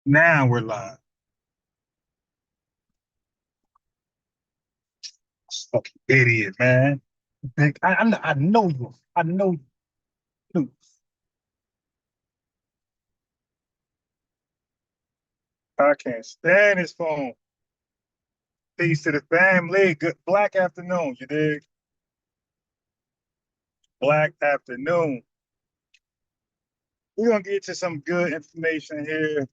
Now we're live. Fucking idiot, man. I know you. I know you. I can't stand his phone. Peace to the family. Good black afternoon, you dig? Black afternoon. We're gonna get to some good information here.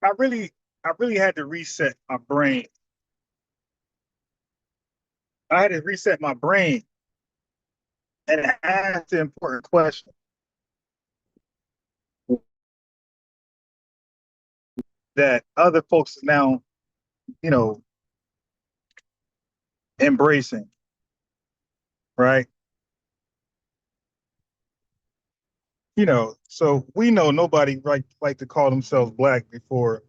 I really, I really had to reset my brain. I had to reset my brain and ask the important question that other folks are now, you know, embracing, right? So we know nobody like to call themselves black before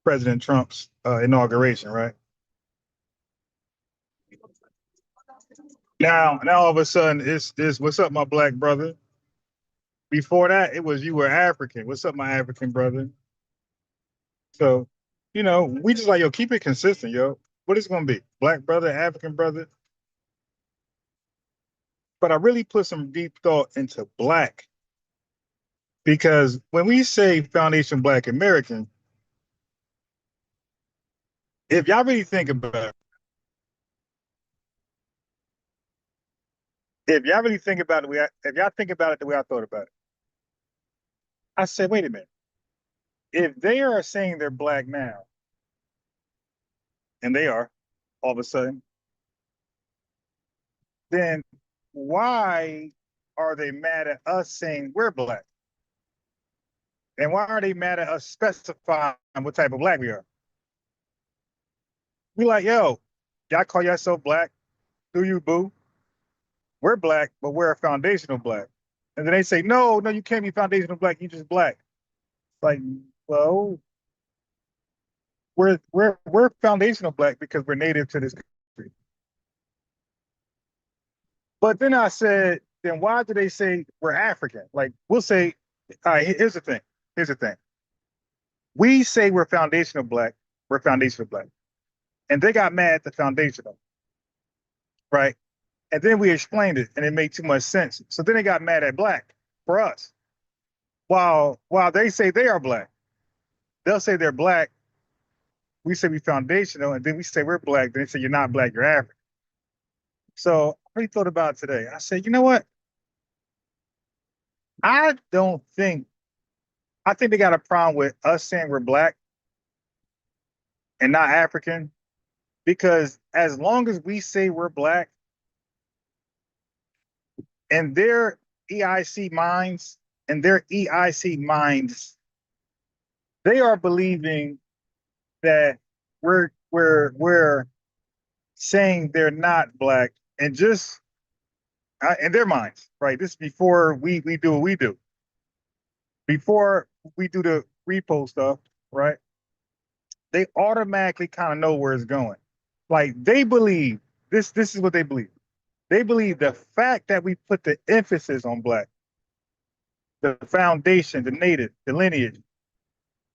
President Trump's inauguration, right? Now all of a sudden it's what's up, my black brother. Before that, it was you were African. What's up, my African brother? So, we just like yo, keep it consistent, yo. What is it gonna be? Black brother, African brother. But I really put some deep thought into black because when we say Foundation Black American, if y'all really think about it, if y'all really think about it, if y'all think about it the way I thought about it, I said, wait a minute. If they are saying they're black now, and they are all of a sudden, then why are they mad at us saying we're black? And why are they mad at us specifying what type of black we are? We like, yo, y'all call yourself black? Do you, boo? We're black, but we're a foundational black. And then they say, no, no, you can't be foundational black. You just black. Like, well, we're foundational black because we're native to this country. But then I said, then why do they say we're African? Like, we'll say, all right, here's the thing. Here's the thing. We say we're foundational black. We're foundational black. And they got mad at the foundational, right? And then we explained it and it made too much sense. So then they got mad at black for us. While they say they are black, they'll say they're black. We say we foundational, and then we say we're black. Then they say you're not black, you're African. So I really thought about it today. I said, you know what? I don't think I think they got a problem with us saying we're black and not African because as long as we say we're black and their EIC minds and their EIC minds, they are believing that we're saying they're not black and just in their minds, right? This is before we do what we do. Before we do the repo stuff, right? They automatically kind of know where it's going. Like they believe this is what they believe. They believe the fact that we put the emphasis on black, the foundation, the native, the lineage,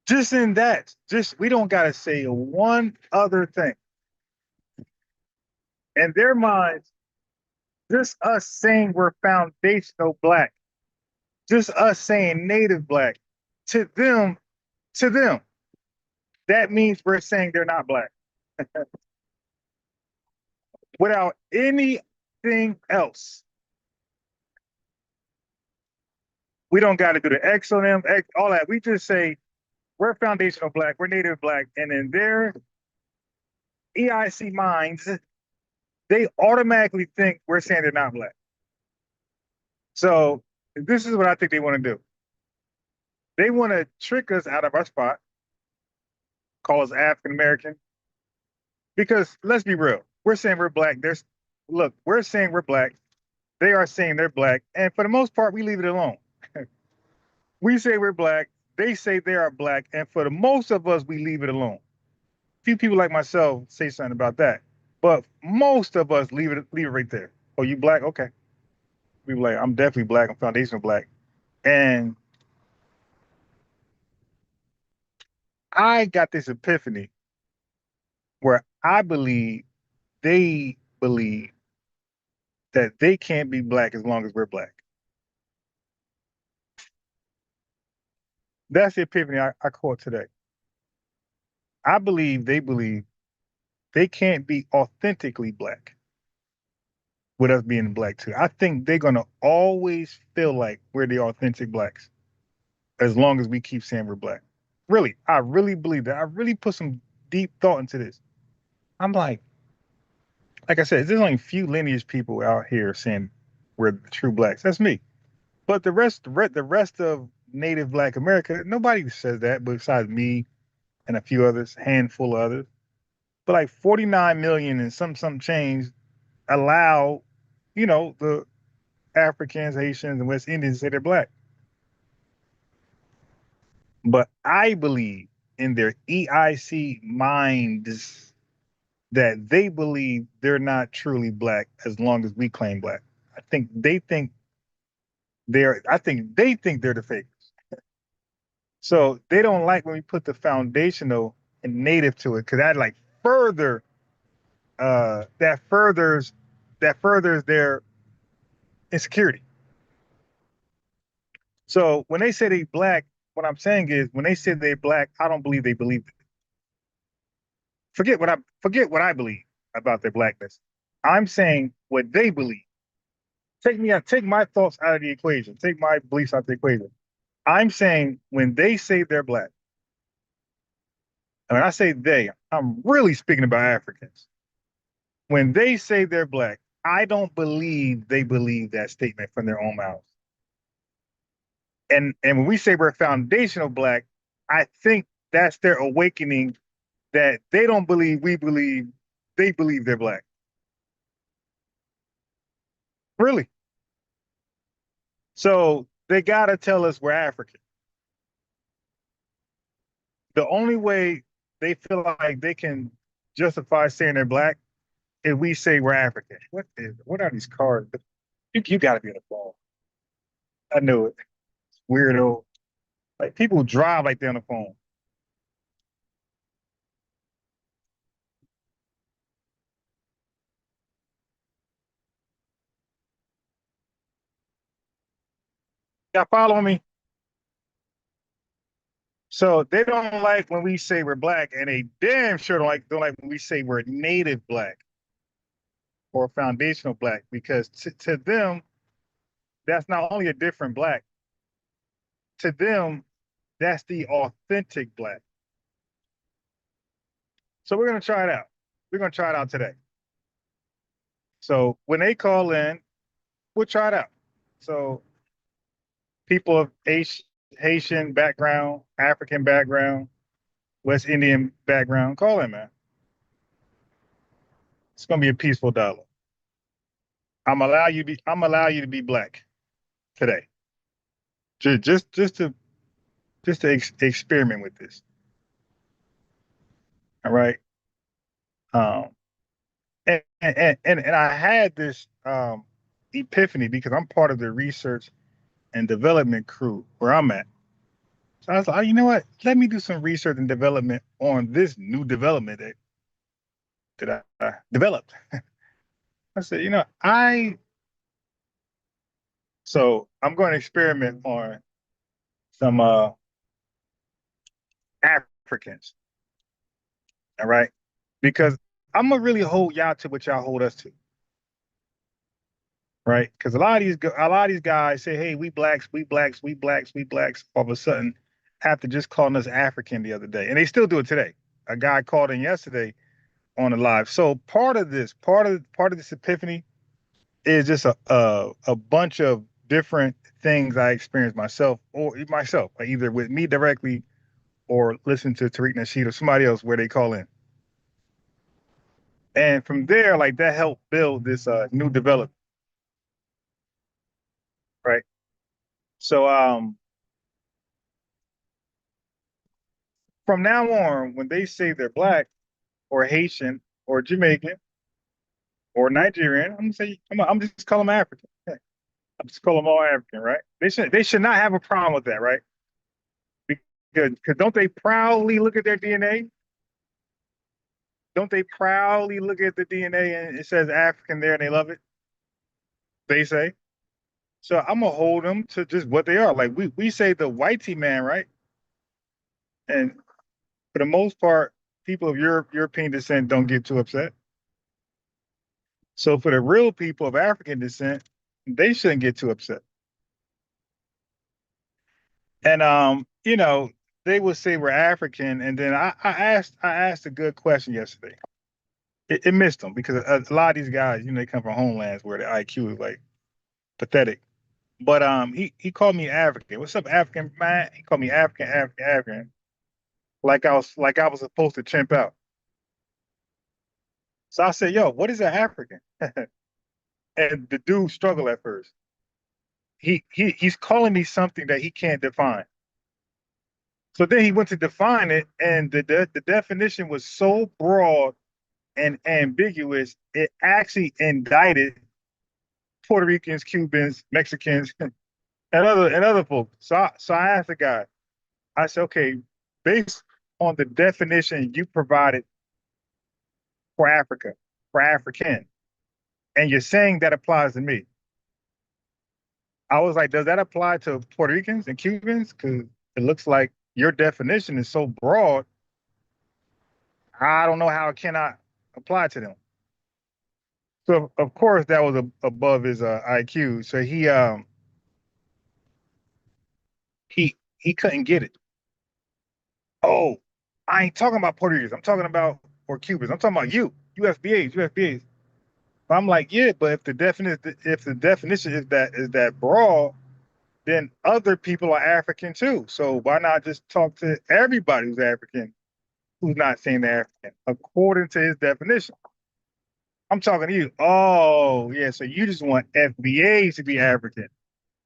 just in that, just we don't gotta say one other thing. In their minds, just us saying we're foundational black, just us saying native black, to them, to them, that means we're saying they're not black. Without anything else. We don't got to do the X on them, X, all that. We just say we're foundational black, we're native black, and in their EIC minds, they automatically think we're saying they're not black. So this is what I think they want to do. They want to trick us out of our spot, call us African American, because let's be real, we're saying we're black. Look, we're saying we're black. They are saying they're black, and for the most part, we leave it alone. We say we're black. They say they are black, and for the most of us, we leave it alone. Few people like myself say something about that, but most of us leave it right there. Oh, you black? Okay. We like, I'm definitely black. I'm foundational black, and I got this epiphany where I believe they believe that they can't be black as long as we're black. That's the epiphany I caught today. I believe they can't be authentically black with us being black too. I think they're gonna always feel like we're the authentic blacks as long as we keep saying we're black. Really, I really believe that. I really put some deep thought into this. I'm like I said, there's only a few lineage people out here saying we're the true blacks. That's me. But the rest of Native Black America, nobody says that besides me and a few others, handful of others. But like 49 million and some change allow, the Africans, Haitians, and West Indians to say they're black. But I believe in their EIC minds that they believe they're not truly black as long as we claim black. I think they think they're the fakers. So they don't like when we put the foundational and native to it because that like further that furthers their insecurity. So when they say they black, what I'm saying is when they say they black, I don't believe they believe it. Forget what I believe about their blackness. I'm saying what they believe. Take my thoughts out of the equation. Take my beliefs out of the equation. I'm saying when they say they're black, and when I say they, I'm really speaking about Africans. When they say they're black, I don't believe they believe that statement from their own mouths. And when we say we're foundational black, I think that's their awakening that they don't believe we believe they believe they're black. Really. So they gotta tell us we're African. The only way they feel like they can justify saying they're black is we say we're African. What are these cars? You gotta be on the phone. I knew it. Weirdo. Like people drive like they're on the phone. Y'all following me? So they don't like when we say we're black, and they damn sure don't like when we say we're native black or foundational black, because to them, that's not only a different black. To them, that's the authentic black. So we're gonna try it out. We're gonna try it out today. So when they call in, we'll try it out. So people of Haitian background, African background, West Indian background, call in, man. It's gonna be a peaceful dialogue. I'm allow you to be black today. Just to experiment with this. All right. Um, and I had this epiphany because I'm part of the research and development crew where I'm at. So I was like, oh, you know what? Let me do some research and development on this new development that I developed. I said, so I'm going to experiment on some Africans. All right. Because I'm gonna really hold y'all to what y'all hold us to. Right? Because a lot of these guys say, "Hey, we blacks, we blacks, we blacks, we blacks." All of a sudden, after just calling us African the other day, and they still do it today. A guy called in yesterday on the live. So part of this epiphany is just a bunch of different things I experienced myself, like either with me directly or listen to Tariq Nasheed or somebody else where they call in. And from there, like that helped build this new development, right? So from now on, when they say they're black or Haitian or Jamaican or Nigerian, I'm just call them African. I'm just call them all African, right? They should not have a problem with that, right? Because don't they proudly look at their DNA? Don't they proudly look at the DNA and it says African there and they love it? They say. So I'm gonna hold them to just what they are. Like we say the whitey man, right? And for the most part, people of European descent don't get too upset. So for the real people of African descent, they shouldn't get too upset. And they would say we're African, and then I asked a good question yesterday. It missed them because a lot of these guys, they come from homelands where the IQ is like pathetic. But he called me African. What's up, African man? He called me African, African, African. Like I was supposed to chimp out. So I said, yo, what is an African? And the dude struggled at first. He's calling me something that he can't define. So then he went to define it, and the definition was so broad and ambiguous, it actually indicted Puerto Ricans, Cubans, Mexicans, and other folks. So I asked the guy, I said, okay, based on the definition you provided for Africa, for African, and you're saying that applies to me. I was like, does that apply to Puerto Ricans and Cubans? Because it looks like your definition is so broad, I don't know how it cannot apply to them. So of course that was above his IQ. So he couldn't get it. Oh, I ain't talking about Puerto Ricans. I'm talking about or Cubans. I'm talking about USBAs. I'm like, yeah, but if the definition is that broad, then other people are African too. So why not just talk to everybody who's African, who's not saying they're African, according to his definition? I'm talking to you. Oh, yeah. So you just want FBAs to be African.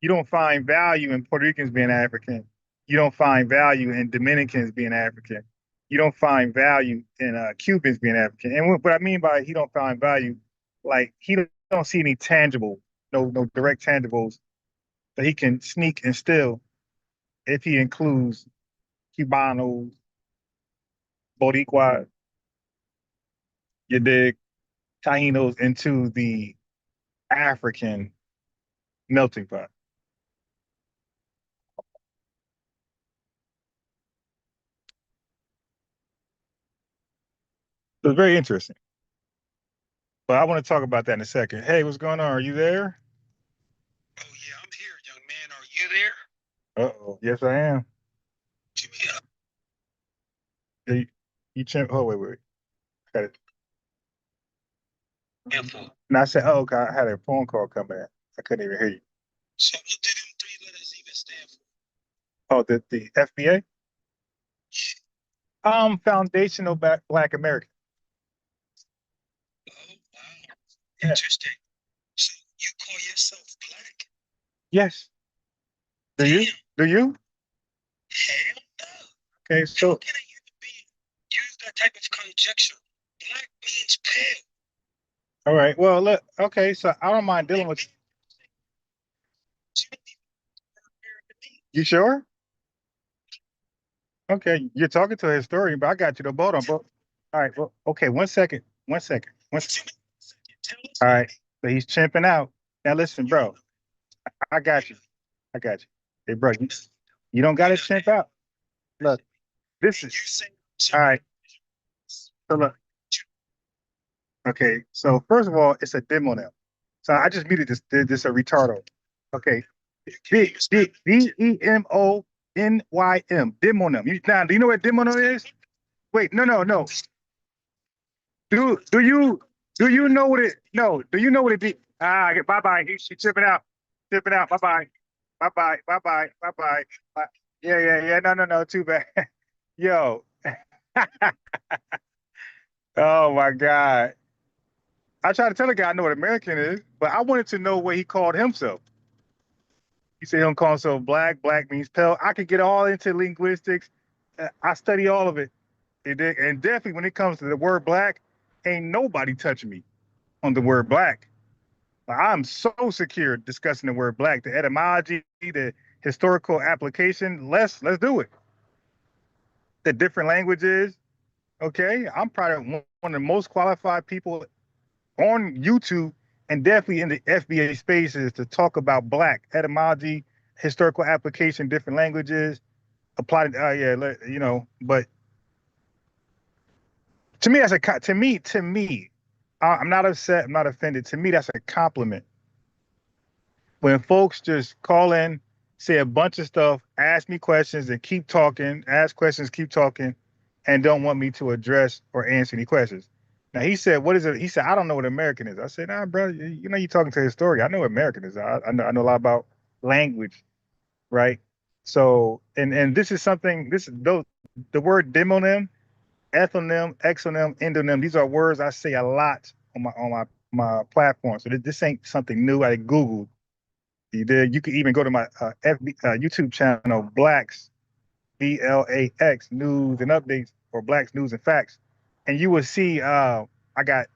You don't find value in Puerto Ricans being African. You don't find value in Dominicans being African. You don't find value in Cubans being African. And what I mean by he don't find value, like he don't see any tangible, no direct tangibles that he can sneak and steal if he includes Cubanos, Boricuas, you dig, Taínos into the African melting pot. So it's very interesting. But I want to talk about that in a second. Hey, what's going on? Are you there? Oh yeah, I'm here, young man. Are you there? Uh-oh. Yes, I am. Give me up. You, oh, wait. I had it. Info. And I said, oh, okay, I had a phone call coming in. I couldn't even hear you. So what do them three letters even stand for? Oh, the FBA? Foundational Black American. Oh wow, Yeah. interesting. So you call yourself black? Yes. Do you? Damn, Do you? hell no. Okay, How so can a human being use that type of conjecture? Black means pale. all right. Well, look. Okay, so I don't mind dealing with. You don't even know what American You means. sure? Okay, you're talking to a historian, but I got you to vote on. But all right. Well, okay. 1 second. 1 second. What you mean? Tell us All what right. So he's chimping out. Now listen, you bro. know. I got You you. know. I got you. Hey, bro, you, You know. you don't got You to know that. chimp out. Look, this And is you say all something. right. So look. Okay. So first of all, it's a demo now. So I just muted this a retardo. Okay. You can't even spell it. Demonym. Demonym. Now, do you know what demonym is? Wait, no. Do you do you know what it? No. Do you know what it be? Bye bye. He's chipping out. Chipping out. Bye bye. Bye bye. Bye bye. Bye bye. Yeah. No. Too bad. Yo. Oh my God. I tried to tell the guy I know what American is, but I wanted to know what he called himself. He said he don't call himself black. Black means pale. I could get all into linguistics. I study all of it. And definitely when it comes to the word black, ain't nobody touching me on the word black. I'm so secure discussing the word black, the etymology, the historical application. Let's do it. the different languages. Okay, I'm probably one of the most qualified people on YouTube and definitely in the FBA spaces to talk about Black etymology, historical application, different languages, applied. But to me, I'm not upset. I'm not offended. To me, that's a compliment. When folks just call in, say a bunch of stuff, ask me questions, and keep talking, ask questions, keep talking, and don't want me to address or answer any questions. Now he said, "What is it?" He said, "I don't know what American is." I said, "Nah, bro, you know you're talking to a historian. I know what American is. I know a lot about language, right?" So, and this is something. The word demonym, ethnonym, exonym, endonym. These are words I say a lot on my platform. So this ain't something new. I Googled. You could even go to my YouTube channel, Blacks BLAX News and Updates, or Blacks News and Facts, and you will see I got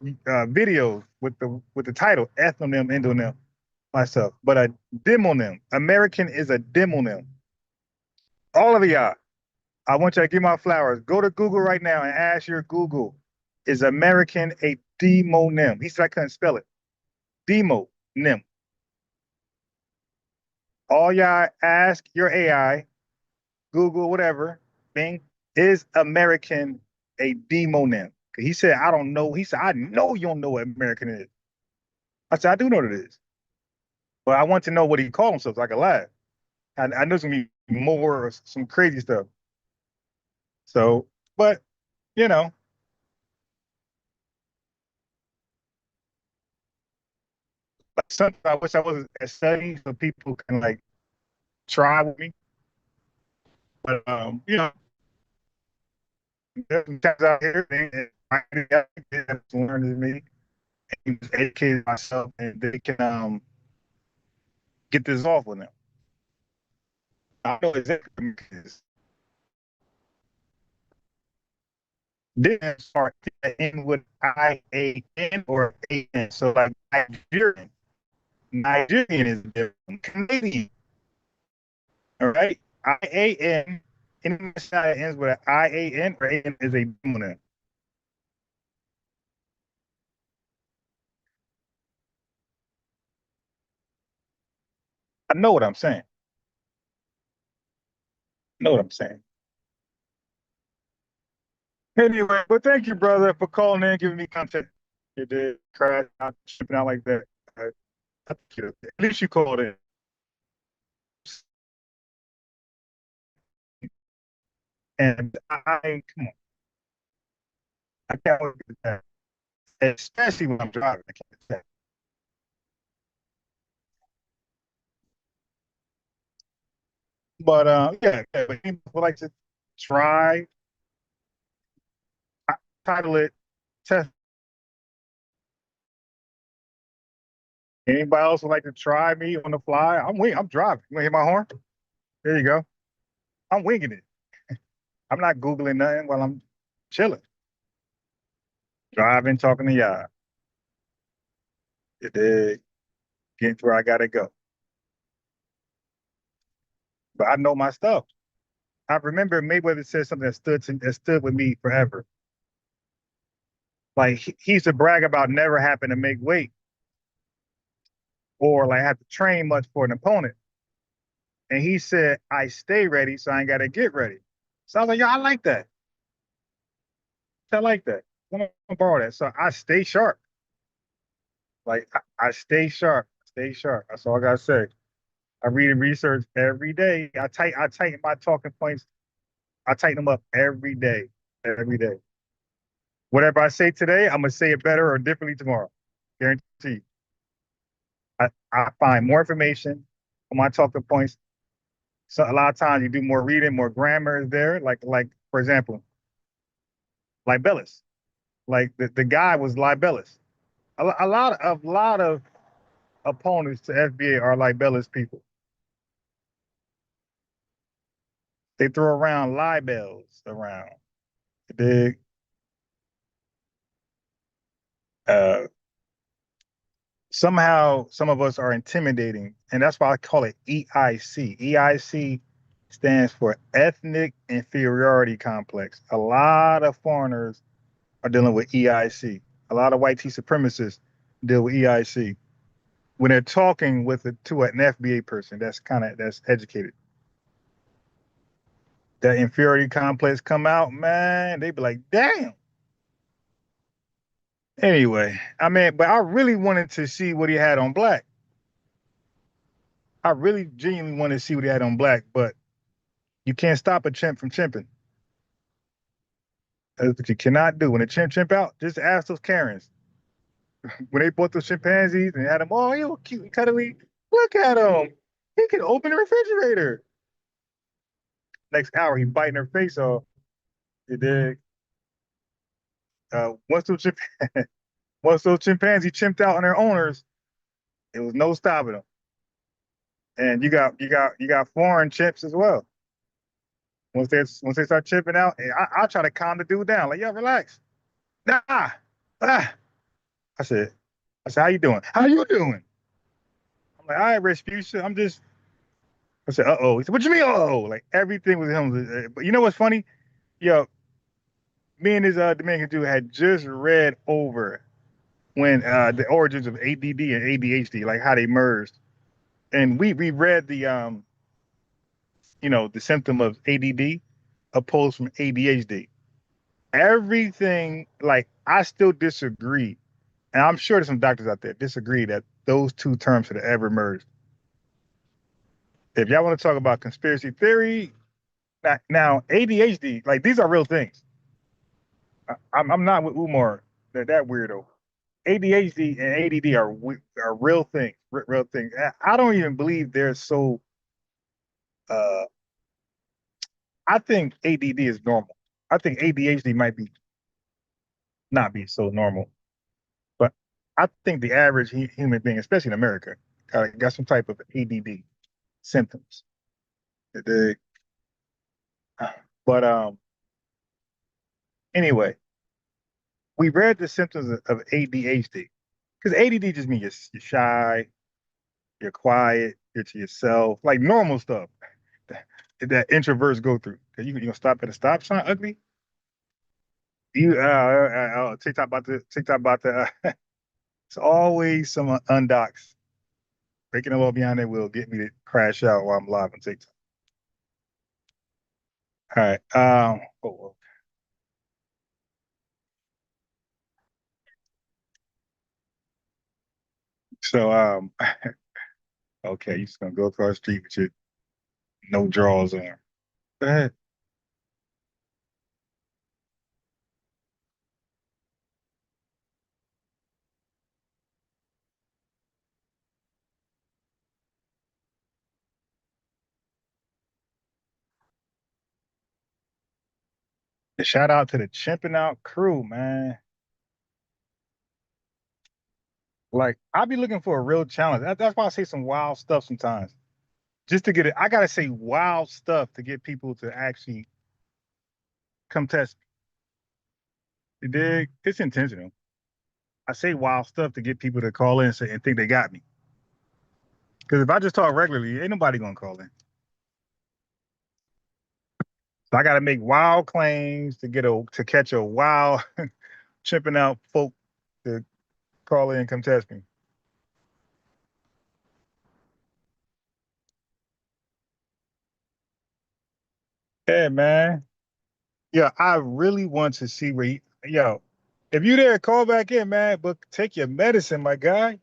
videos with the title ethnonym, endonym myself, but a demonym. American is a demonym. All of y'all, I want you to give my flowers. Go to Google right now and ask your Google, is American a demonym? He said I couldn't spell it. Demonym. All y'all ask your AI, Google, whatever, Bing, is American a demonym? He said, I don't know. He said, I know you don't know what American is. I said, I do know what it is. But I want to know what he called himself so I could laugh. I know some more or some crazy stuff. So, but you know, sometimes I wish I was as studying so people can like try with me. But there's some times out here I have to learn to me and educate myself and they can get this off with them. I know exactly what it is. Then start in with IAN or AN. So like Nigerian. Nigerian is different. Canadian. All right. IAN. Any that ends with an IAN or AN is a dominant. I know what I'm saying. I know what I'm saying. Anyway, but thank you, brother, for calling in, giving me content. You did crash out, shipping out like that. At least you called in. And come on, I can't wait to get that. Especially when I'm driving. I can't say. But yeah, but people would like to try, title it, test. Anybody else would like to try me on the fly? I'm driving. You want to hear my horn? There you go. I'm winging it. I'm not Googling nothing while I'm chilling, driving, talking to y'all. It did get to where I gotta go. But I know my stuff. I remember Mayweather said something that stood with me forever. Like he used to brag about never having to make weight or like have to train much for an opponent. And he said, I stay ready, so I ain't gotta get ready. So I was like, yo, I like that. I like that. I'm gonna borrow that. So I stay sharp. Like I stay sharp. Stay sharp. That's all I gotta say. I read and research every day. I tighten my talking points. I tighten them up every day. Every day. Whatever I say today, I'm gonna say it better or differently tomorrow. Guaranteed. I find more information on my talking points. So a lot of times you do more reading, more grammar is there. Like for example, libellus. Like the guy was libellus. A lot of opponents to FBA are libellus people. They throw around libels around. They uh, somehow some of us are intimidating, and that's why I call it EIC. EIC stands for ethnic inferiority complex. A lot of foreigners are dealing with EIC. A lot of white T supremacists deal with EIC when they're talking to an FBA person that's educated. That inferiority complex come out, man, they be like, damn. Anyway, I mean, but I really wanted to see what he had on black. I really genuinely wanted to see what he had on black, but you can't stop a chimp from chimping. That's what you cannot do. When a chimp out, just ask those Karens. When they bought those chimpanzees and had them, oh, he was cute and cuddly. Look at him. He can open the refrigerator. Next hour, he biting her face off. You dig? Once those chimp once those chimpanzees chimped out on their owners, it was no stopping them. And you got foreign chimps as well. Once they start chipping out, and I try to calm the dude down, like, yo, relax. Nah. Ah. I said, how you doing? How you doing? I'm like, all right, Respucia. I said, uh-oh. He said, what you mean, uh-oh? Like, everything was him. But you know what's funny? Yo, me and this Dominican dude had just read over when the origins of ADD and ADHD, like how they merged. And we read the symptom of ADD opposed from ADHD. Everything, like, I still disagree. And I'm sure there's some doctors out there disagree that those two terms should have ever merged. If y'all want to talk about conspiracy theory, now ADHD, like, these are real things. I'm not with Umar, that weirdo. ADHD and ADD are real things, real things. I don't even believe they're so. Uh, I think ADD is normal. I think ADHD might be not be so normal, but I think the average human being, especially in America, got some type of ADD symptoms. They- But anyway, we read the symptoms of ADHD because ADD just means you're shy, you're quiet, you're to yourself, like normal stuff that introverts go through. Cause you gonna stop at a stop sign, ugly. You TikTok about the it's always some undocks breaking the law behind their will get me to crash out while I'm live on TikTok. All right. So okay, you just gonna go across the street with your no drawers on. Go ahead. Shout out to the chimping out crew, man. Like, I be looking for a real challenge. That's why I say some wild stuff sometimes. Just to get it, I gotta say wild stuff to get people to actually come test me. You dig? It's intentional. I say wild stuff to get people to call in and think they got me. Because if I just talk regularly, ain't nobody gonna call in. So I gotta make wild claims to catch a wild chipping out folk to call in and come test me. Yeah, man. Yeah, I really want to see yo, if you there, call back in, man. But take your medicine, my guy.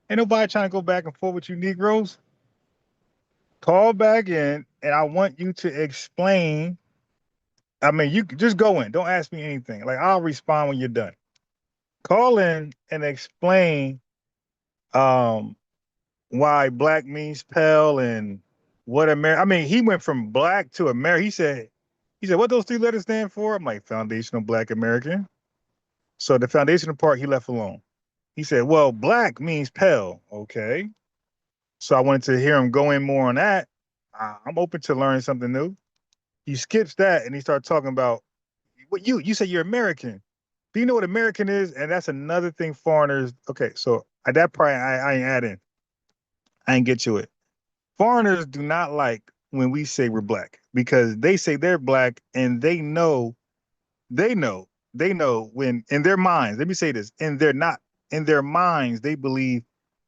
Ain't nobody trying to go back and forth with you Negroes. Call back in, and I want you to explain. I mean, you just go in. Don't ask me anything. Like, I'll respond when you're done. Call in and explain um why black means pale and what America. I mean, he went from black to America. He said, what those three letters stand for? I'm like, foundational Black American. So the foundational part he left alone. He said, well, black means pale. Okay. So I wanted to hear him go in more on that. I'm open to learning something new. He skips that and he starts talking about what you said you're American. Do you know what American is? And that's another thing foreigners. Okay, so at that part I ain't add in. I ain't get to it. Foreigners do not like when we say we're black because they say they're black and they know, they know when in their minds, let me say this, in their minds, they believe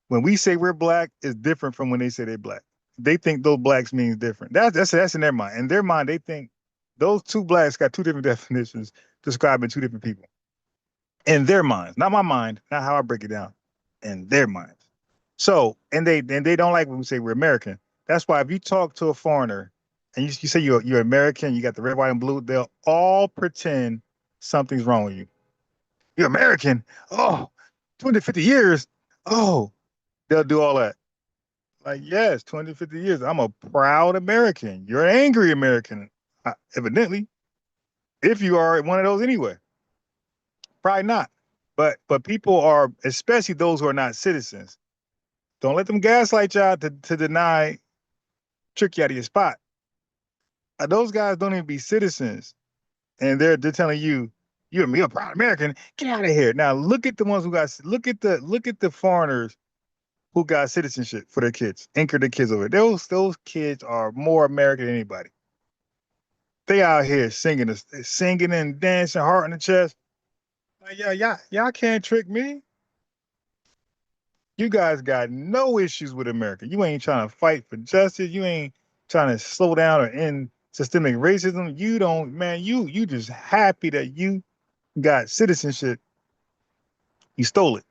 when we say we're black is different from when they say they're black. They think those blacks means different. That's in their mind. In their mind, they think those two blacks got two different definitions describing two different people. In their minds, not my mind, not how I break it down. In their minds. So, and they don't like when we say we're American. That's why if you talk to a foreigner and you say you're American, you got the red, white, and blue, they'll all pretend something's wrong with you. You're American. Oh, 250 years. Oh, they'll do all that. Like, yes, 250 years. I'm a proud American. You're an angry American, evidently. If you are one of those anyway. Probably not. But people are, especially those who are not citizens, don't let them gaslight y'all to deny, trick you out of your spot. Those guys don't even be citizens, and they're telling you, you're a proud American. Get out of here. Now look at the ones who got look at the foreigners who got citizenship for their kids, anchor their kids over. Those kids are more American than anybody. They out here singing and dancing, heart in the chest. Like, y'all can't trick me. You guys got no issues with America. You ain't trying to fight for justice. You ain't trying to slow down or end systemic racism. You don't, man. You just happy that you got citizenship. You stole it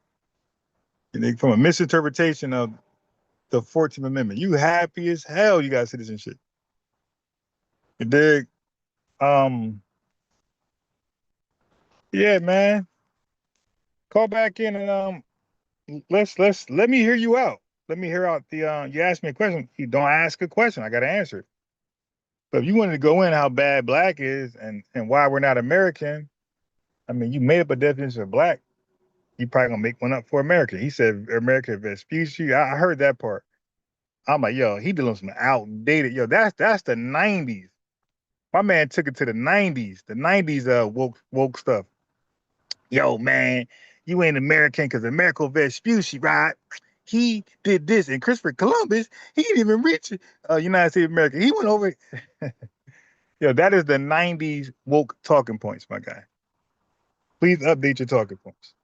from a misinterpretation of the 14th Amendment. You happy as hell. You got citizenship. You dig? Um, yeah, man. Call back in and let me hear you out. Let me hear out the you asked me a question. You don't ask a question. I got to answer it. But if you wanted to go in how bad black is and why we're not American, I mean, you made up a definition of black. You probably gonna make one up for America. He said America Vespucci. I heard that part. I'm like, yo, he doing some outdated. Yo, that's the '90s. My man took it to the '90s. The '90s woke stuff. Yo, man, you ain't American because America Vespucci, right? He did this, and Christopher Columbus, he didn't even reach United States of America. He went over. Yo, that is the '90s woke talking points, my guy. Please update your talking points.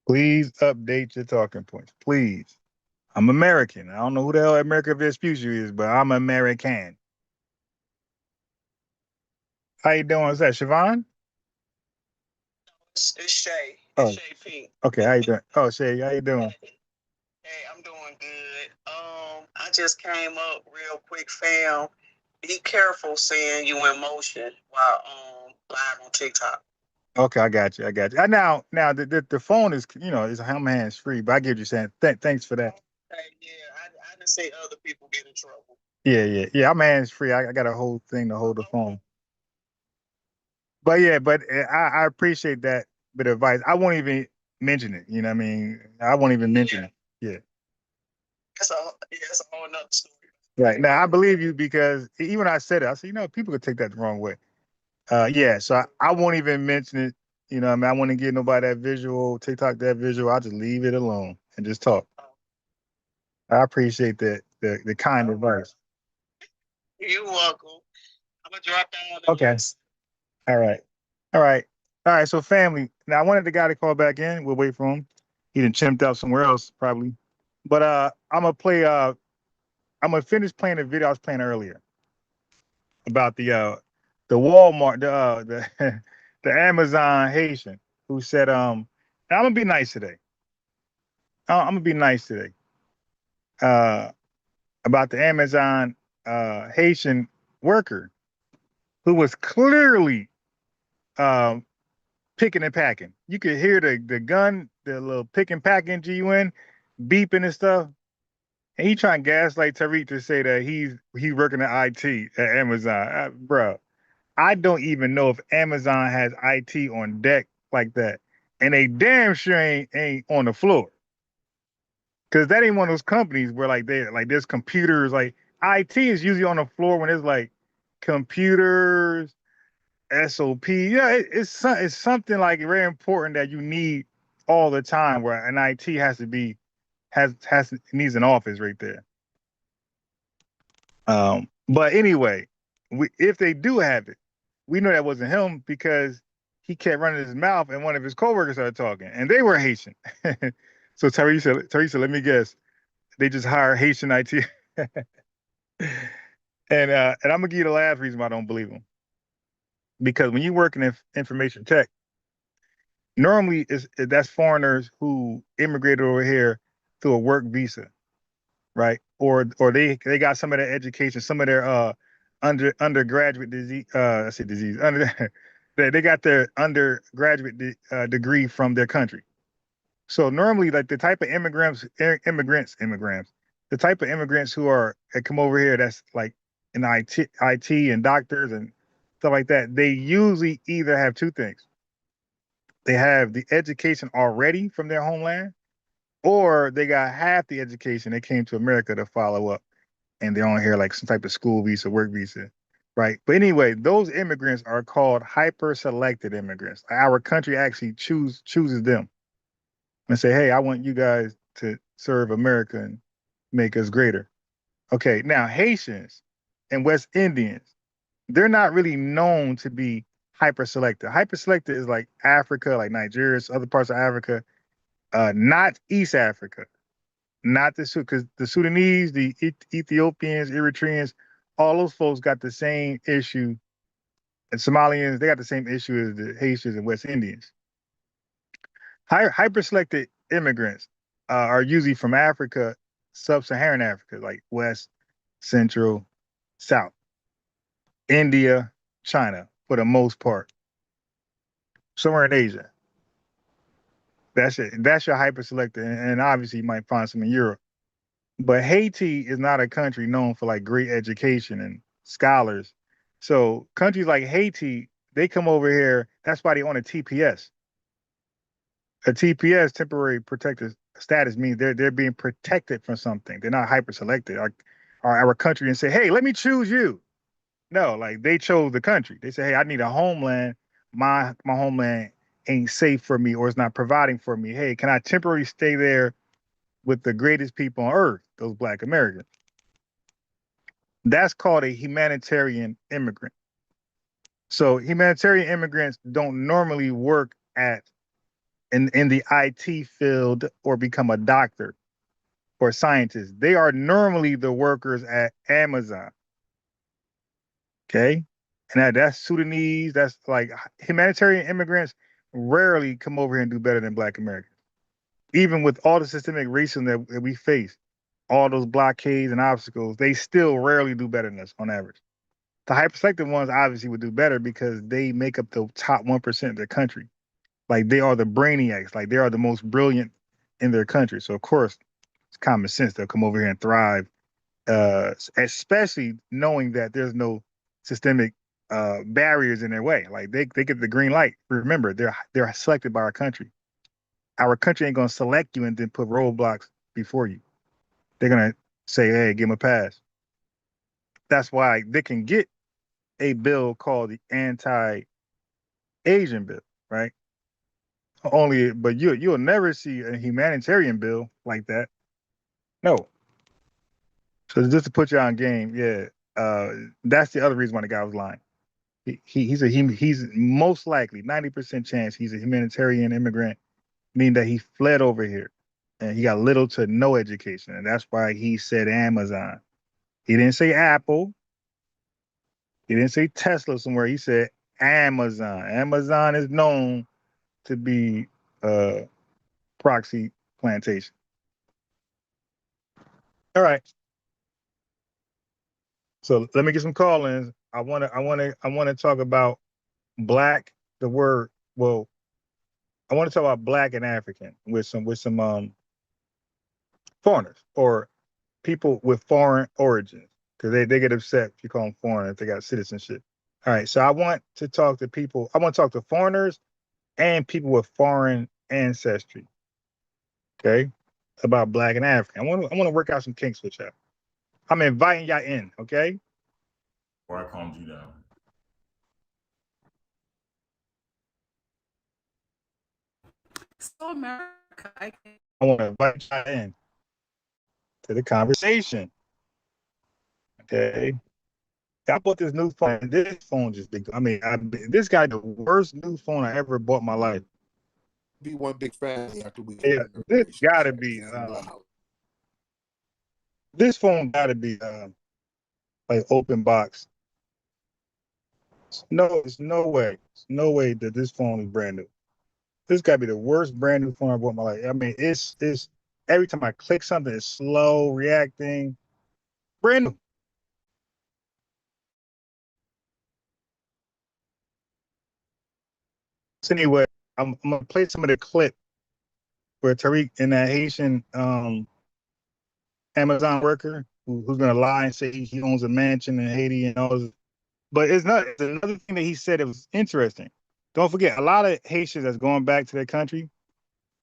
Please update your talking points. Please. I'm American. I don't know who the hell America Vespucci is, but I'm American. How you doing? Is that Siobhan? It's Shay. Oh, It's Shay Pink. okay. How you doing? Oh, Shay, how you doing? Hey, I'm doing good. I just came up real quick, fam. Be careful saying you in motion while live on TikTok. Okay, I got you. I got you. Now the phone is is hands free, but I get what you're saying. Thanks for that. Hey, yeah, I didn't say other people get in trouble. Yeah. I'm hands free. I got a whole thing to hold the phone. But yeah, I appreciate that bit of advice. I won't even mention it. You know what I mean? I won't even mention it. Yeah. That's a whole nother story. Right. Now I believe you because even when I said it, I said, people could take that the wrong way. Yeah, so I won't even mention it. You know what I mean? I want to get nobody that visual, TikTok that visual. I'll just leave it alone and just talk. I appreciate that the kind advice. You're welcome. I'm gonna drop down. Okay. All right. All right. All right. So family. Now I wanted the guy to call back in. We'll wait for him. He done chimped out somewhere else, probably. But I'm gonna finish playing the video I was playing earlier about the Walmart, the the Amazon Haitian who said, I'm gonna be nice today. I'm gonna be nice today. Uh about the Amazon Haitian worker who was clearly um picking and packing. You could hear the gun, the little pick and packing GUN beeping and stuff. And he trying to gaslight Tariq to say that he's working at IT at Amazon. Bro, I don't even know if Amazon has IT on deck like that. And they damn sure ain't on the floor. Cause that ain't one of those companies where there's computers. Like IT is usually on the floor when it's like computers, SOP. Yeah, it's something like very important that you need all the time. Where an IT has to be has needs an office right there. But anyway, if they do have it, we know that wasn't him because he kept running his mouth and one of his coworkers started talking and they were Haitian. So Teresa, let me guess, they just hire Haitian IT. And I'm gonna give you the last reason why I don't believe them. Because when you work in information tech, normally that's foreigners who immigrated over here through a work visa, right? Or they got some of their education, some of their undergraduate disease, I say disease under they got their undergraduate degree from their country. So normally, like the type of immigrants, the type of immigrants who are that come over here, that's like in IT and doctors and stuff like that. They usually either have two things: they have the education already from their homeland, or they got half the education. They came to America to follow up, and they're on here like some type of school visa, work visa, right? But anyway, those immigrants are called hyper-selected immigrants. Our country actually chooses them and say, hey, I want you guys to serve America and make us greater. Okay, now Haitians and West Indians, they're not really known to be hyper selected. Hyper selected is like Africa, like Nigeria, other parts of Africa, not East Africa, not the because the Sudanese, the Ethiopians, Eritreans, all those folks got the same issue. And Somalians, they got the same issue as the Haitians and West Indians. Hyper selected immigrants are usually from Africa, sub-Saharan Africa, like West, Central, South, India, China, for the most part. Somewhere in Asia. That's it. That's your hyper selected, and obviously you might find some in Europe. But Haiti is not a country known for like great education and scholars. So countries like Haiti, they come over here. That's why they on a TPS. A TPS, temporary protected status, means they're being protected from something. They're not hyper selected. Our country and say, hey, let me choose you. No, like they chose the country. They say, hey, I need a homeland. My homeland ain't safe for me or it's not providing for me. Hey, can I temporarily stay there with the greatest people on earth, those Black Americans? That's called a humanitarian immigrant. So humanitarian immigrants don't normally work in the IT field or become a doctor or scientist. They are normally the workers at Amazon. Okay. And that's Sudanese. That's like humanitarian immigrants rarely come over here and do better than Black Americans. Even with all the systemic racism that we face, all those blockades and obstacles, they still rarely do better than us on average. The hyperselective ones obviously would do better because they make up the top 1% of their country. Like they are the brainiacs, like they are the most brilliant in their country. So of course, it's common sense they'll come over here and thrive, especially knowing that there's no systemic barriers in their way. Like they get the green light. Remember, they're selected by our country. Our country ain't gonna select you and then put roadblocks before you. They're gonna say, hey, give them a pass. That's why they can get a bill called the anti-Asian bill, right? Only, but you'll never see a humanitarian bill like that. No. So just to put you on game, yeah. That's the other reason why the guy was lying. He's most likely 90% chance he's a humanitarian immigrant, meaning that he fled over here and he got little to no education, and that's why he said Amazon. He didn't say Apple. He didn't say Tesla somewhere. He said Amazon. Amazon is known to be a proxy plantation. All right. So let me get some call-ins. I wanna talk about black, the word, well, I want to talk about black and African with some foreigners or people with foreign origins because they get upset if you call them foreign if they got citizenship. All right, so I want to talk to people. I want to talk to foreigners and people with foreign ancestry. Okay, about black and African. I want to work out some kinks with y'all. I'm inviting y'all in. Okay. Or I calmed you down. So America, I want to invite y'all in to the conversation. Okay. I bought this new phone. And this phone just big. I mean, this guy the worst new phone I ever bought in my life. Be one big family after we get Yeah, the this reparations. gotta be. This phone gotta be like open box. No, it's no way. It's no way that this phone is brand new. This gotta be the worst brand new phone I bought in my life. I mean, it's every time I click something, it's slow reacting. Brand new. So anyway, I'm gonna play some of the clip where Tariq and that Haitian Amazon worker who's gonna lie and say he owns a mansion in Haiti and all this. But it's not. It's another thing that he said. It was interesting. Don't forget, a lot of Haitians that's going back to their country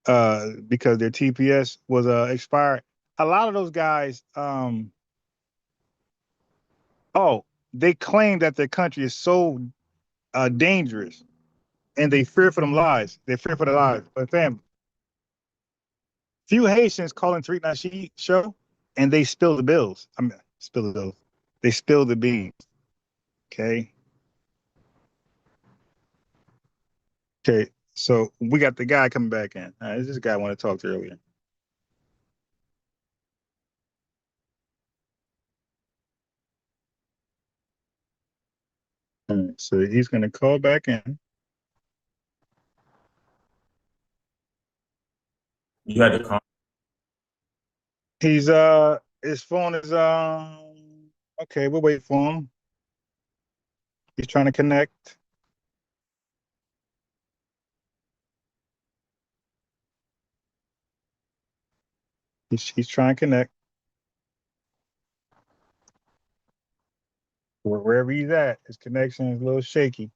because their TPS was expired. A lot of those guys, they claim that their country is so dangerous, and they fear for them lives. They fear for their lives. But fam, few Haitians calling Tariq Nasheed show, and they spill the bills. I mean, spill the bills. They spill the beans. Okay. Okay. So we got the guy coming back in. This is the guy I want to talk to earlier. All right, so he's going to call back in. You had to come. He's his phone is okay, we'll wait for him. He's trying to connect. He's trying to connect. Wherever he's at, his connection is a little shaky.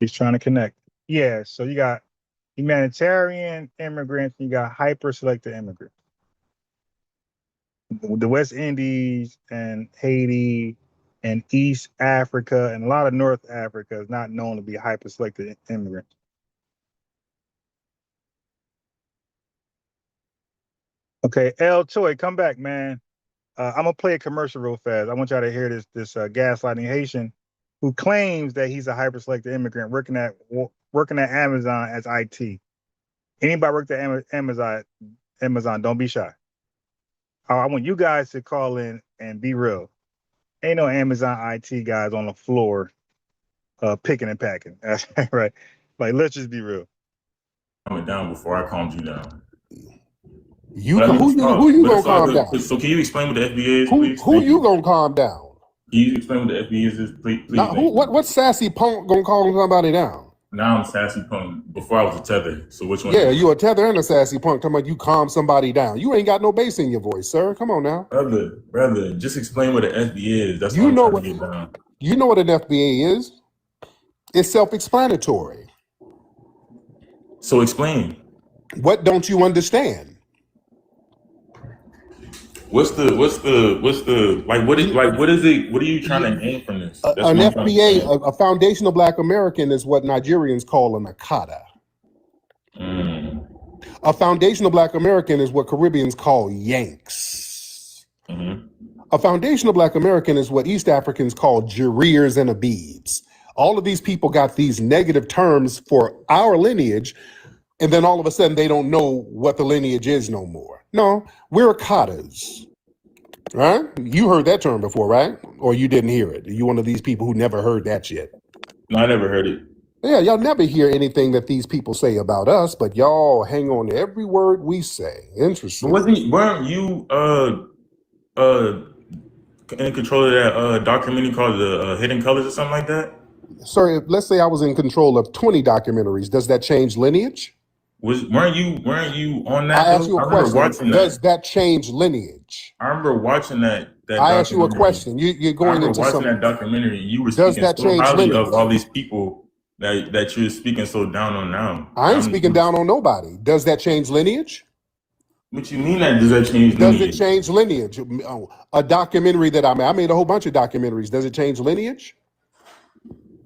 He's trying to connect. Yeah, so you got humanitarian immigrants, and you got hyper selected immigrants. The West Indies and Haiti and East Africa and a lot of North Africa is not known to be hyper selected immigrants. Okay, L Toy, come back, man. I'm gonna play a commercial real fast. I want y'all to hear this gaslighting Haitian who claims that he's a hyper selected immigrant working at Amazon as IT. Anybody work at Amazon, don't be shy. I want you guys to call in and be real. Ain't no Amazon IT guys on the floor picking and packing. Right? Like, let's just be real. Calm it down before I calmed you down. Who you gonna calm down? So can you explain what the FBA is, please? Who you gonna calm down? Can you explain what the FBA is, please? Now, what sassy punk gonna calm somebody down? Now I'm sassy punk. Before I was a tether. So which one? Yeah, you a tether and a sassy punk talking about you calm somebody down. You ain't got no bass in your voice, sir. Come on now. Brother, just explain what the FBA is. That's what You I'm know trying to get down. You know what an FBA is? It's self-explanatory. So explain. What don't you understand? What's the like? What is it? What are you trying to gain from this? An FBA, a foundational Black American, is what Nigerians call an Akata. A foundational Black American is what Caribbeans call Yanks. A foundational Black American is what East Africans call Jareers and Abibs. All of these people got these negative terms for our lineage, and then all of a sudden they don't know what the lineage is no more. No, we're Akatas, right? You heard that term before, right? Or you didn't hear it? You one of these people who never heard that shit? No, I never heard it. Yeah, y'all never hear anything that these people say about us, but y'all hang on to every word we say. Interesting. Weren't you in control of that documentary called The Hidden Colors or something like that? Sir, let's say I was in control of 20 documentaries. Does that change lineage? Weren't you on that? I asked you a question. Does that change lineage? I remember watching that. I asked you a question. You're going into watching that documentary. You were does speaking that so change highly lineage? of all these people that you're speaking so down on now. I ain't speaking down on nobody. Does that change lineage? What you mean that does that change lineage? Does it change lineage? A documentary that I made a whole bunch of documentaries. Does it change lineage?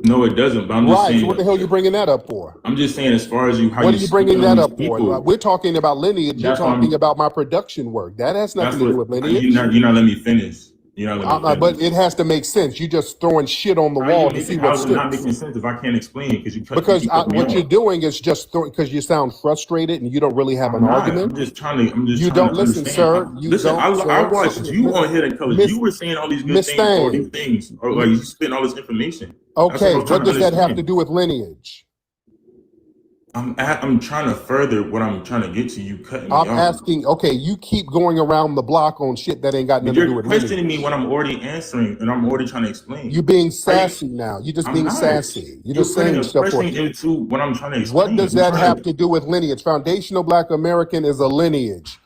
No, it doesn't. But I'm just Right. So saying. what the hell are you bringing that up for? I'm just saying, as far as you, how What you are you speak bringing on that these up for? people. We're talking about lineage. You're That's what talking I'm. about my production work. That has nothing That's to do what with you're lineage. not. You're not letting me finish. You're not letting me But finish. it has to make sense. You're just throwing shit on the How you wall to making? see what How's it not sticks. making sense if I can't explain it? Because you Because cut me what you're off. doing is just because you sound frustrated and you don't really have I'm an not. argument. I'm just trying to. I'm just You trying don't to listen, understand. sir. You Listen, don't, I sir. watched you on Hidden Colors. Miss You were saying all these good Miss things, all these Thing. things, or like you spitting all this information. That's what I Okay, was trying what to does that have to understand. do with lineage? I'm trying to further what I'm trying to get to. You cutting me I'm off. asking, okay, you keep going around the block on shit that ain't got But nothing to do you're with questioning me lineage. when I'm already answering, and I'm already trying to You explain. being Are you? sassy now. You're just I'm being not. sassy. You're You're just putting saying a stuff for question into what I'm trying to what explain. does I'm that trying have to, to do with lineage? Foundational Black American is a lineage.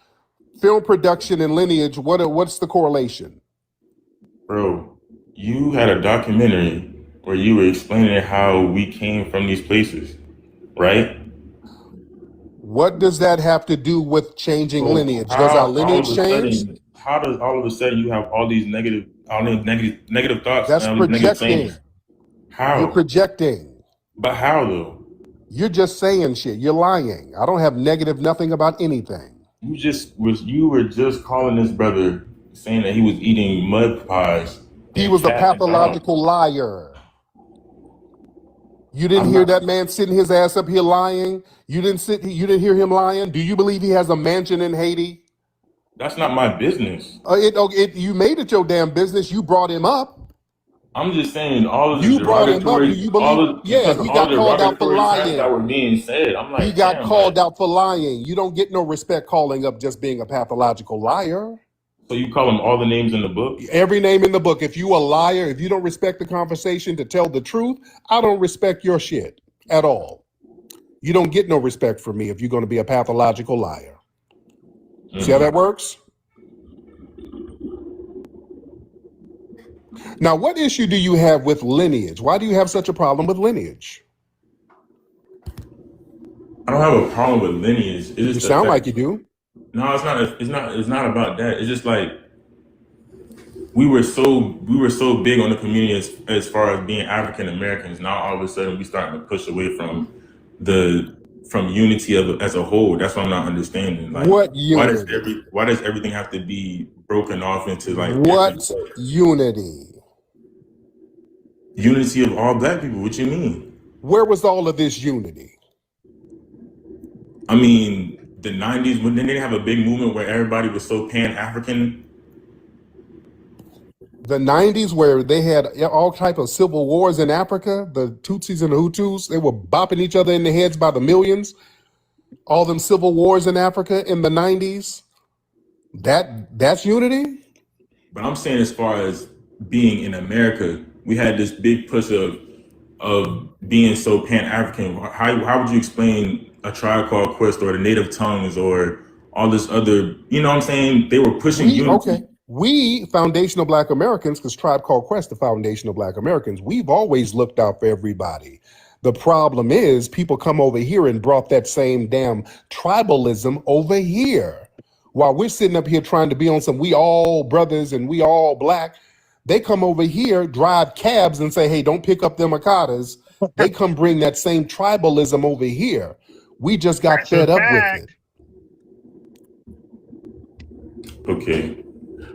Film production and lineage, what's the correlation? bro. You had a documentary where you were explaining how we came from these places, right? What does that have to do with changing So lineage? Does our how all lineage of a change? sudden, how does all of a sudden you have all these negative thoughts and That's all these negative projecting. sayings? You're How? projecting. But how though? You're just saying shit. You're lying. I don't have negative nothing about anything. You were just calling this brother saying that he was eating mud pies He and was a cat and dog. pathological liar. You didn't I'm hear not. that man sitting his ass up here lying? You didn't hear him lying? Do you believe he has a mansion in Haiti? That's not my business. You made it your damn business. You brought him up. I'm just saying all of the You brought him up. Do derogatory, you believe? Yeah, because he all got the called out for derogatory terms that were lying. being said. I'm He like, got damn, like, called out for lying. You don't get no respect calling up just being a pathological liar. so you call them all the names in the book? Every name in the book. If you a liar, if you don't respect the conversation to tell the truth, I don't respect your shit at all. You don't get no respect from me if you're going to be a pathological liar. See how that works? Now, what issue do you have with lineage? Why do you have such a problem with lineage? I don't have a problem with lineage. It's You just the sound fact. like you do. No, it's not. It's not about that. It's just like we were so big on the community as far as being African Americans. Now all of a sudden we starting to push away from unity as a whole. That's what I'm not understanding. Like, What unity? why does everything have to be broken off into like different What parts? unity? Unity of all black people? What you mean? Where was all of this unity? I mean, the '90s when they didn't have a big movement where everybody was so Pan-African. The 90s where they had all type of civil wars in Africa, the Tutsis and the Hutus, they were bopping each other in the heads by the millions. All them civil wars in Africa in the 90s. That's unity? But I'm saying, as far as being in America, we had this big push of being so Pan-African. How would you explain a Tribe Called Quest or the Native Tongues or all this other? You know what I'm saying? They were pushing unity. We foundational Black Americans, because Tribe Called Quest, the foundational Black Americans, we've always looked out for everybody. The problem is people come over here and brought that same damn tribalism over here. While we're sitting up here trying to be on some we all brothers and we all black, they come over here, drive cabs and say, hey, don't pick up them Akatas. They come bring that same tribalism over here. We just got fed up with it. Okay.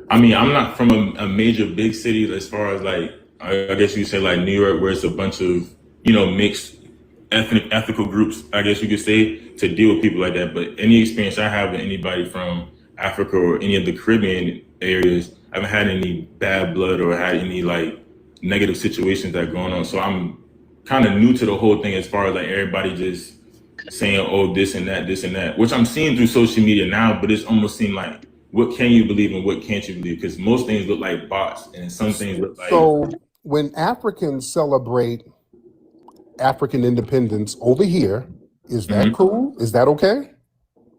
I mean, I'm not from a major big city as far as like, I guess you say like New York, where it's a bunch of, mixed ethical groups, I guess you could say, to deal with people like that. But any experience I have with anybody from Africa or any of the Caribbean areas, I haven't had any bad blood or had any like negative situations that are going on. So I'm kind of new to the whole thing as far as like everybody just saying, oh, this and that, which I'm seeing through social media now, but it's almost seemed like, what can you believe and what can't you believe? Because most things look like bots and some things look like. So when Africans celebrate African independence over here, is that cool? Is that okay?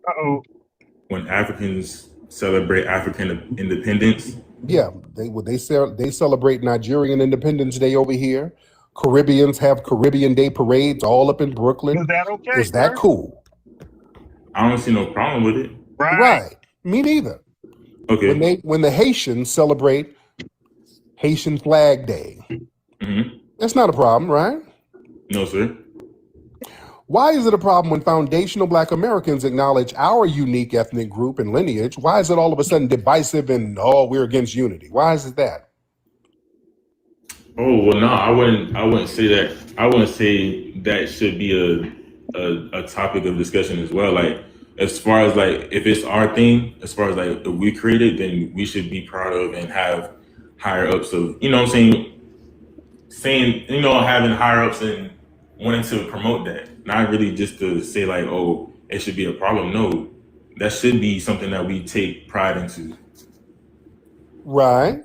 Uh-oh. When Africans celebrate African independence? Yeah, they celebrate Nigerian Independence Day over here. Caribbeans have Caribbean Day parades all up in Brooklyn. Is that okay? Is that cool? I don't see no problem with it. Right. Me neither. Okay. When the Haitians celebrate Haitian Flag Day, That's not a problem, right? No, sir. Why is it a problem when foundational Black Americans acknowledge our unique ethnic group and lineage? Why is it all of a sudden divisive and, oh, we're against unity? Why is it that? Oh well, no, I wouldn't say that. I wouldn't say that should be a topic of discussion as well. Like as far as like if it's our thing, as far as like if we create it, then we should be proud of and have higher ups of you know what I'm saying you know having higher ups and wanting to promote that, not really just to say like oh it should be a problem. No, that should be something that we take pride into. Right.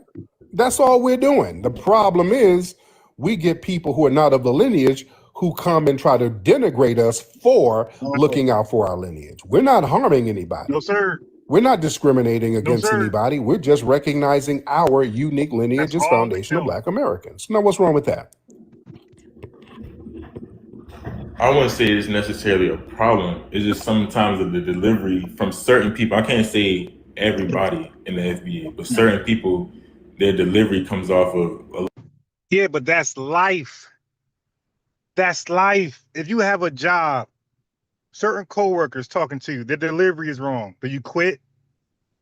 That's all we're doing. The problem is we get people who are not of the lineage who come and try to denigrate us for looking out for our lineage. We're not harming anybody. No, sir. We're not discriminating against sir. anybody. We're just recognizing our unique lineage as That's all we foundational do. Black Americans. Now, what's wrong with that? I wouldn't say it's necessarily a problem. It's just sometimes the delivery from certain people. I can't say everybody in the FBA, but certain people, their delivery comes off of. Yeah, but that's life. That's life. If you have a job, certain coworkers talking to you, their delivery is wrong. Do you quit?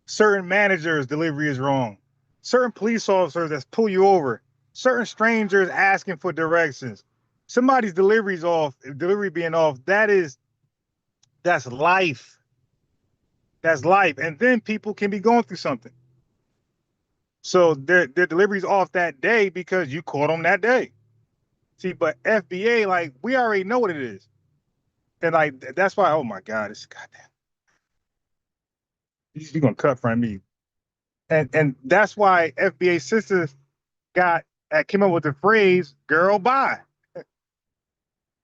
Certain managers' delivery is wrong. Certain police officers that pull you over. Certain strangers asking for directions. Somebody's delivery's off. Delivery being off. That's life. That's life. And then people can be going through something. So their delivery's off that day because you caught them that day. See, but FBA, like, we already know what it is. And like that's why, oh my God, it's goddamn. You're gonna cut from me. And that's why FBA sisters came up with the phrase "girl bye."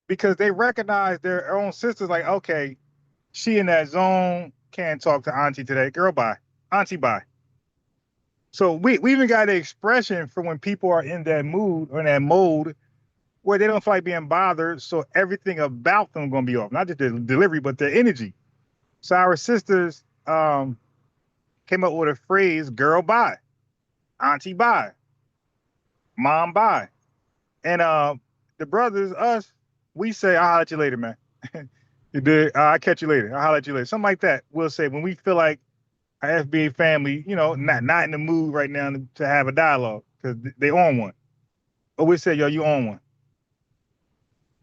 Because they recognize their own sisters, like, okay, she in that zone, can't talk to auntie today. Girl bye. Auntie bye. So we even got an expression for when people are in that mood or in that mode where they don't feel like being bothered. So everything about them gonna be off, not just the delivery, but the energy. So our sisters came up with a phrase, girl bye, auntie bye, mom bye. And the brothers, us, we say, I'll holler at you later, man. You did, I'll catch you later. I'll holler at you later. Something like that. We'll say when we feel like our FBA family, you know, not in the mood right now to have a dialogue because they on one. But we say, yo, you on one.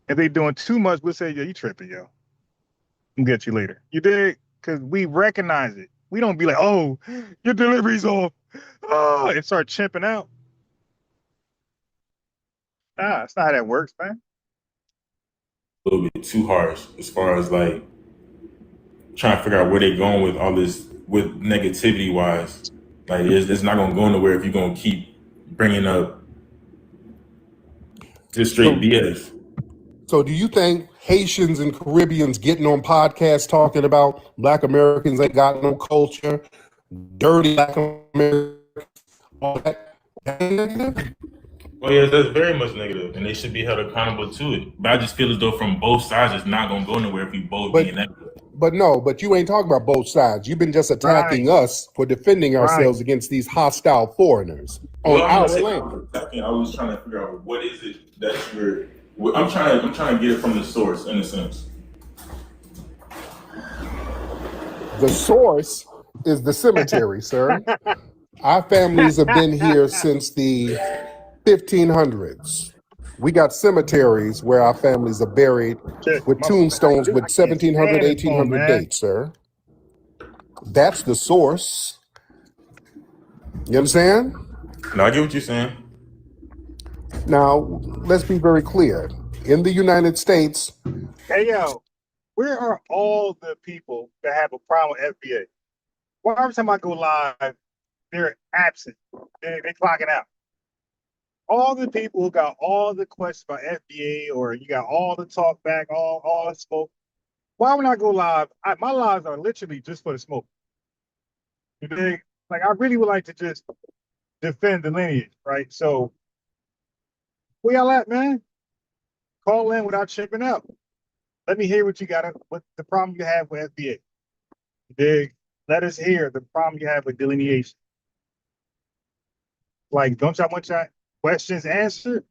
If they doing too much, we'll say, yo, you tripping, yo. I'll get you later. You did? Because we recognize it. We don't be like, oh, your delivery's off. Oh, and start chimping out. Nah, it's not how that works, man. A little bit too harsh as far as like trying to figure out where they're going with all this with negativity wise. Like it's not gonna go nowhere if you're gonna keep bringing up just straight BS. So do you think Haitians and Caribbeans getting on podcasts talking about Black Americans ain't got no culture, dirty Black Americans, all that negative? Oh yeah, that's very much negative, and they should be held accountable to it. But I just feel as though from both sides, it's not gonna go nowhere if you both being negative. But you ain't talking about both sides. You've been just attacking us for defending ourselves against these hostile foreigners on our land. I was trying to figure out what is it that you're. I'm trying to get it from the source in a sense. The source is the cemetery, sir. Our families have been here since the 1500s. We got cemeteries where our families are buried with tombstones with 1700, 1800 dates, sir. That's the source. You understand? No, I get what you're saying. Now, let's be very clear. In the United States, hey, yo, where are all the people that have a problem with FBA? Well, every time I go live, they're absent. They're clocking out. All the people who got all the questions about FBA, or you got all the talk back, all the smoke. Why would I go live? My lives are literally just for the smoke. You dig? Like, I really would like to just defend the lineage, right? So, where y'all at, man? Call in without chipping out. Let me hear what the problem you have with FBA. You dig? Let us hear the problem you have with delineation. Like, don't y'all want y'all questions answered?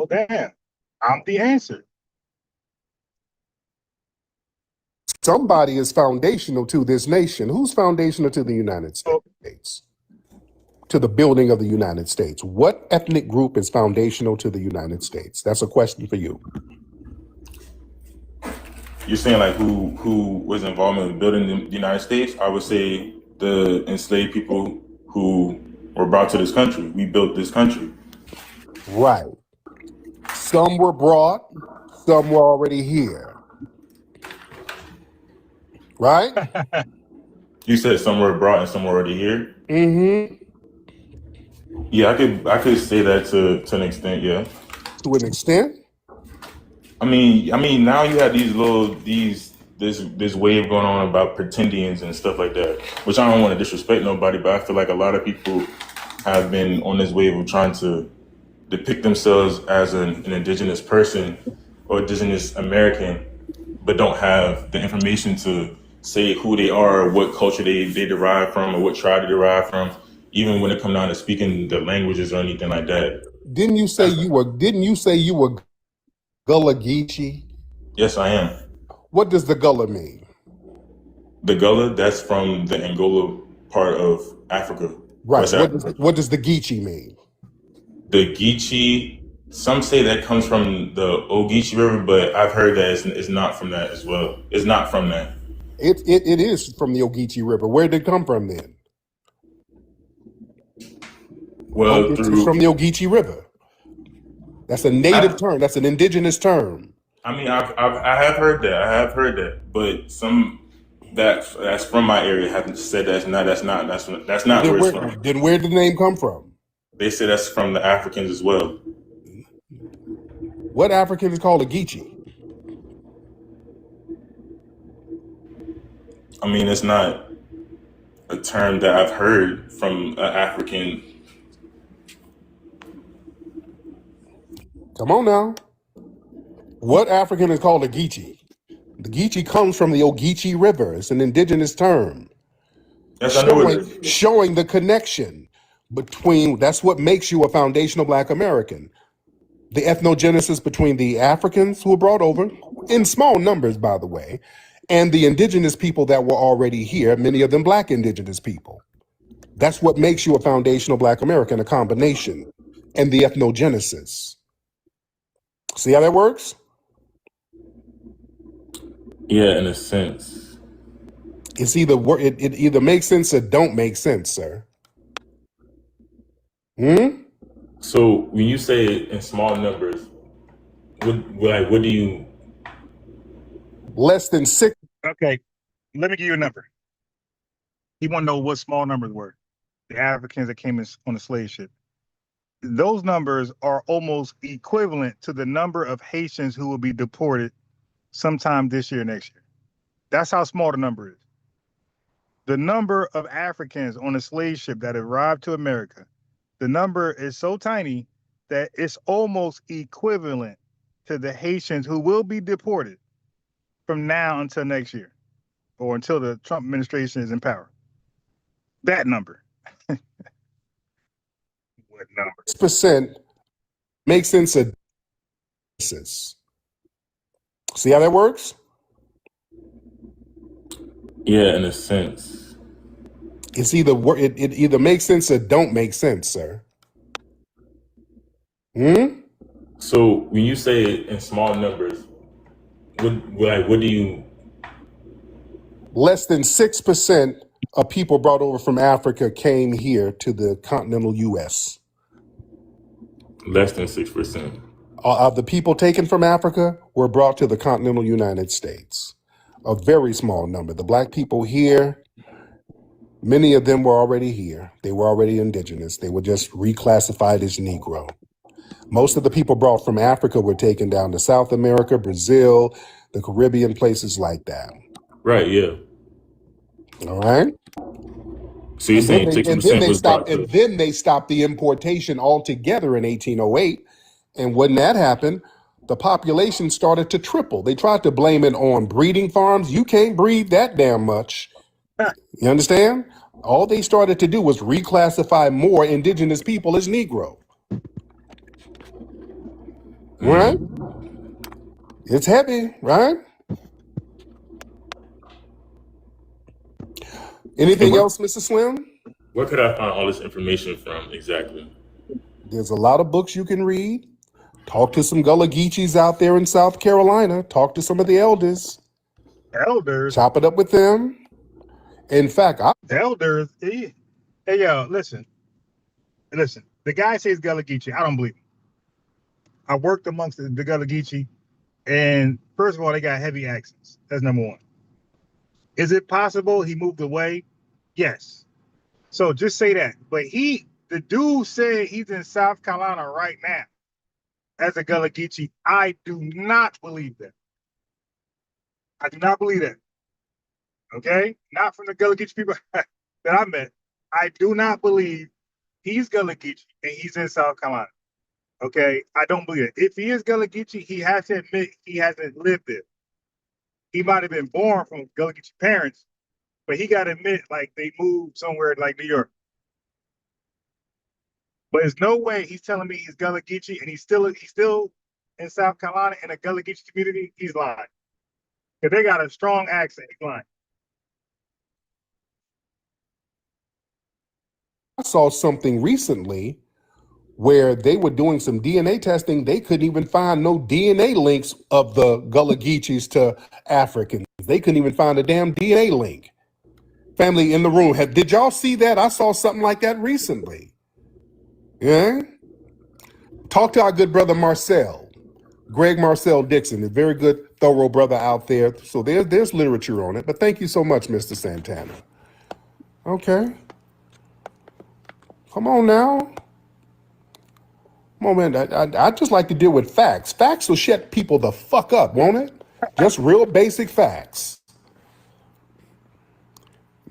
Well, damn, I'm the answer. Somebody is foundational to this nation. Who's foundational to the United States? To the building of the United States. What ethnic group is foundational to the United States? That's a question for you. You're saying like who was involved in building the United States? I would say the enslaved people who were brought to this country. We built this country. Right. Some were brought, some were already here. Right? You said some were brought and some were already here. Mm-hmm. Yeah, I could say that to an extent. Yeah. To an extent. I mean, now you have this wave going on about pretendians and stuff like that, which I don't want to disrespect nobody, but I feel like a lot of people have been on this wave of trying to depict themselves as an indigenous person or indigenous American, but don't have the information to say who they are, what culture they derive from, or what tribe they derive from, even when it comes down to speaking the languages or anything like that. Didn't you say you were Gullah Geechee? Yes, I am. What does the Gullah mean? The Gullah, that's from the Angola part of Africa. Right. West Africa. What does the Geechee mean? The Geechee, some say that comes from the Ogeechee River, but I've heard that it's not from that as well. It's not from that. It is from the Ogeechee River. Where did it come from then? Well, It's from the Ogeechee River. That's a native term. That's an indigenous term. I mean, I have heard that, but some that's from my area haven't said that's not where it's from. Then where did the name come from? They say that's from the Africans as well. What African is called a Geechee? I mean, it's not a term that I've heard from an African. Come on now. What African is called a Geechee? The Geechee comes from the Ogeechee River. It's an indigenous term. Yes, I know it is. Showing the connection between, that's what makes you a foundational Black American. The ethnogenesis between the Africans who were brought over, in small numbers, by the way, and the indigenous people that were already here, many of them Black indigenous people. That's what makes you a foundational Black American, a combination, and the ethnogenesis. See how that works? Yeah, in a sense. It's either it either makes sense or don't make sense, sir. So when you say in small numbers, what do you? Less than 6. Okay, let me give you a number. You want to know what small numbers were? The Africans that came in on the slave ship. Those numbers are almost equivalent to the number of Haitians who will be deported sometime this year, next year. That's how small the number is. The number of Africans on a slave ship that arrived to America, the number is so tiny that it's almost equivalent to the Haitians who will be deported from now until next year, or until the Trump administration is in power. That number. What number? 6% makes sense of this. See how that works? Yeah, in a sense. It's either it either makes sense or don't make sense, sir. So when you say in small numbers, what do you? Less than 6% of people brought over from Africa came here to the continental U.S. Less than 6%. Of the people taken from Africa were brought to the continental United States. A very small number. The Black people here, many of them were already here. They were already indigenous. They were just reclassified as Negro. Most of the people brought from Africa were taken down to South America, Brazil, the Caribbean, places like that. Right, yeah. All right? So you're saying 6% was brought to... And then they stopped the importation altogether in 1808. And when that happened, the population started to triple. They tried to blame it on breeding farms. You can't breed that damn much. You understand? All they started to do was reclassify more indigenous people as Negro. right? It's heavy, right? Anything else, Mr. Slim? Where could I find all this information from exactly? There's a lot of books you can read. Talk to some Gullah Geechees out there in South Carolina. Talk to some of the elders. Elders. Chop it up with them. In fact, Elders. Hey, yo, listen. The guy says Gullah Geechee. I don't believe him. I worked amongst the Gullah Geechee, and first of all, they got heavy accents. That's number one. Is it possible he moved away? Yes. So just say that. But the dude said he's in South Carolina right now as a Gullah Geechee. I do not believe that. I do not believe that. Okay? Not from the Gullah Geechee people that I met. I do not believe he's Gullah Geechee and he's in South Carolina. Okay? I don't believe it. If he is Gullah Geechee, he has to admit he hasn't lived there. He might have been born from Gullah Geechee parents, but he got to admit, like, they moved somewhere like New York. But there's no way he's telling me he's Gullah Geechee and he's still in South Carolina in a Gullah Geechee community. He's lying. Because they got a strong accent. He's lying. I saw something recently where they were doing some DNA testing. They couldn't even find no DNA links of the Gullah Geechees to Africans. They couldn't even find a damn DNA link. Family in the room, did y'all see that? I saw something like that recently. Yeah? Talk to our good brother Marcel, Greg Marcel Dixon, a very good, thorough brother out there. So there's literature on it. But thank you so much, Mr. Santana. Okay. Come on now. Come on, man. I just like to deal with facts. Facts will shut people the fuck up, won't it? Just real basic facts.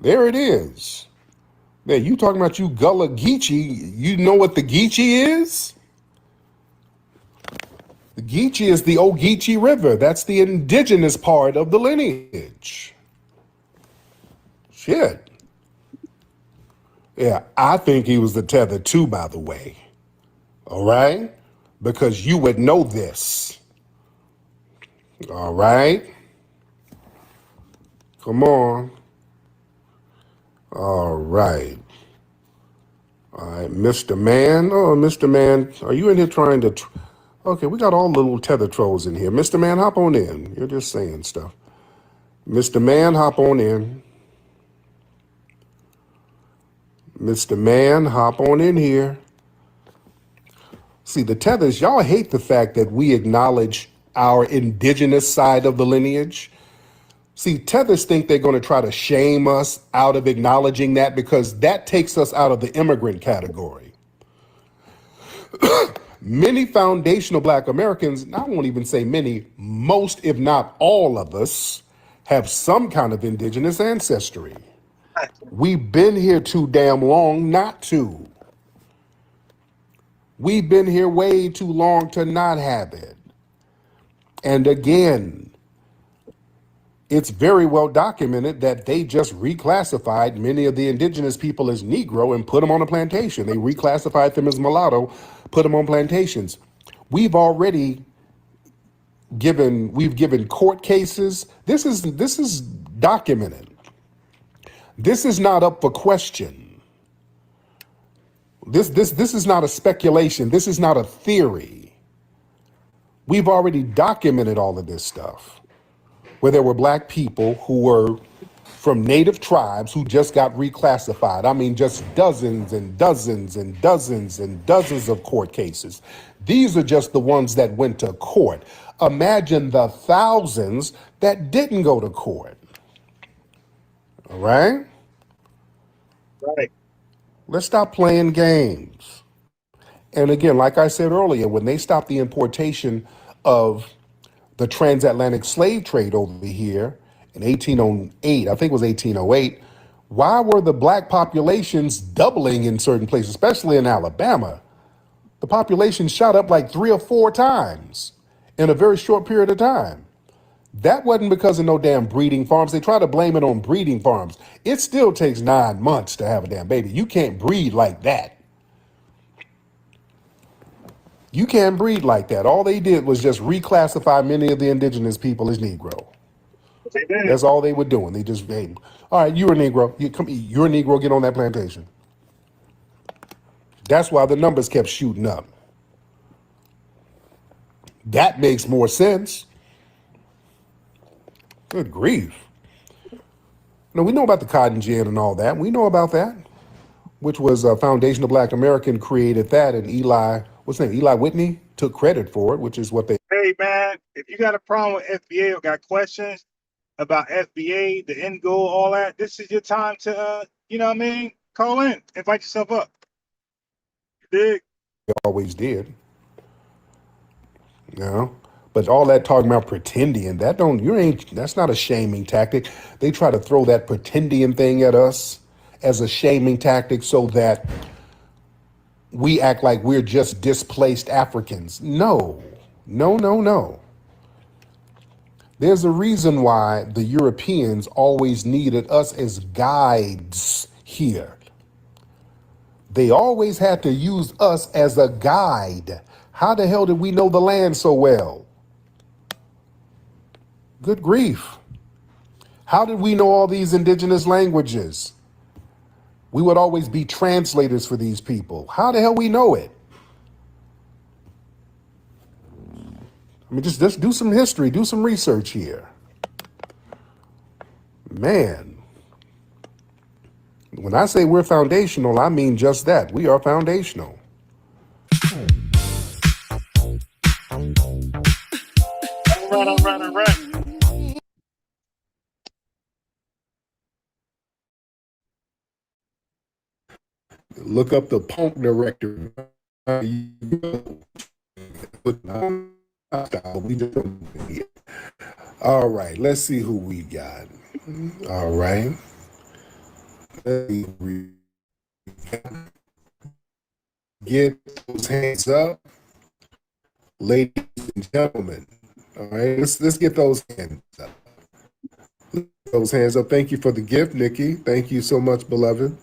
There it is. Yeah, you talking about you Gullah Geechee. You know what the Geechee is? The Geechee is the Ogeechee River. That's the indigenous part of the lineage. Shit. Yeah, I think he was the tether too, by the way. All right? Because you would know this. All right? Come on. All right. All right, Mr. Man. Oh, Mr. Man, are you in here trying to... Okay, we got all the little tether trolls in here. Mr. Man, hop on in. You're just saying stuff. Mr. Man, hop on in. Mr. Man, hop on in here. See, the tethers, y'all hate the fact that we acknowledge our indigenous side of the lineage. See, tethers think they're going to try to shame us out of acknowledging that because that takes us out of the immigrant category. Many foundational Black Americans, I won't even say many, most, if not all of us, have some kind of indigenous ancestry. We've been here too damn long not to. We've been here way too long to not have it. And again, it's very well documented that they just reclassified many of the indigenous people as Negro and put them on a plantation. They reclassified them as mulatto, put them on plantations. We've already given court cases. This is documented. This is not up for question. This is not a speculation. This is not a theory. We've already documented all of this stuff, where there were Black people who were from native tribes who just got reclassified. I mean, just dozens and dozens and dozens and dozens of court cases. These are just the ones that went to court. Imagine the thousands that didn't go to court. All right? Right. Let's stop playing games. And again, like I said earlier, when they stopped the importation of the transatlantic slave trade over here in 1808, I think it was 1808, why were the Black populations doubling in certain places, especially in Alabama? The population shot up like 3 or 4 times in a very short period of time. That wasn't because of no damn breeding farms. They try to blame it on breeding farms. It still takes 9 months to have a damn baby. You can't breed like that. You can't breed like that. All they did was just reclassify many of the indigenous people as Negro. That's all they were doing. They just, hey, all right, you're a Negro. You're a Negro. Get on that plantation. That's why the numbers kept shooting up. That makes more sense. Good grief. No, we know about the cotton gin and all that. We know about that, which was a Foundation of Black American created that, and what's his name? Eli Whitney took credit for it, which is what they. Hey man, if you got a problem with FBA or got questions about FBA, the end goal, all that, this is your time to, you know what I mean? Call in, invite yourself up. You dig? Always did. You know? But all that talking about pretending, that's not a shaming tactic. They try to throw that pretending thing at us as a shaming tactic so that we act like we're just displaced Africans. No. There's a reason why the Europeans always needed us as guides here. They always had to use us as a guide. How the hell did we know the land so well? Good grief. How did we know all these indigenous languages? We would always be translators for these people. How the hell we know it? I mean, just do some history, do some research here. Man, when I say we're foundational, I mean just that. We are foundational. All right. Look up the punk director. All right, let's see who we got. All right. Get those hands up, ladies and gentlemen. All right, let's get those hands up. Those hands up. Thank you for the gift, Nikki. Thank you so much, beloved.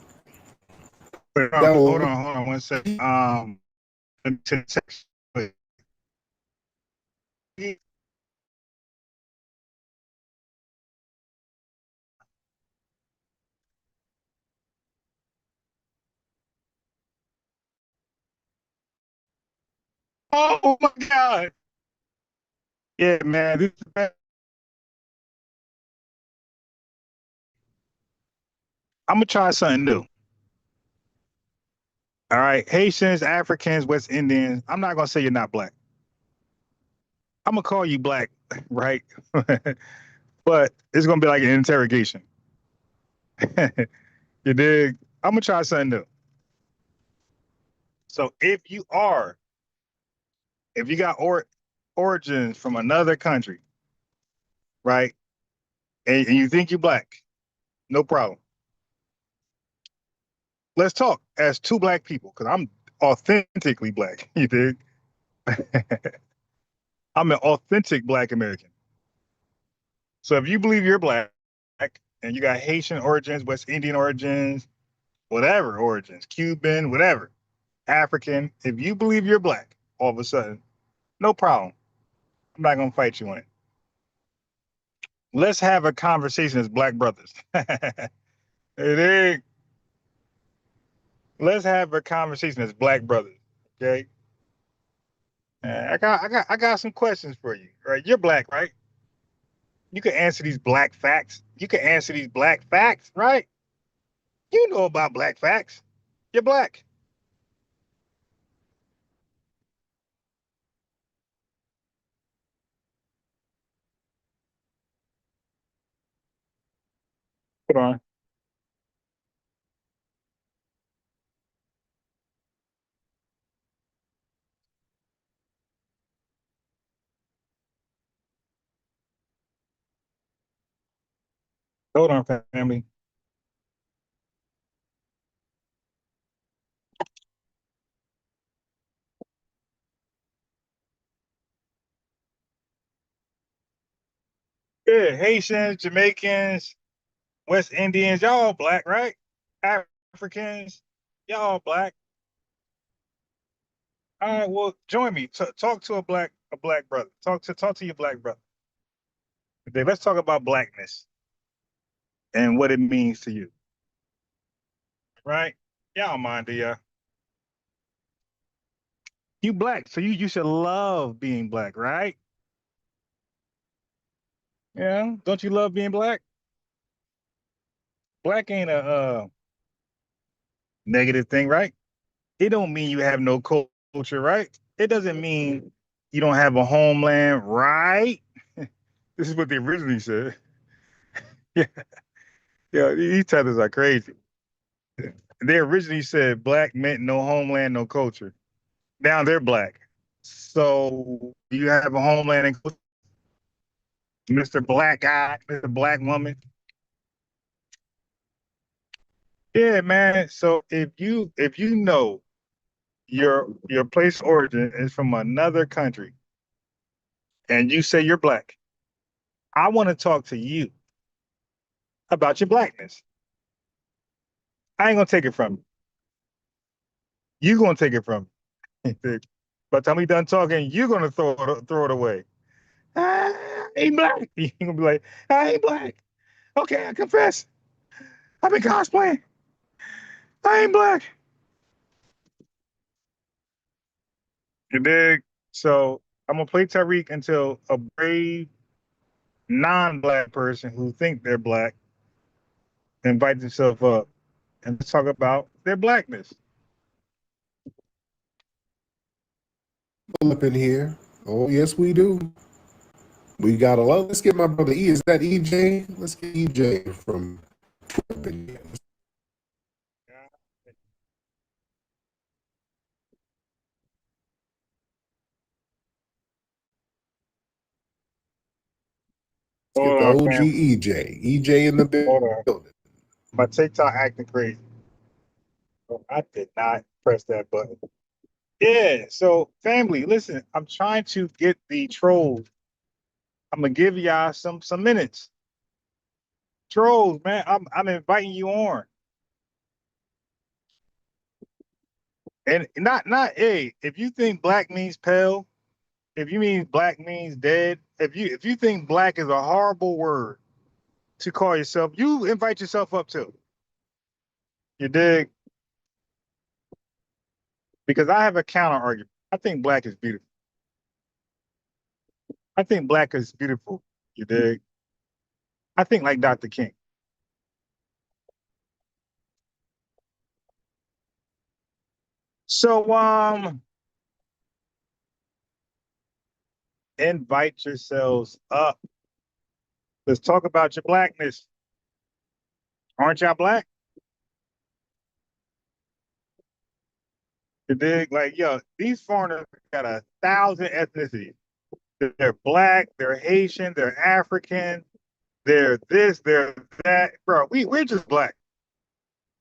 Hold on 1 second. Let me send a text. Oh my God. Yeah, man. This is bad. I'm gonna try something new. All right, Haitians, Africans, West Indians. I'm not gonna say you're not black. I'm gonna call you black, right? But it's gonna be like an interrogation. You dig? I'm gonna try something new. So if you got origins from another country, right, and you think you're black, no problem. Let's talk as two black people, because I'm authentically black. You dig? I'm an authentic black American. So if you believe you're black and you got Haitian origins, West Indian origins, whatever origins, Cuban, whatever, African, if you believe you're black, all of a sudden, no problem. I'm not gonna fight you on it. Let's have a conversation as black brothers. Hey, let's have a conversation as black brothers. Okay. I got some questions for you. Right? You're black, right? You can answer these black facts. You can answer these black facts, right? You know about black facts. You're black. Hold on. Hold on, family. Yeah, Haitians, Jamaicans, West Indians, y'all black, right? Africans, y'all black. All right, well, join me. Talk to a black brother. Talk to your black brother. Okay, let's talk about blackness and what it means to you. Right? Y'all don't mind, do ya? You black, so you should love being black, right? Yeah. Don't you love being black? Black ain't a negative thing, right? It don't mean you have no culture, right? It doesn't mean you don't have a homeland, right? This is what they originally said. Yeah, yeah, these titles are crazy. They originally said black meant no homeland, no culture. Now they're black. So you have a homeland and culture, Mr. Black Guy, Mr. Black Woman. Yeah, man. So if you know your place of origin is from another country and you say you're black, I want to talk to you about your blackness. I ain't gonna take it from you. You gonna take it from me. By the time we done talking, you're gonna throw it away. I ain't black. You're gonna be like, I ain't black. Okay, I confess. I've been cosplaying. I ain't black. You dig? So I'm gonna play Tariq until a brave non-black person who think they're black invites himself up and talk about their blackness. Up in here. Oh, yes, we do. We got a lot. Let's get my brother E. Is that EJ? Let's get EJ from up in here. Let's get Hold the on, OG fam. EJ. EJ in the Hold on. building. My TikTok acting crazy. Oh, I did not press that button. Yeah, so family, listen, I'm trying to get the trolls. I'm gonna give y'all some minutes. Trolls, man, I'm inviting you on. And not hey, if you think black means pale, if you mean black means dead, if you think black is a horrible word to call yourself, you invite yourself up too. You dig? Because I have a counter argument. I think black is beautiful. I think black is beautiful. You dig? I think like Dr. King. So invite yourselves up. Let's talk about your blackness. Aren't y'all black? You dig? Like, yo, these foreigners got 1,000 ethnicities. They're black, they're Haitian, they're African, they're this, they're that. Bro, we're just black.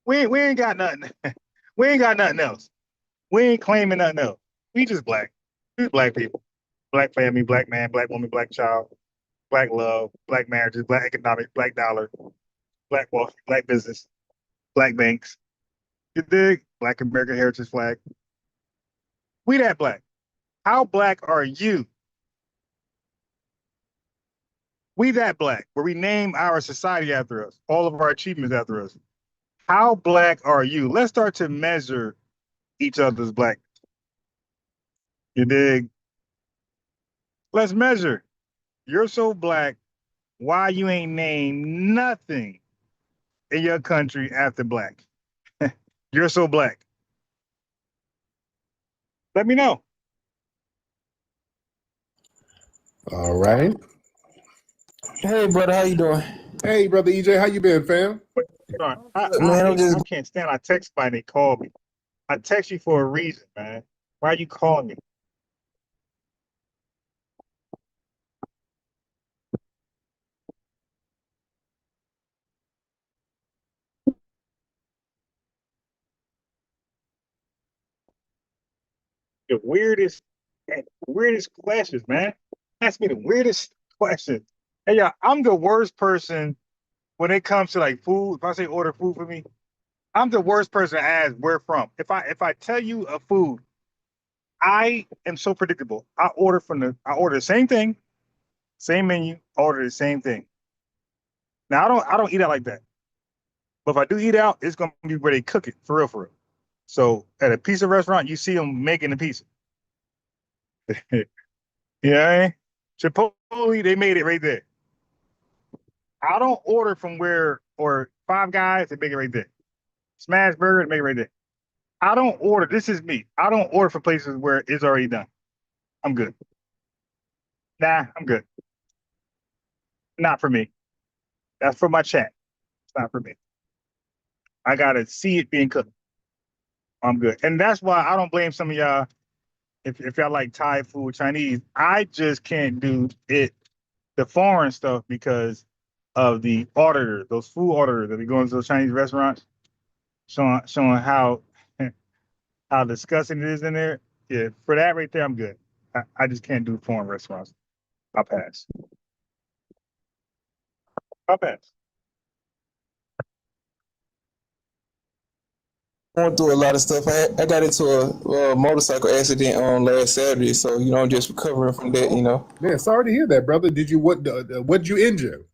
We ain't got nothing. We ain't got nothing else. We ain't claiming nothing else. We just black. We black people. Black family, black man, black woman, black child, black love, black marriages, black economics, black dollar, black Wall Street, black business, black banks. You dig? Black American heritage flag. We that black. How black are you? We that black, where we name our society after us, all of our achievements after us. How black are you? Let's start to measure each other's black. You dig? Let's measure. You're so black. Why you ain't named nothing in your country after black? You're so black. Let me know. All right. Hey, brother, how you doing? Hey, brother EJ, how you been, fam? Hold on. Man, I'm just I can't stand. I text somebody, they call me. I text you for a reason, man. Why are you calling me? The weirdest questions, man. Ask me the weirdest questions. Hey, yeah, I'm the worst person when it comes to like food. If I say order food for me, I'm the worst person to ask where from. If I tell you a food, I am so predictable. I order the same thing, same menu, order the same thing. Now I don't eat out like that. But if I do eat out, it's gonna be where they cook it for real, for real. So at a pizza restaurant, you see them making the pizza. Yeah, Chipotle, they made it right there. I don't order from where or Five Guys, they make it right there. Smash Burger, they make it right there. I don't order. This is me. I don't order from places where it's already done. I'm good. Nah, I'm good. Not for me. That's for my chat. It's not for me. I gotta see it being cooked. I'm good. And that's why I don't blame some of y'all if y'all like Thai food, Chinese. I just can't do it, the foreign stuff, because of the auditors, those food auditors that be going to those Chinese restaurants, showing how how disgusting it is in there. Yeah, for that right there, I'm good. I just can't do foreign restaurants. I'll pass. I'll pass. Going through a lot of stuff. I got into a motorcycle accident on last Saturday, so I'm just recovering from that. Man, sorry to hear that, brother. What'd you injure?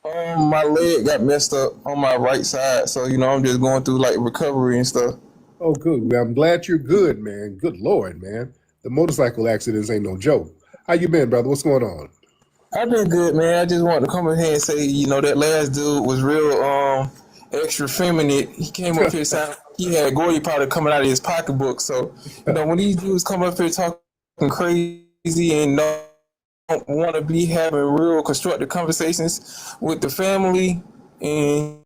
My leg got messed up on my right side, so I'm just going through like recovery and stuff. Oh, good. Well, I'm glad you're good, man. Good Lord, man. The motorcycle accidents ain't no joke. How you been, brother? What's going on? I've been good, man. I just wanted to come in here and say, that last dude was real extra feminine. He came up here saying he had Gordy powder coming out of his pocketbook. So, when these dudes come up here talking crazy and don't want to be having real constructive conversations with the family, and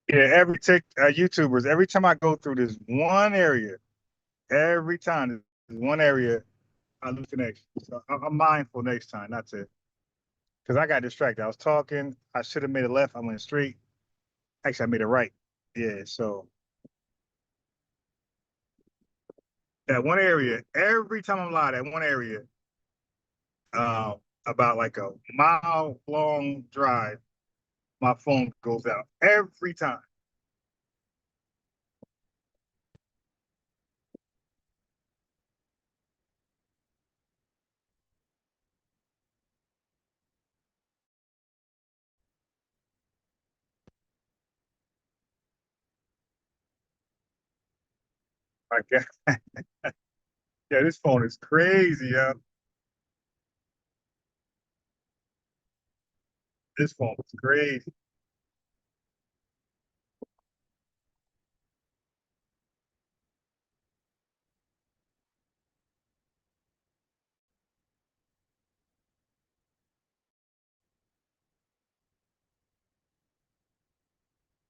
Yeah, YouTubers, every time I go through this one area, every time there's one area, I lose connection. So I'm mindful next time, not to, because I got distracted. I was talking. I should have made a left. I went straight. Actually, I made a right. Yeah, so that one area, every time I'm live, that one area, uh, about like a mile long drive, my phone goes out every time. Like, yeah, this phone is crazy, yeah. This phone is crazy.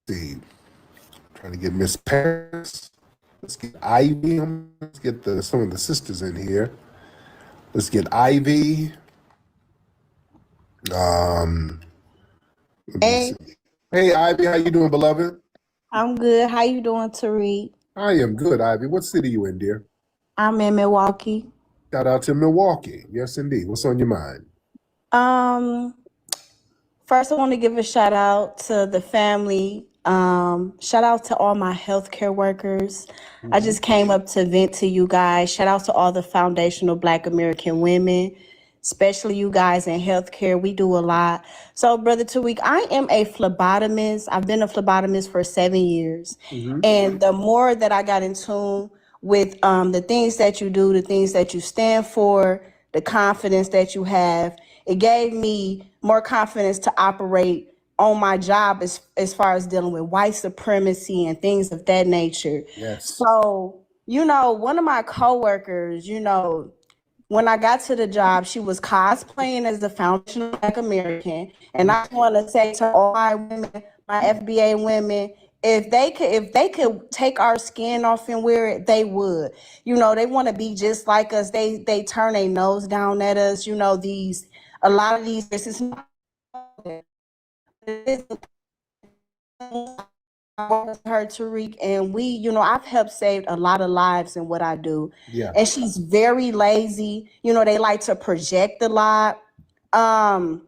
See, trying to get Miss Paris. Let's get Ivy. Let's get some of the sisters in here. Let's get Ivy. Let me Hey, see. Hey, Ivy, how you doing, beloved? I'm good. How you doing, Tariq? I am good, Ivy. What city you in, dear? I'm in Milwaukee. Shout out to Milwaukee. Yes, indeed. What's on your mind? Um, First I want to give a shout out to the family. Shout out to all my healthcare workers. I just came up to vent to you guys. Shout out to all the foundational Black American women, especially you guys in healthcare. We do a lot. So, Brother Tariq, I am a phlebotomist. I've been a phlebotomist for 7 years. And the more that I got in tune with the things that you do, the things that you stand for, the confidence that you have, it gave me more confidence to operate on my job as far as dealing with white supremacy and things of that nature. Yes. So, one of my coworkers, when I got to the job, she was cosplaying as the foundational Black American. And I want to say to all my women, my FBA women, if they could take our skin off and wear it, they would. You know, they want to be just like us. They turn their nose down at us. You know, a lot of these, this is not, her, Tariq, and we, you know, I've helped save a lot of lives in what I do. Yeah. And she's very lazy. You know, they like to project a lot. And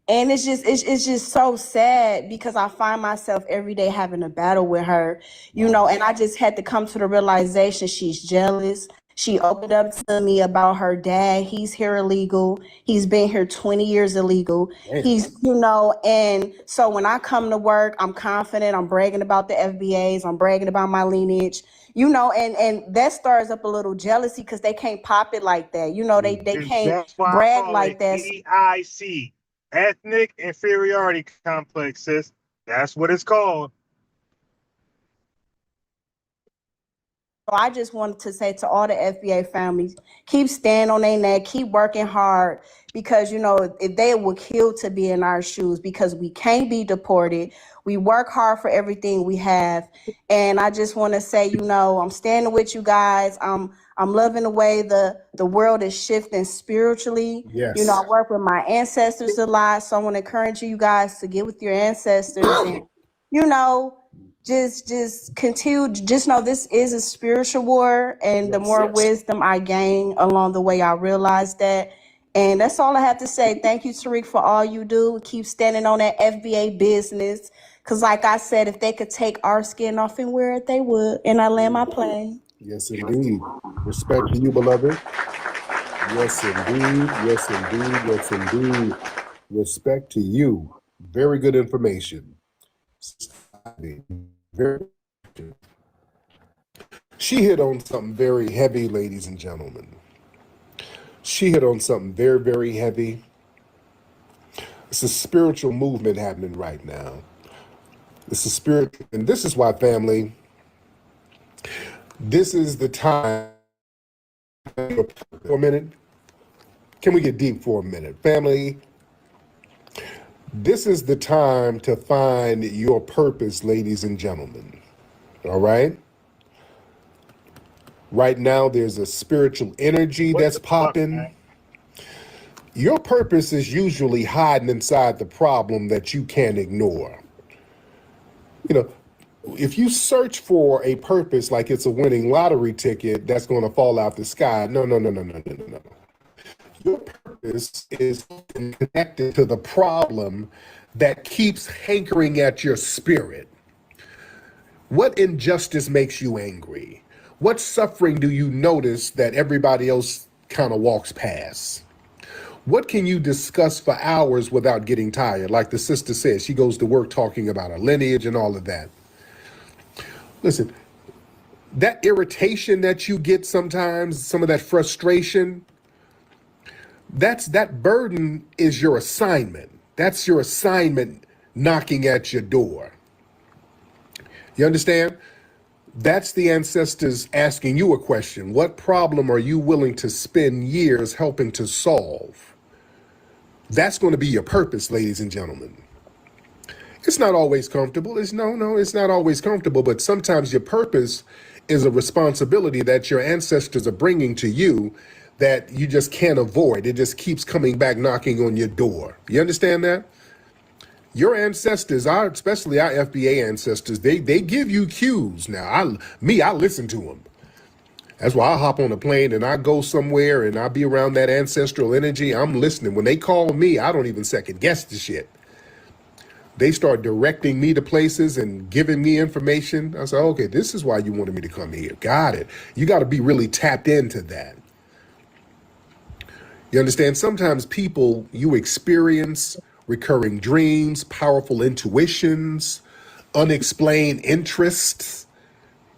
it's just so sad because I find myself every day having a battle with her, you know, and I just had to come to the realization she's jealous. She opened up to me about her dad. He's here illegal. He's been here 20 years illegal. Damn. He's, you know, and so when I come to work, I'm confident. I'm bragging about the FBAs. I'm bragging about my lineage, you know, and that stirs up a little jealousy because they can't pop it like that. You know, they can't That's why I brag call like it that. EIC, ethnic inferiority complex, sis. That's what it's called. So I just wanted to say to all the FBA families, keep standing on their neck, keep working hard, because, you know, if they will kill to be in our shoes, because we can't be deported. We work hard for everything we have. And I just want to say, you know, I'm standing with you guys. I'm loving the way the world is shifting spiritually. Yes. You know, I work with my ancestors a lot. So I want to encourage you guys to get with your ancestors and, you know, just continue, just know this is a spiritual war, and the more wisdom I gain along the way, I realize that. And that's all I have to say. Thank you, Tariq, for all you do. Keep standing on that FBA business. Because like I said, if they could take our skin off and wear it, they would. And I land my plane. Yes, indeed. Respect to you, beloved. Yes, indeed. Yes, indeed. Yes, indeed. Respect to you. Very good information. She hit on something very heavy, ladies and gentlemen. She hit on something very, very heavy. It's a spiritual movement happening right now. It's a spirit, and this is why, family, this is the time. For a minute. Can we get deep for a minute? Family, this is the time to find your purpose, ladies and gentlemen. All right? Right now, there's a spiritual energy that's popping. Your purpose is usually hiding inside the problem that you can't ignore. You know, if you search for a purpose like it's a winning lottery ticket that's going to fall out the sky, no. Your purpose is connected to the problem that keeps hankering at your spirit. What injustice makes you angry? What suffering do you notice that everybody else kind of walks past? What can you discuss for hours without getting tired? Like the sister said, she goes to work talking about her lineage and all of that. Listen, that irritation that you get sometimes, some of that frustration, that burden is your assignment. That's your assignment knocking at your door. You understand? That's the ancestors asking you a question. What problem are you willing to spend years helping to solve? That's going to be your purpose, ladies and gentlemen. It's not always comfortable. It's not always comfortable, but sometimes your purpose is a responsibility that your ancestors are bringing to you that you just can't avoid. It just keeps coming back knocking on your door. You understand that? Your ancestors, especially our FBA ancestors, they give you cues. Now, I listen to them. That's why I hop on a plane and I go somewhere and I be around that ancestral energy. I'm listening. When they call me, I don't even second guess the shit. They start directing me to places and giving me information. I say, okay, this is why you wanted me to come here. Got it. You got to be really tapped into that. You understand? Sometimes people, you experience recurring dreams, powerful intuitions, unexplained interests.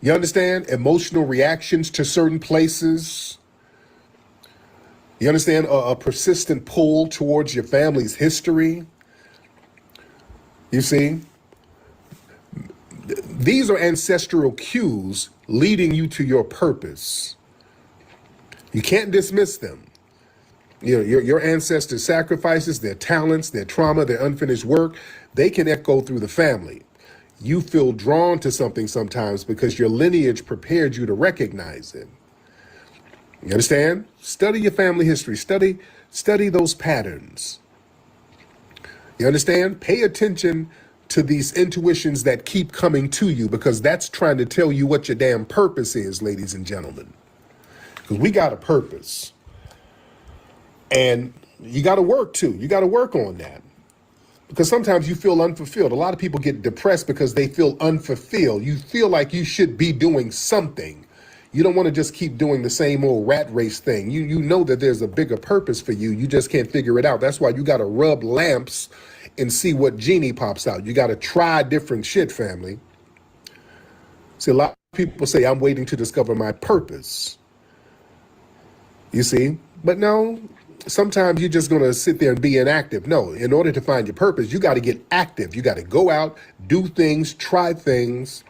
You understand? Emotional reactions to certain places. You understand? A persistent pull towards your family's history. You see? These are ancestral cues leading you to your purpose. You can't dismiss them. You know, your ancestors' sacrifices, their talents, their trauma, their unfinished work, they can echo through the family. You feel drawn to something sometimes because your lineage prepared you to recognize it. You understand? Study your family history. Study those patterns. You understand? Pay attention to these intuitions that keep coming to you, because that's trying to tell you what your damn purpose is, ladies and gentlemen. Because we got a purpose. And you got to work too. You got to work on that. Because sometimes you feel unfulfilled. A lot of people get depressed because they feel unfulfilled. You feel like you should be doing something. You don't want to just keep doing the same old rat race thing. You know that there's a bigger purpose for you. You just can't figure it out. That's why you got to rub lamps and see what genie pops out. You got to try different shit, family. See, a lot of people say, I'm waiting to discover my purpose. You see? But no, sometimes you're just going to sit there and be inactive. No, in order to find your purpose, you got to get active. You got to go out, do things, try things.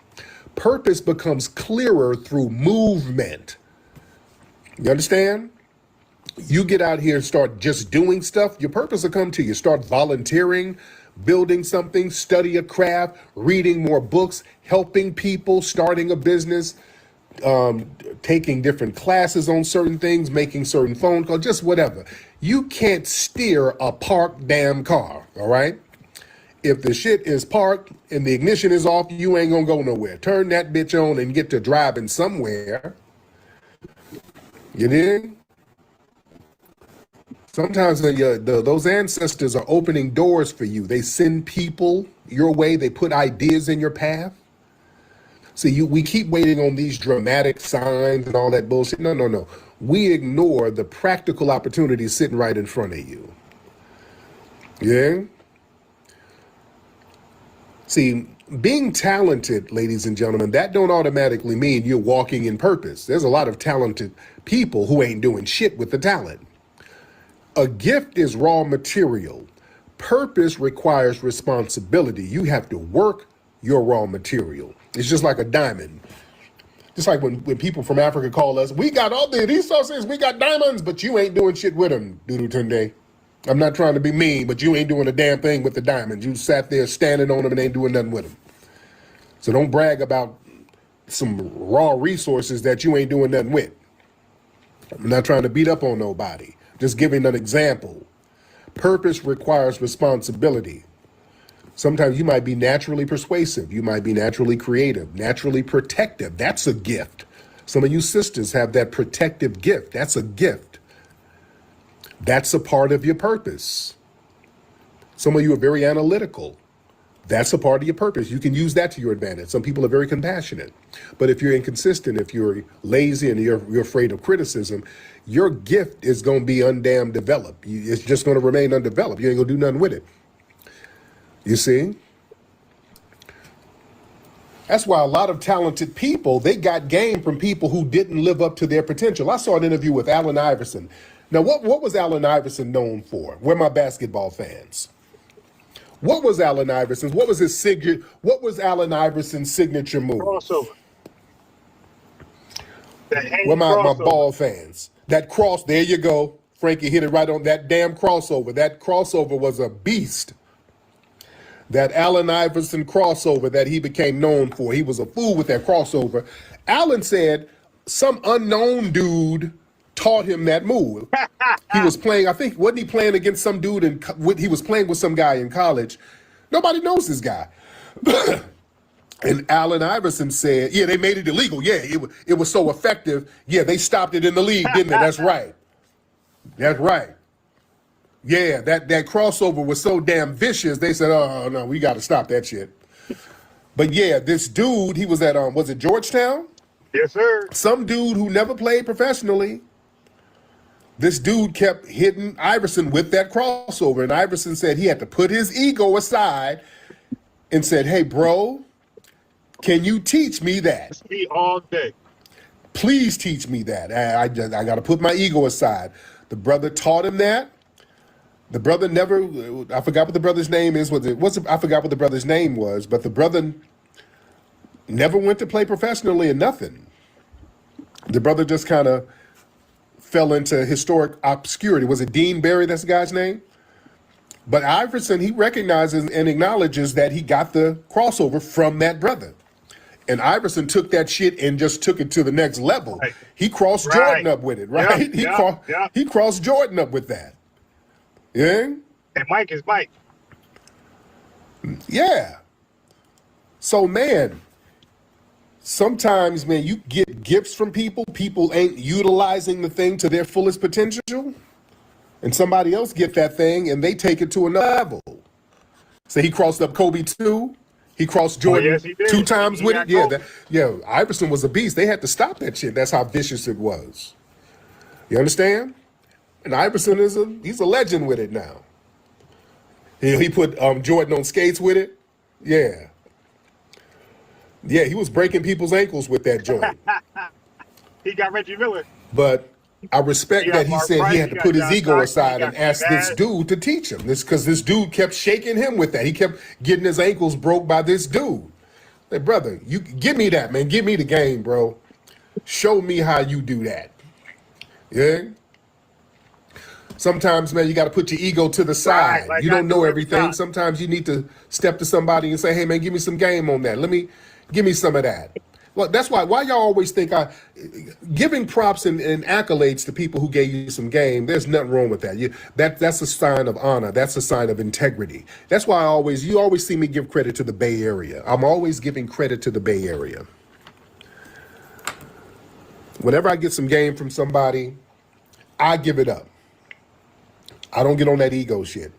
Purpose becomes clearer through movement. You understand? You get out here and start just doing stuff, your purpose will come to you. Start volunteering, building something, study a craft, reading more books, helping people, starting a business, taking different classes on certain things, making certain phone calls, just whatever. You can't steer a parked damn car, all right? If the shit is parked and the ignition is off, you ain't gonna go nowhere. Turn that bitch on and get to driving somewhere. You dig? Sometimes those ancestors are opening doors for you. They send people your way. They put ideas in your path. See, we keep waiting on these dramatic signs and all that bullshit. No. We ignore the practical opportunities sitting right in front of you. Yeah? See, being talented, ladies and gentlemen, that don't automatically mean you're walking in purpose. There's a lot of talented people who ain't doing shit with the talent. A gift is raw material. Purpose requires responsibility. You have to work your raw material. It's just like a diamond. Just like when people from Africa call us, we got all the resources, we got diamonds, but you ain't doing shit with them, Dudu Tunde. I'm not trying to be mean, but you ain't doing a damn thing with the diamonds. You sat there standing on them and ain't doing nothing with them. So don't brag about some raw resources that you ain't doing nothing with. I'm not trying to beat up on nobody. Just giving an example. Purpose requires responsibility. Sometimes you might be naturally persuasive. You might be naturally creative, naturally protective. That's a gift. Some of you sisters have that protective gift. That's a gift. That's a part of your purpose. Some of you are very analytical. That's a part of your purpose. You can use that to your advantage. Some people are very compassionate. But if you're inconsistent, if you're lazy and you're afraid of criticism, your gift is going to be undamn developed. It's just going to remain undeveloped. You ain't going to do nothing with it. You see? That's why a lot of talented people, they got game from people who didn't live up to their potential. I saw an interview with Allen Iverson. Now, what was Allen Iverson known for? Where my basketball fans? What was Allen Iverson's? What was his signature? What was Allen Iverson's signature move? Crossover. Where my ball fans? That cross. There you go. Frankie hit it right on that damn crossover. That crossover was a beast. That Allen Iverson crossover that he became known for. He was a fool with that crossover. Allen said some unknown dude taught him that move. He was playing, I think, wasn't he playing against some dude, and he was playing with some guy in college. Nobody knows this guy. And Allen Iverson said, yeah, they made it illegal. Yeah, it was so effective. Yeah, they stopped it in the league, didn't they? That's right. That's right. Yeah, that crossover was so damn vicious, they said, oh, no, we got to stop that shit. But yeah, this dude, he was at, was it Georgetown? Yes, sir. Some dude who never played professionally. This dude kept hitting Iverson with that crossover, and Iverson said he had to put his ego aside and said, hey, bro, can you teach me that? Me all day. Please teach me that. I got to put my ego aside. The brother taught him that. The brother never, I forgot what the brother's name is. I forgot what the brother's name was, but the brother never went to play professionally or nothing. The brother just kind of fell into historic obscurity. Was it Dean Barry? That's the guy's name. But Iverson, he recognizes and acknowledges that he got the crossover from that brother. And Iverson took that shit and just took it to the next level. Right. He crossed Right. Jordan up with it, right? He crossed Jordan up with that. Yeah? And Mike is Mike. Yeah. So, man, sometimes, man, you get gifts from people. People ain't utilizing the thing to their fullest potential. And somebody else get that thing and they take it to another level. So he crossed up Kobe too. He crossed Jordan yes, he did. 2 times He with got it. Yeah, Kobe. Iverson was a beast. They had to stop that shit. That's how vicious it was. You understand? And Iverson he's a legend with it now. He put Jordan on skates with it. Yeah. Yeah, he was breaking people's ankles with that joint. He got Reggie Miller. But I respect He got that he Mark said Price, he had he to got put his John ego Stockton, aside he and got ask this Baz. dude to teach him. Because this dude kept shaking him with that. He kept getting his ankles broke by this dude. Hey, brother, you give me that, man. Give me the game, bro. Show me how you do that. Yeah? Sometimes, man, you got to put your ego to the side. like You I don't do know every everything. time. Sometimes you need to step to somebody and say, hey, man, give me some game on that. Give me some of that. Well, that's why y'all always think giving props and accolades to people who gave you some game, there's nothing wrong with that. That's a sign of honor. That's a sign of integrity. That's why you always see me give credit to the Bay Area. I'm always giving credit to the Bay Area. Whenever I get some game from somebody, I give it up. I don't get on that ego shit.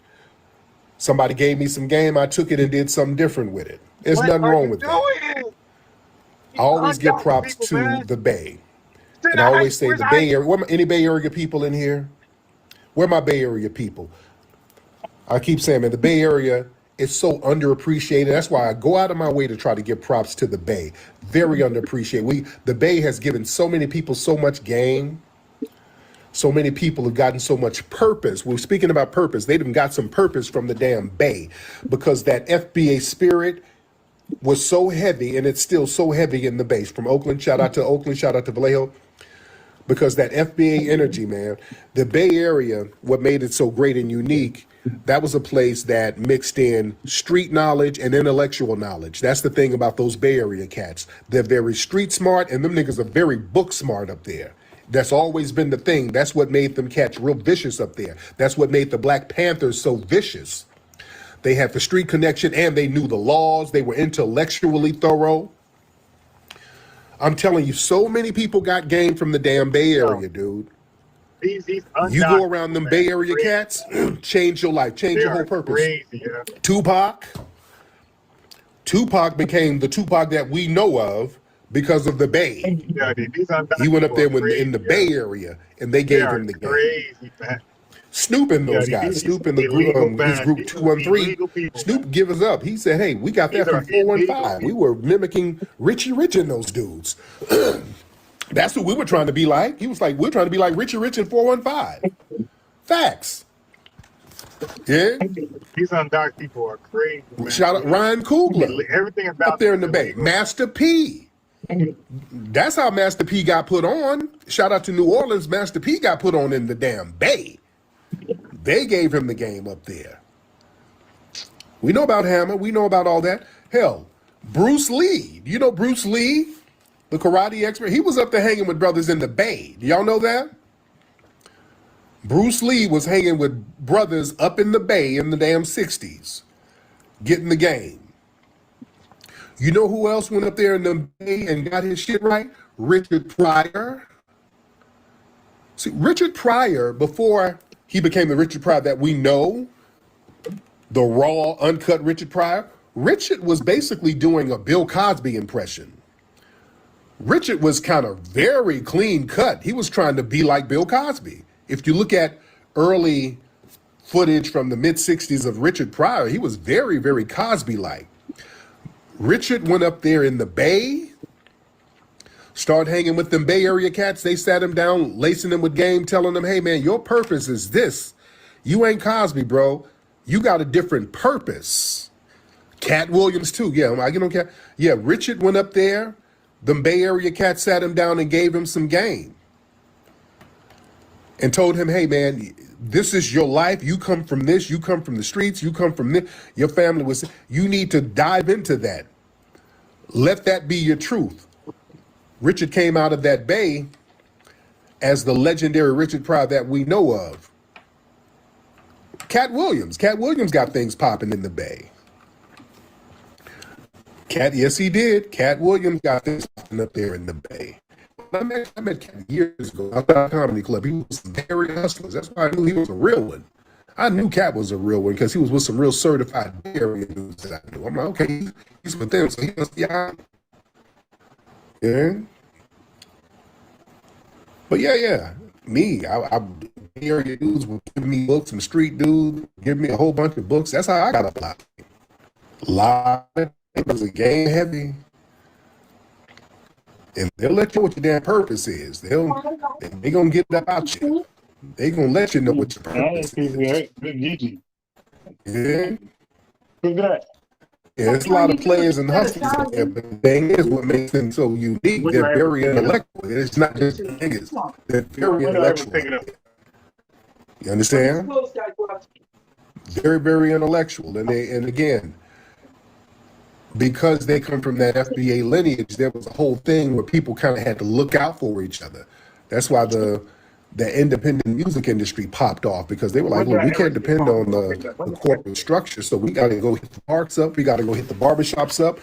Somebody gave me some game, I took it and did something different with it. There's nothing wrong with that. I always give props to the Bay. And I always say the Bay Area. Any Bay Area people in here? Where my Bay Area people? I keep saying, man, the Bay Area is so underappreciated. That's why I go out of my way to try to give props to the Bay. Very underappreciated. The Bay has given so many people so much game. So many people have gotten so much purpose. We're speaking about purpose. They've even got some purpose from the damn Bay because that FBA spirit was so heavy, and it's still so heavy in the base. From Oakland, shout out to Oakland, shout out to Vallejo, because that FBA energy, man, the Bay Area, what made it so great and unique, that was a place that mixed in street knowledge and intellectual knowledge. That's the thing about those Bay Area cats. They're very street smart, and them niggas are very book smart up there. That's always been the thing. That's what made them cats real vicious up there. That's what made the Black Panthers so vicious. They had the street connection and they knew the laws. They were intellectually thorough. I'm telling you, so many people got game from the damn Bay Area, dude. You go around them Bay Area cats, change your life, change your whole purpose. Crazy, yeah. Tupac became the Tupac that we know of because of the Bay. Yeah, He went up there in the Bay Area and they gave him the game. Crazy, man. Snoop and those guys. Snoop and the group, his group 213. Snoop give us up. He said, hey, we got that from 415. We were mimicking Richie Rich and those dudes. That's who we were trying to be like. He was like, we're trying to be like Richie Rich and 415. Facts. Yeah. These undocked people are crazy, man. Shout out Ryan Coogler. Everything about up there in the Bay. Master P. That's how Master P got put on. Shout out to New Orleans. Master P got put on in the damn Bay. They gave him the game up there. We know about Hammer. We know about all that. Hell, Bruce Lee. You know Bruce Lee, the karate expert? He was up there hanging with brothers in the Bay. Do y'all know that? Bruce Lee was hanging with brothers up in the Bay in the damn 60s, getting the game. You know who else went up there in the Bay and got his shit right? Richard Pryor. See, Richard Pryor, before he became the Richard Pryor that we know, the raw, uncut Richard Pryor, Richard was basically doing a Bill Cosby impression. Richard was kind of very clean cut. He was trying to be like Bill Cosby. If you look at early footage from the mid-60s of Richard Pryor, he was very, very Cosby-like. Richard went up there in the Bay, started hanging with them Bay Area cats. They sat him down, lacing him with game, telling him, hey, man, your purpose is this. You ain't Cosby, bro. You got a different purpose. Cat Williams, too. Yeah, I get on Cat. Yeah, Richard went up there. Them Bay Area cats sat him down and gave him some game. and told him, hey man, this is your life. You come from this, you come from the streets, you come from this. Your family was, you need to dive into that. Let that be your truth. Richard came out of that bay as the legendary Richard Pryor that we know of. Cat Williams got things popping in the bay. Yes, he did. Cat Williams got things popping up there in the bay. I met Cat years ago outside Comedy Club. He was very hustlers. That's why I knew he was a real one. I knew Cat was a real one because he was with some real certified area dudes that I knew. I'm like, okay, he's with them, so he must be out. Yeah. But yeah. Me, I area dudes would give me books, some street dudes give me a whole bunch of books. That's how I got a lot. It was a game heavy. And they'll let you know what your damn purpose is. They gonna get it about you. They gonna let you know what your purpose is. Yeah. Yeah, there's a lot of players and hustlers out there, but the thing is, what makes them so unique, they're very intellectual. It's not just niggas. They're very intellectual. You understand? Very, very intellectual. And again, because they come from that FBA lineage, there was a whole thing where people kind of had to look out for each other. That's why the independent music industry popped off, because they were like, look, we can't depend on the corporate structure, so we got to go hit the parks up, we got to go hit the barbershops up,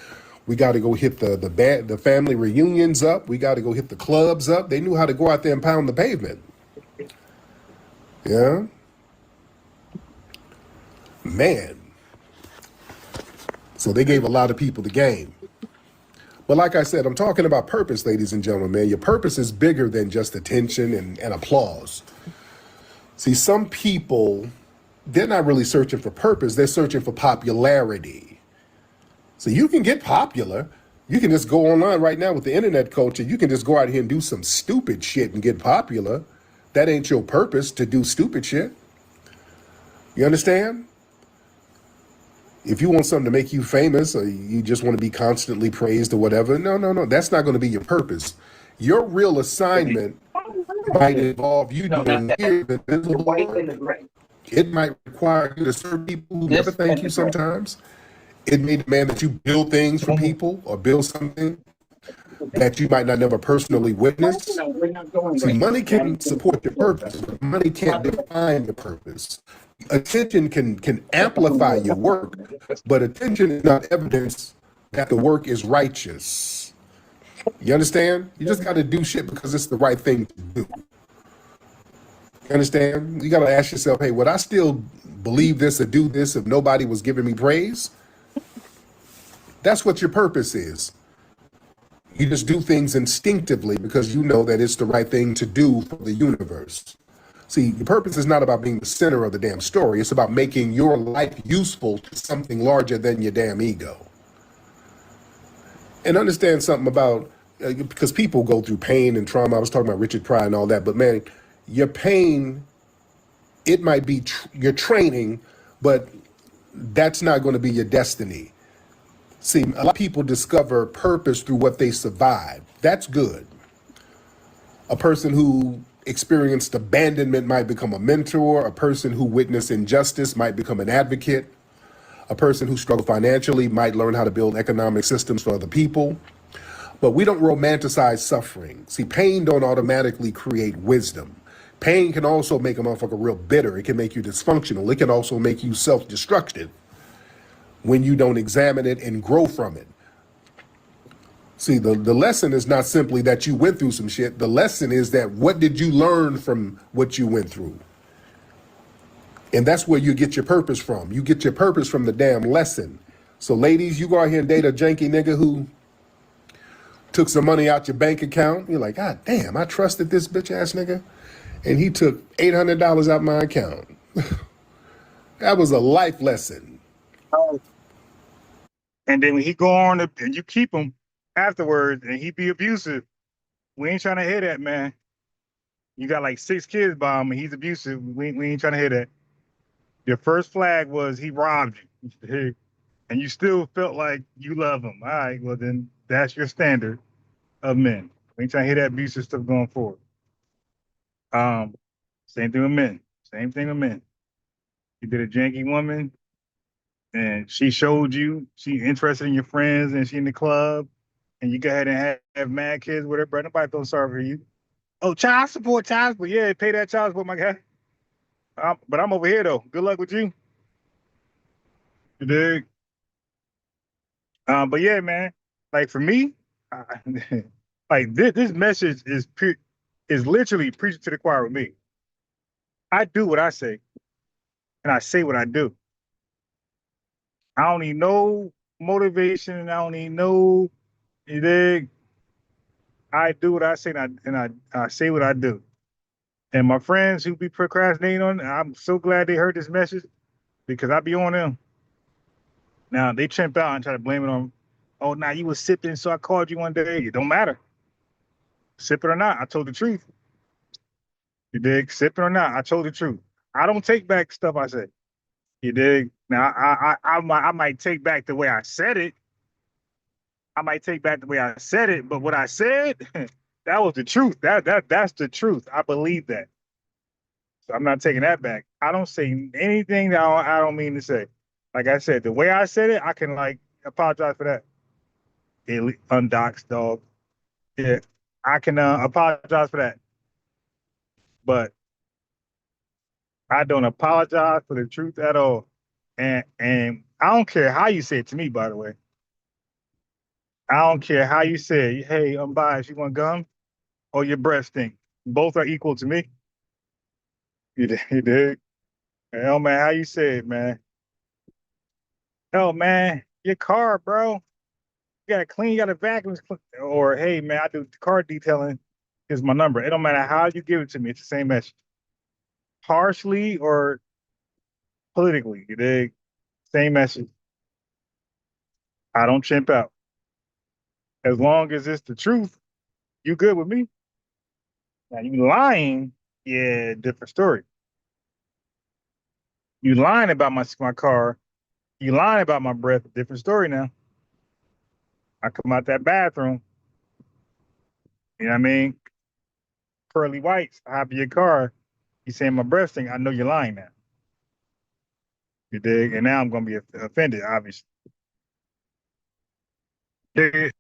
we got to go hit the family reunions up, we got to go hit the clubs up. They knew how to go out there and pound the pavement. Yeah. Man. So they gave a lot of people the game. But like I said, I'm talking about purpose, ladies and gentlemen, man. Your purpose is bigger than just attention and applause. See, some people, they're not really searching for purpose. They're searching for popularity. So you can get popular. You can just go online right now with the internet culture. You can just go out here and do some stupid shit and get popular. That ain't your purpose, to do stupid shit. You understand? If you want something to make you famous, or you just want to be constantly praised or whatever, no, that's not going to be your purpose. Your real assignment might involve you doing invisible work. It might require you to serve people who never thank you sometimes. It may demand that you build things for people or build something that you might not never personally witness. See, money can support your purpose, but money can't define your purpose. Attention can amplify your work, but attention is not evidence that the work is righteous. You understand? You just got to do shit because it's the right thing to do. You understand? You got to ask yourself, hey, would I still believe this or do this if nobody was giving me praise? That's what your purpose is. You just do things instinctively because you know that it's the right thing to do for the universe. See, the purpose is not about being the center of the damn story. It's about making your life useful to something larger than your damn ego. And understand something about, because people go through pain and trauma. I was talking about Richard Pryor and all that, but man, your pain, it might be your training, but that's not going to be your destiny. See, a lot of people discover purpose through what they survive. That's good. A person who experienced abandonment might become a mentor. A person who witnessed injustice might become an advocate. A person who struggled financially might learn how to build economic systems for other people. But we don't romanticize suffering. See, pain don't automatically create wisdom. Pain can also make a motherfucker real bitter. It can make you dysfunctional. It can also make you self-destructive when you don't examine it and grow from it. See, the lesson is not simply that you went through some shit. The lesson is that what did you learn from what you went through? And that's where you get your purpose from. You get your purpose from the damn lesson. So ladies, you go out here and date a janky nigga who took some money out your bank account. You're like, God damn, I trusted this bitch ass nigga. And he took $800 out my account. That was a life lesson. And then when he go on and you keep him afterwards and he be abusive, we ain't trying to hear that, man. You got like 6 kids by him and he's abusive. We ain't trying to hear that. Your first flag was he robbed you. And you still felt like you love him. All right, well then that's your standard of men. We ain't trying to hear that abusive stuff going forward. Same thing with men. Same thing with men. You did a janky woman, and she showed you she interested in your friends, and she in the club, and you go ahead and have mad kids with her, bro. Nobody feels sorry for you. Oh, child support, yeah, pay that child support, my guy. But I'm over here though. Good luck with you. You dig? But yeah, man. Like for me, like this message is literally preaching to the choir with me. I do what I say, and I say what I do. I don't need no motivation. I don't need no. You dig? I do what I say, and I say what I do. And my friends who be procrastinating on, I'm so glad they heard this message because I be on them. Now they chimp out and try to blame it on, oh, now you was sipping, so I called you one day. It don't matter. Sipping or not, I told the truth. You dig? Sipping or not, I told the truth. I don't take back stuff I say. You dig? Now I might take back the way I said it. I might take back the way I said it, but what I said, that was the truth. That's the truth. I believe that. So I'm not taking that back. I don't say anything that I don't mean to say. Like I said, the way I said it, I can like apologize for that. Undoxed dog. Yeah, I can apologize for that. But I don't apologize for the truth at all. And I don't care how you say it to me, by the way. I don't care how you say it. Hey, I'm biased. You want gum? Or your breath stink? Both are equal to me. You dig? Hell, man, how you say it, man? Hell, man, your car, bro. You gotta clean, you gotta vacuum. Or, hey, man, I do car detailing. Here's my number. It don't matter how you give it to me. It's the same message. Harshly or politically, you dig? Same message. I don't chimp out. As long as it's the truth, you good with me. Now you lying, yeah, different story. You lying about my car, you lying about my breath, different story now. I come out that bathroom, you know what I mean? Pearly whites, I hop in your car, you saying my breath stink, I know you're lying now. You dig? And now I'm gonna be offended, obviously. Yeah,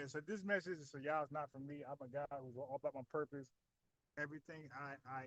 so this message is so y'all is not for me. I'm a guy who's all about my purpose. Everything I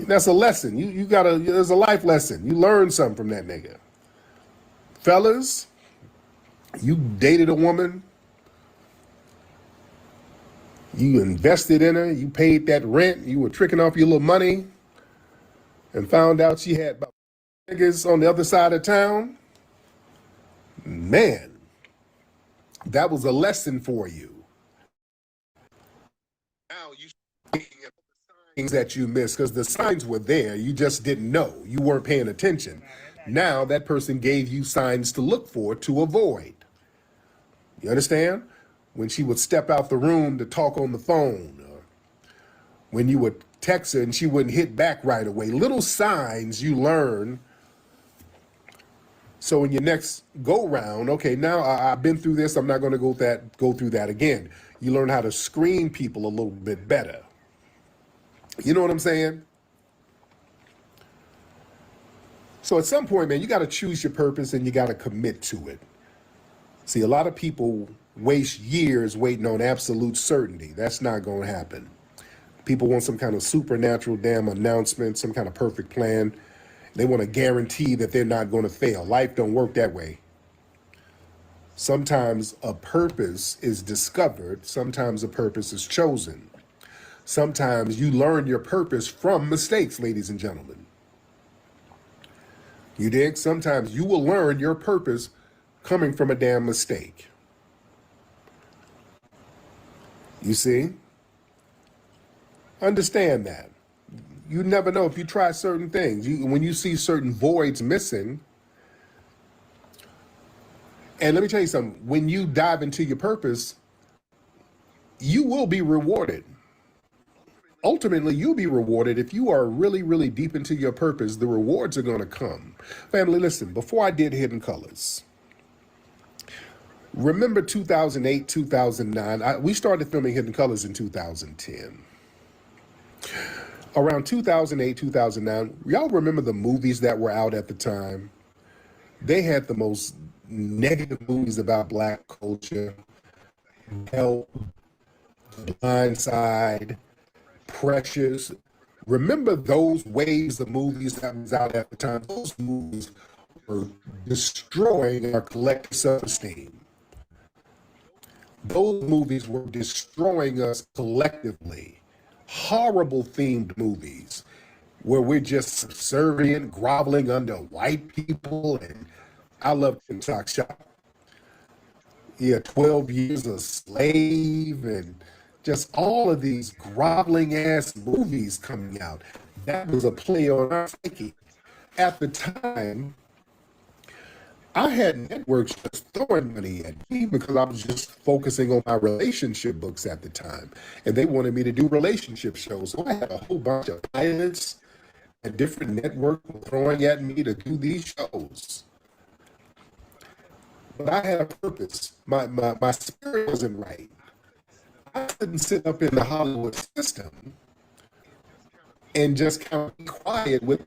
That's a lesson. You gotta. There's a life lesson. You learn something from that nigga. Fellas, you dated a woman. You invested in her. You paid that rent. You were tricking off your little money. and found out she had about niggas on the other side of town, man, that was a lesson for you. Now you things that you missed because the signs were there. You just didn't know. You weren't paying attention. Now that person gave you signs to look for to avoid. You understand? When she would step out the room to talk on the phone, or when you would text her and she wouldn't hit back right away. Little signs you learn. So in your next go round, okay, now I've been through this. I'm not going to go through that again. You learn how to screen people a little bit better. You know what I'm saying? So at some point, man, you got to choose your purpose and you got to commit to it. See, a lot of people waste years waiting on absolute certainty. That's not going to happen. People want some kind of supernatural damn announcement, some kind of perfect plan. They want to guarantee that they're not going to fail. Life don't work that way. Sometimes a purpose is discovered. Sometimes a purpose is chosen. Sometimes you learn your purpose from mistakes, ladies and gentlemen. You dig? Sometimes you will learn your purpose coming from a damn mistake. You see? Understand that. You never know if you try certain things. When you see certain voids missing, and let me tell you something, when you dive into your purpose, you will be rewarded. Ultimately, you'll be rewarded if you are really, really deep into your purpose. The rewards are going to come. Family, listen, before I did Hidden Colors, remember 2008, 2009, we started filming Hidden Colors in 2010. Around 2008, 2009, y'all remember the movies that were out at the time? They had the most negative movies about Black culture. Help, The Blind Side, Precious. Remember those waves of movies that was out at the time? Those movies were destroying our collective self-esteem. Those movies were destroying us collectively. Horrible themed movies where we're just subservient, groveling under white people. And I love TikTok Shop. Yeah, 12 Years a Slave and just all of these groveling ass movies coming out. That was a play on our psyche. At the time, I had networks just throwing money at me because I was just focusing on my relationship books at the time. And they wanted me to do relationship shows. So I had a whole bunch of pilots and different networks throwing at me to do these shows. But I had a purpose. My spirit wasn't right. I couldn't sit up in the Hollywood system and just kind of be quiet with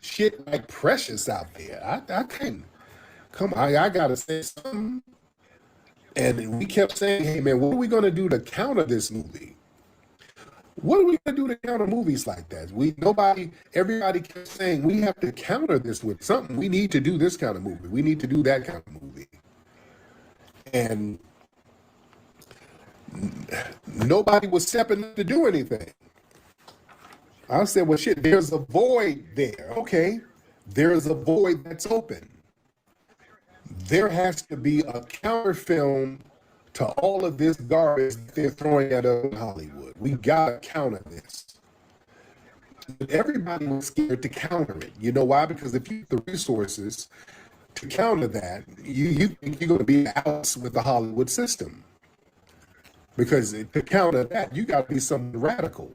shit like Precious out there. I couldn't. Come on, I gotta say something. And we kept saying, hey man, what are we gonna do to counter this movie? What are we gonna do to counter movies like that? Everybody kept saying we have to counter this with something. We need to do this kind of movie. We need to do that kind of movie. And nobody was stepping up to do anything. I said, well shit, there's a void there. Okay, there's a void that's open. There has to be a counter film to all of this garbage that they're throwing at us in Hollywood. We gotta counter this. But everybody was scared to counter it. You know why? Because if you have the resources to counter that, you think you're gonna be out with the Hollywood system. Because to counter that, you gotta be something radical.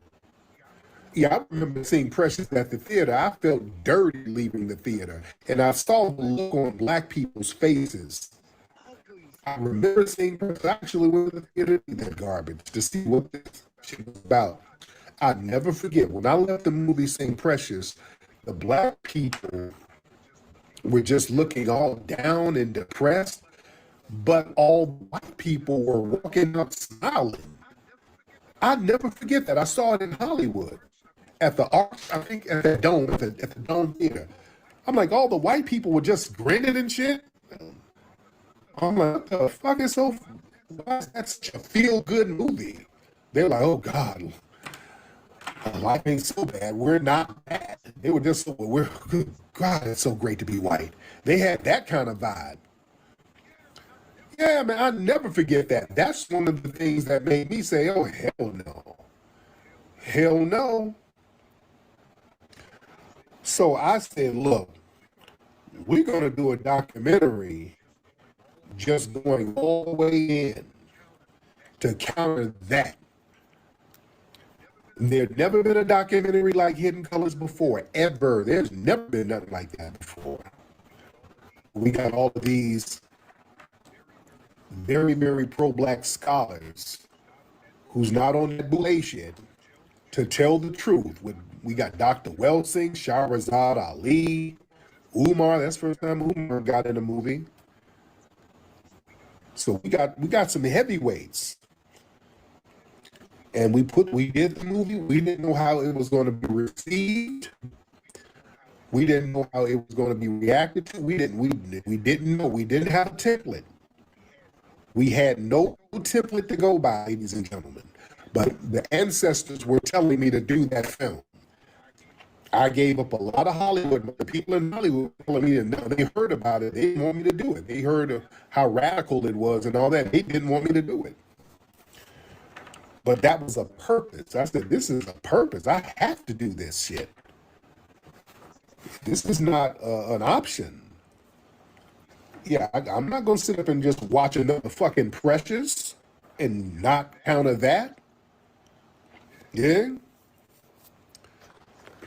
Yeah, I remember seeing Precious at the theater. I felt dirty leaving the theater. And I saw the look on Black people's faces. I remember seeing Precious. I actually went to the theater to see that garbage to see what this shit was about. I'd never forget, when I left the movie seeing Precious, the Black people were just looking all down and depressed, but all white people were walking up smiling. I'd never forget that. I saw it in Hollywood. At the Arch, I think at the Dome, at the Dome Theater. I'm like, all the white people were just grinning and shit. I'm like, what the fuck is so, why is that such a feel-good movie? They're like, oh God, life ain't so bad. We're not bad. They were just, we're, God, it's so great to be white. They had that kind of vibe. Yeah, man, I never forget that. That's one of the things that made me say, oh, hell no. Hell no. So I said, look, we're going to do a documentary just going all the way in to counter that. There's never been a documentary like Hidden Colors before, ever. There's never been nothing like that before. We got all of these very, very pro-black scholars who's not on that boule shit to tell the truth. We got Dr. Welsing, Shahrazad Ali, Umar. That's the first time Umar got in a movie. So we got some heavyweights. And we did the movie. We didn't know how it was going to be received. We didn't know how it was going to be reacted to. We didn't know. We didn't have a template. We had no template to go by, ladies and gentlemen. But the ancestors were telling me to do that film. I gave up a lot of Hollywood, but the people in Hollywood were telling me to know. They heard about it. They didn't want me to do it. They heard of how radical it was and all that. They didn't want me to do it. But that was a purpose. I said, this is a purpose. I have to do this shit. This is not an option. Yeah, I'm not going to sit up and just watch another fucking Precious and not counter that. Yeah.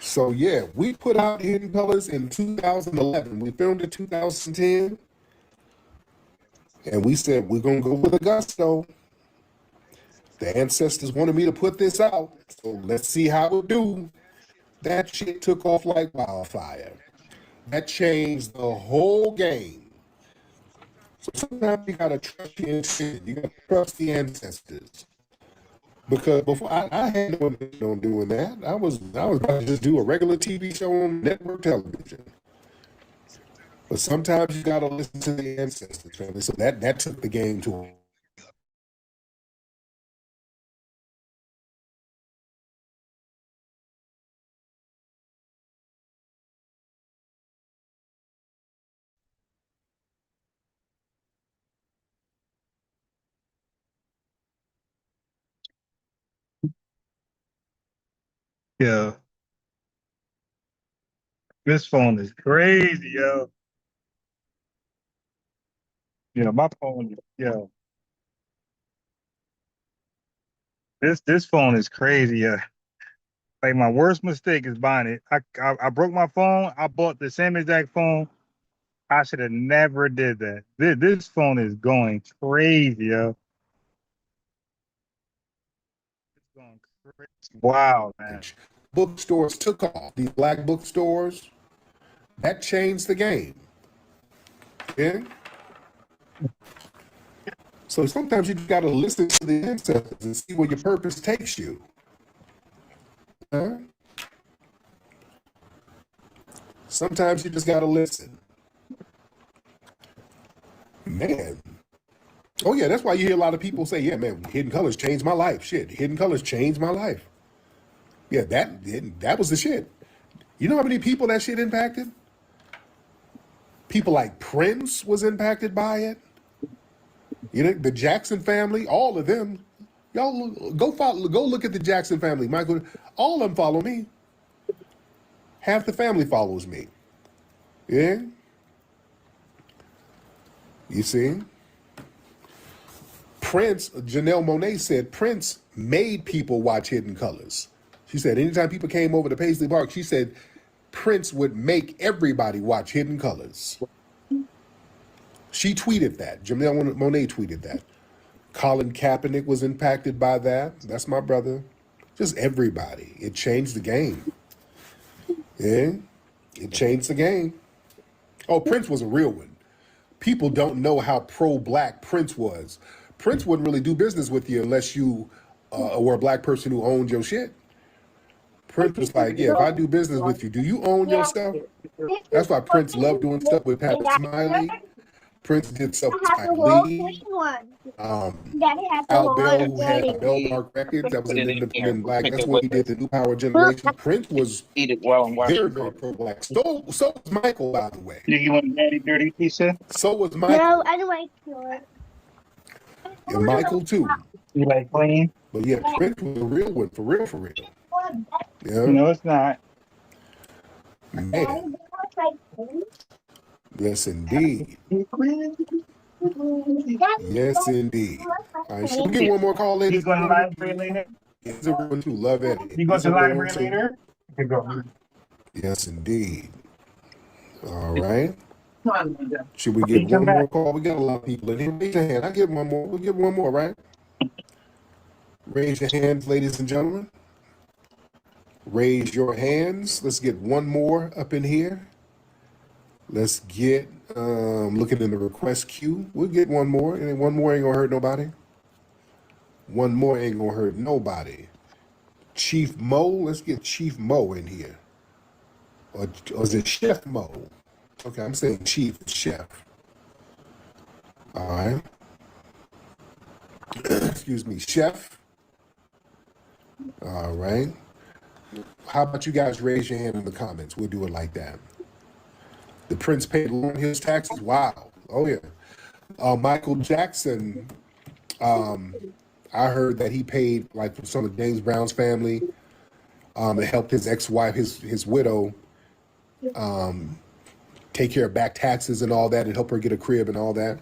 So, yeah, we put out Hidden Colors in 2011. We filmed in 2010. And we said, we're going to go with a gusto. The ancestors wanted me to put this out, so let's see how it do. That shit took off like wildfire. That changed the whole game. So sometimes you gotta trust your intuition. You gotta trust the ancestors. Because before I had no intention on doing that. I was about to just do a regular TV show on network television. But sometimes you gotta listen to the ancestors, family. So that took the game to a Yeah, this phone is crazy, yo. Yeah, my phone, yeah. This phone is crazy, yeah. Like my worst mistake is buying it. I broke my phone. I bought the same exact phone. I should have never did that. This phone is going crazy, yo. It's going crazy. Wow, man. bookstores took off. These black bookstores, that changed the game. Yeah. So sometimes you got to listen to the ancestors and see where your purpose takes you. Huh? Sometimes you just got to listen. Man. Oh, yeah, that's why you hear a lot of people say, yeah, man, Hidden Colors changed my life. Shit, Hidden Colors changed my life. Yeah, that was the shit. You know how many people that shit impacted? People like Prince was impacted by it. You know, the Jackson family, all of them. Y'all go look at the Jackson family. Michael, all of them follow me. Half the family follows me. Yeah? You see? Prince, Janelle Monáe said Prince made people watch Hidden Colors. She said anytime people came over to Paisley Park, she said Prince would make everybody watch Hidden Colors. She tweeted that. Janelle Monáe tweeted that. Colin Kaepernick was impacted by that. That's my brother. Just everybody. It changed the game. Yeah? It changed the game. Oh, Prince was a real one. People don't know how pro-black Prince was. Prince wouldn't really do business with you unless you were a black person who owned your shit. Prince was like, yeah, if I do business with you, do you own your stuff? That's why Prince loved doing stuff with Patrick Smiley. Prince did stuff with Spike Lee. Al Bell, who had Bell Park Records, that was an independent black. That's when he did the New Power Generation. Prince was very, very pro-black. So was Michael, by the way. You want Daddy Dirty Pizza? So was Michael. No, I don't like yours. And Michael too. You like clean? But yeah, Prince was a real one, for real, for real. Yeah. No, it's not. Man. Yes, indeed. Yes, indeed. All right, should we get one more call, ladies? You going to the library later? Yes, everyone too. Love Eddie. You go to the library later? You can go. Yes, indeed. All right. Should we get one more call? We got a lot of people in here. Raise your hand. I'll get one more. We'll get one more, right? Raise your hands, ladies and gentlemen. Raise your hands. Let's get one more up in here. Let's get, looking in the request queue. We'll get one more. And one more ain't gonna hurt nobody. One more ain't gonna hurt nobody. Chief Mo, let's get Chief Mo in here. Or is it Chef Mo? Okay, I'm saying Chief Chef. All right. Excuse me, Chef. All right. How about you guys raise your hand in the comments? We'll do it like that. The Prince paid Lauryn Hill's taxes. Wow. Oh yeah. Michael Jackson. I heard that he paid, like, for some of James Brown's family. It helped his ex-wife, his widow, take care of back taxes and all that, and help her get a crib and all that.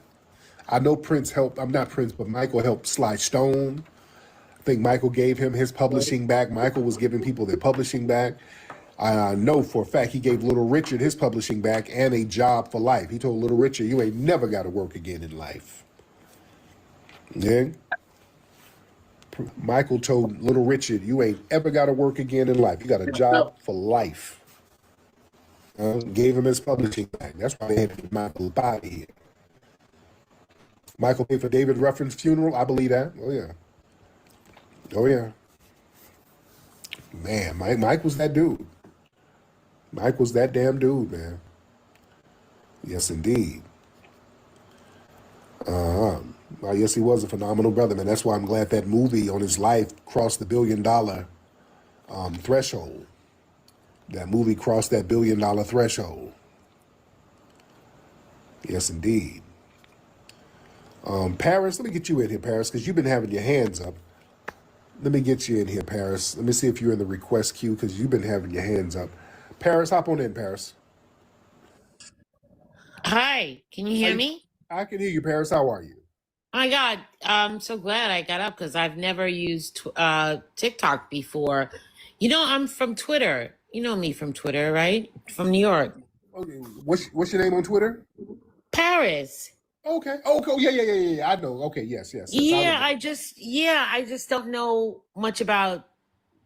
I know Prince helped. I'm not Prince, but Michael helped Sly Stone. I think Michael gave him his publishing back. Michael was giving people their publishing back. I know for a fact he gave Little Richard his publishing back and a job for life. He told Little Richard, you ain't never got to work again in life. Yeah. Michael told Little Richard, you ain't ever got to work again in life. You got a job for life. Gave him his publishing back. That's why they had to get Michael's body here. Michael paid for David Ruffin's funeral. I believe that. Oh, yeah. Oh, yeah. Man, Mike was that dude. Mike was that damn dude, man. Yes, indeed. Yes, he was a phenomenal brother, man. That's why I'm glad that movie on his life crossed the $1 billion threshold. That movie crossed that $1 billion threshold. Yes, indeed. Paris, let me get you in here, Paris, because you've been having your hands up. Let me get you in here, Paris. Let me see if you're in the request queue, because you've been having your hands up. Paris, hop on in, Paris. Hi, can you hear me? I can hear you, Paris. How are you? Oh my God, I'm so glad I got up because I've never used TikTok before. You know, I'm from Twitter. You know me from Twitter, right? From New York. Okay, what's your name on Twitter? Paris. Okay. Oh, yeah. I know. Okay, yes. Yeah, I just don't know much about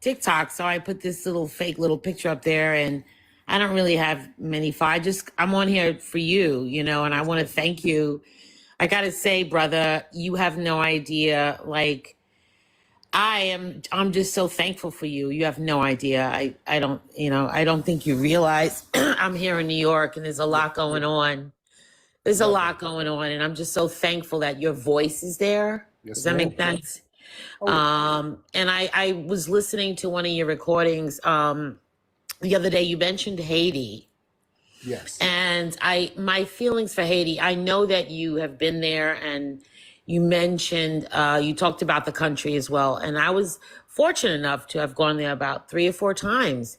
TikTok, so I put this fake little picture up there, and I don't really have many followers. I'm on here for you, you know, and I want to thank you. I gotta say, brother, you have no idea. Like, I'm just so thankful for you. You have no idea. I don't think you realize I'm here in New York, and there's a lot going on. There's a lot going on, and I'm just so thankful that your voice is there. Yes, Does that make sense? And I was listening to one of your recordings the other day. You mentioned Haiti. Yes. And my feelings for Haiti, I know that you have been there, and you mentioned, you talked about the country as well. And I was fortunate enough to have gone there about 3 or 4 times.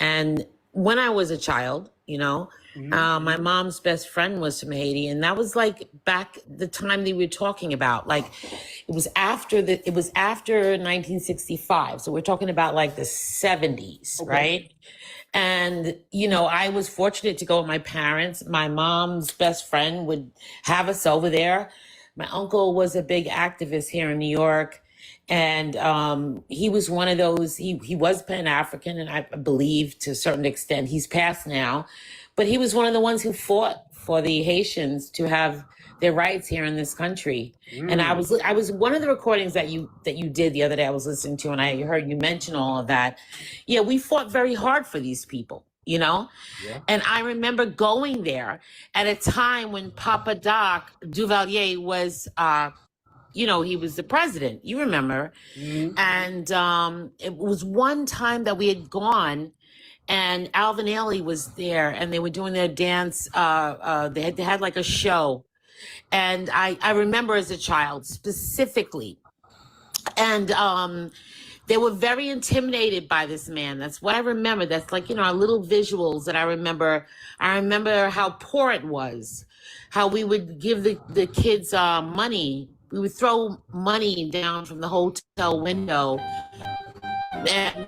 And when I was a child, you know, my mom's best friend was from Haiti, and that was like back the time that we were talking about. Like, it was after 1965. So we're talking about like the 70s, okay. Right? And, you know, I was fortunate to go with my parents. My mom's best friend would have us over there. My uncle was a big activist here in New York. And he was one of those, he was Pan-African, and I believe to a certain extent, he's passed now. But he was one of the ones who fought for the Haitians to have their rights here in this country. And I was one of the recordings that you did the other day I was listening to, and I heard you mention all of that. Yeah, we fought very hard for these people. you know? Yeah. And I remember going there at a time when Papa Doc Duvalier was, he was the president. You remember? Mhm. And it was one time that we had gone, and Alvin Ailey was there, and they were doing their dance. They had like a show, and I remember as a child specifically, and they were very intimidated by this man. That's what I remember. That's like, our little visuals that I remember. I remember how poor it was, how we would give the kids money. We would throw money down from the hotel window. And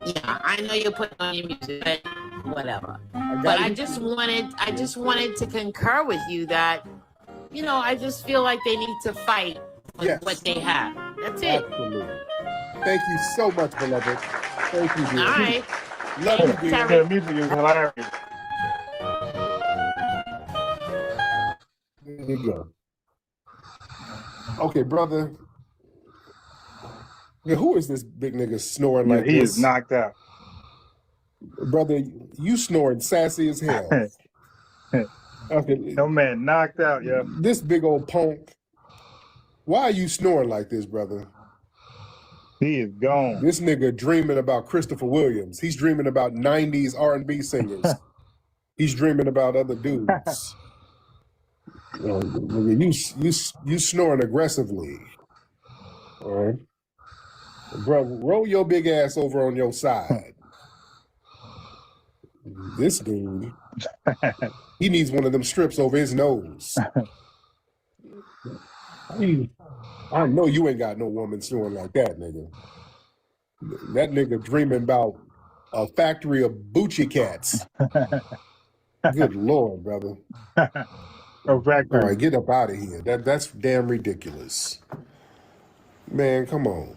yeah, I know you're putting on your music, but whatever. But I just wanted to concur with you that, I just feel like they need to fight with what they have. That's it. Absolutely. Thank you so much, beloved. Thank you, dear. All right. Love you, dear. Their music is hilarious. There you go. Okay, brother. Yeah, who is this big nigga snoring like He this? is knocked out. Brother, you snoring sassy as hell. Okay. No man knocked out, yeah. This big old punk. Why are you snoring like this, brother? He is gone. This nigga dreaming about Christopher Williams. He's dreaming about 90s R&B singers. He's dreaming about other dudes. You snoring aggressively. All right. Bro, roll your big ass over on your side. This dude, he needs one of them strips over his nose. I know you ain't got no woman snoring like that, nigga. That nigga dreaming about a factory of Bucci cats. Good Lord, brother. All right, get up out of here. That's damn ridiculous. Man, come on.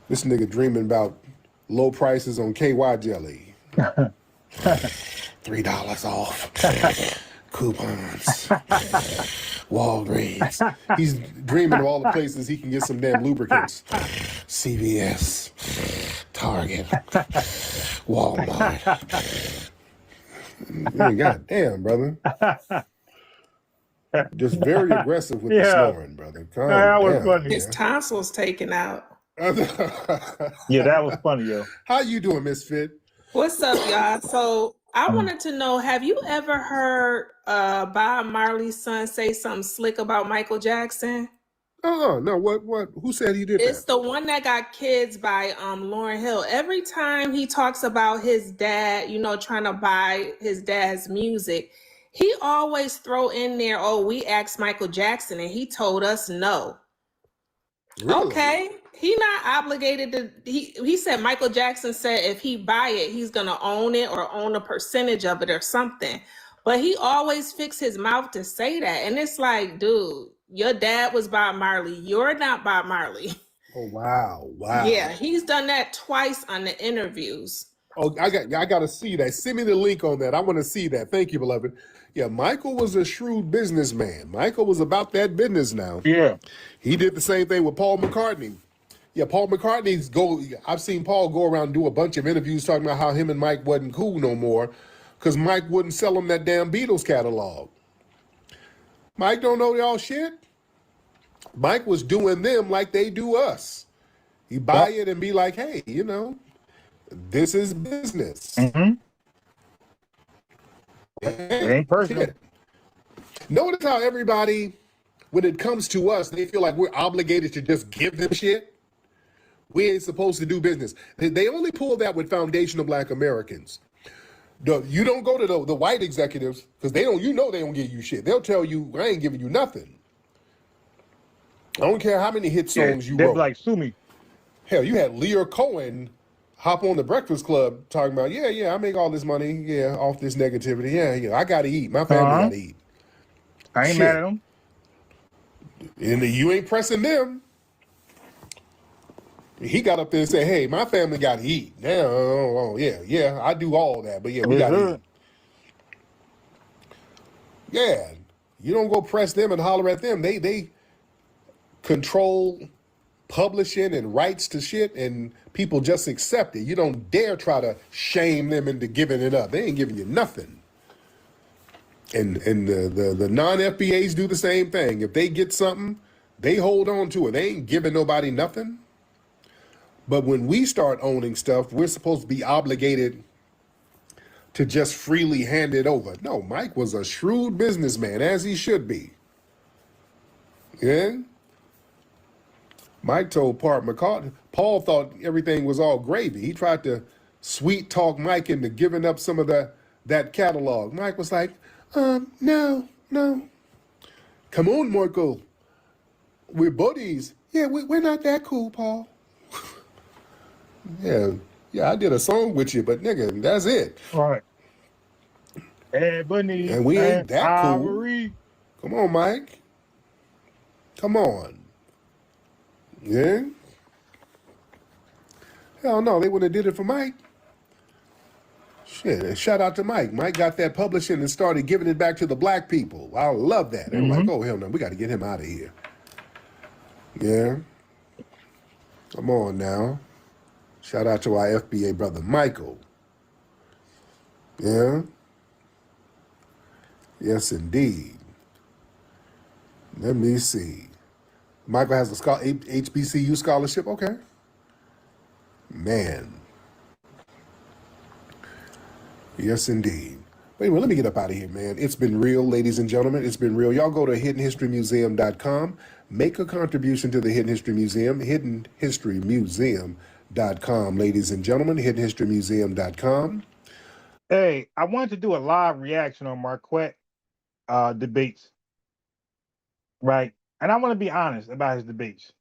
This nigga dreaming about low prices on KY jelly. $3 off. Coupons. Walgreens. He's dreaming of all the places he can get some damn lubricants. CVS. Target. Walmart. God damn, brother. Just very aggressive with the snoring, brother. That was funny. His tonsils taken out. Yeah, that was funny, yo. How you doing, Misfit? What's up, y'all? So I wanted to know, have you ever heard Bob Marley's son say something slick about Michael Jackson? Oh, no, what? Who said he did It's that? the one that got kids by Lauryn Hill. Every time he talks about his dad, trying to buy his dad's music, he always throw in there, oh, we asked Michael Jackson and he told us no. Really? Okay. He not obligated to, he said Michael Jackson said if he buy it, he's going to own it or own a percentage of it or something. But he always fixed his mouth to say that. And it's like, dude, your dad was Bob Marley. You're not Bob Marley. Oh, wow. Yeah, he's done that twice on the interviews. Oh, I got to see that. Send me the link on that. I want to see that. Thank you, beloved. Yeah, Michael was a shrewd businessman. Michael was about that business now. Yeah. He did the same thing with Paul McCartney. Yeah, Paul McCartney's I've seen Paul go around and do a bunch of interviews talking about how him and Mike wasn't cool no more because Mike wouldn't sell him that damn Beatles catalog. Mike don't know y'all shit. Mike was doing them like they do us. He buy it and be like, hey, this is business. Mm-hmm. It ain't personal. Shit. Notice how everybody, when it comes to us, they feel like we're obligated to just give them shit. We ain't supposed to do business. They only pull that with foundational Black Americans. You don't go to the white executives because they don't give you shit. They'll tell you, I ain't giving you nothing. I don't care how many hit songs you They're wrote. like, sue me. Hell, you had Lear Cohen hop on the Breakfast Club talking about, yeah, I make all this money, off this negativity. Yeah, I got to eat. My family got to eat. I ain't mad at them. And you ain't pressing them. He got up there and said, hey, my family got to eat. Yeah, I do all that, but we got to eat. Yeah, you don't go press them and holler at them. They control publishing and rights to shit, and people just accept it. You don't dare try to shame them into giving it up. They ain't giving you nothing. And the non-FBAs do the same thing. If they get something, they hold on to it. They ain't giving nobody nothing. But when we start owning stuff, we're supposed to be obligated to just freely hand it over. No, Mike was a shrewd businessman, as he should be. Yeah? Mike told Paul thought everything was all gravy. He tried to sweet talk Mike into giving up some of that catalog. Mike was like, no. Come on, Michael. We're buddies. Yeah, we're not that cool, Paul. Yeah, I did a song with you, but nigga, that's it. All right. Hey, Bunny. And we ain't that Ivory. cool. Come on, Mike. Come on. Yeah? Hell no, they wouldn't have did it for Mike. Shit, shout out to Mike. Mike got that publishing and started giving it back to the black people. I love that. They're like, oh, hell no, we got to get him out of here. Yeah? Come on now. Shout out to our FBA brother, Michael. Yeah? Yes, indeed. Let me see. Michael has a HBCU scholarship. Okay. Man. Yes, indeed. But anyway, let me get up out of here, man. It's been real, ladies and gentlemen. It's been real. Y'all go to hiddenhistorymuseum.com. Make a contribution to the Hidden History Museum. hiddenhistorymuseum.com, ladies and gentlemen. hiddenhistorymuseum.com. Hey, I wanted to do a live reaction on Marquette debates. Right? And I want to be honest about his debates.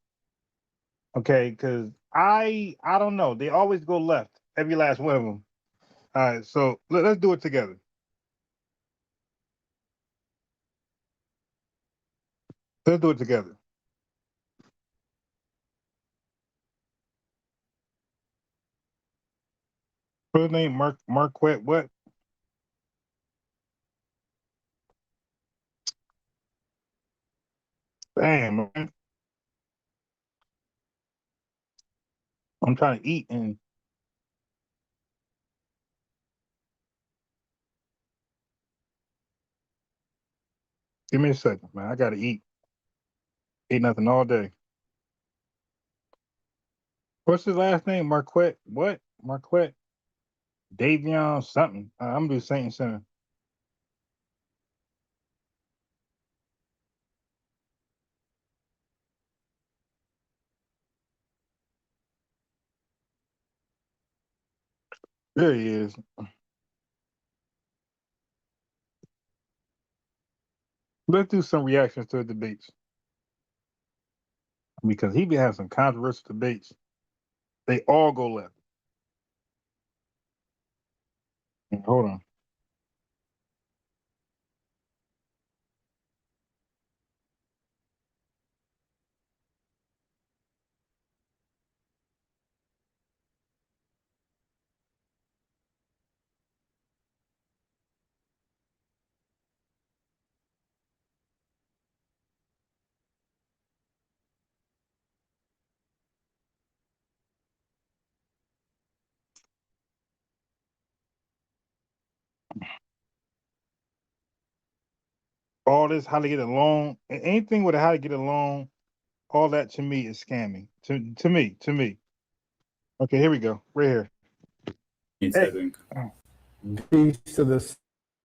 Okay, because I don't know. They always go left, every last one of them. All right, so let's do it together. Let's do it together. First name Marquette what? Damn, man. I'm trying to eat and give me a second, man. I gotta eat. Ate nothing all day. What's his last name? Marquette what? Marquette Davion something. I'm gonna do Saint Center. There he is. Let's do some reactions to the debates. Because he be having some controversial debates. They all go left. Hold on. All this how to get along, anything with how to get along, all that to me is scamming. To me. Okay, here we go. Right here. I think. Peace to the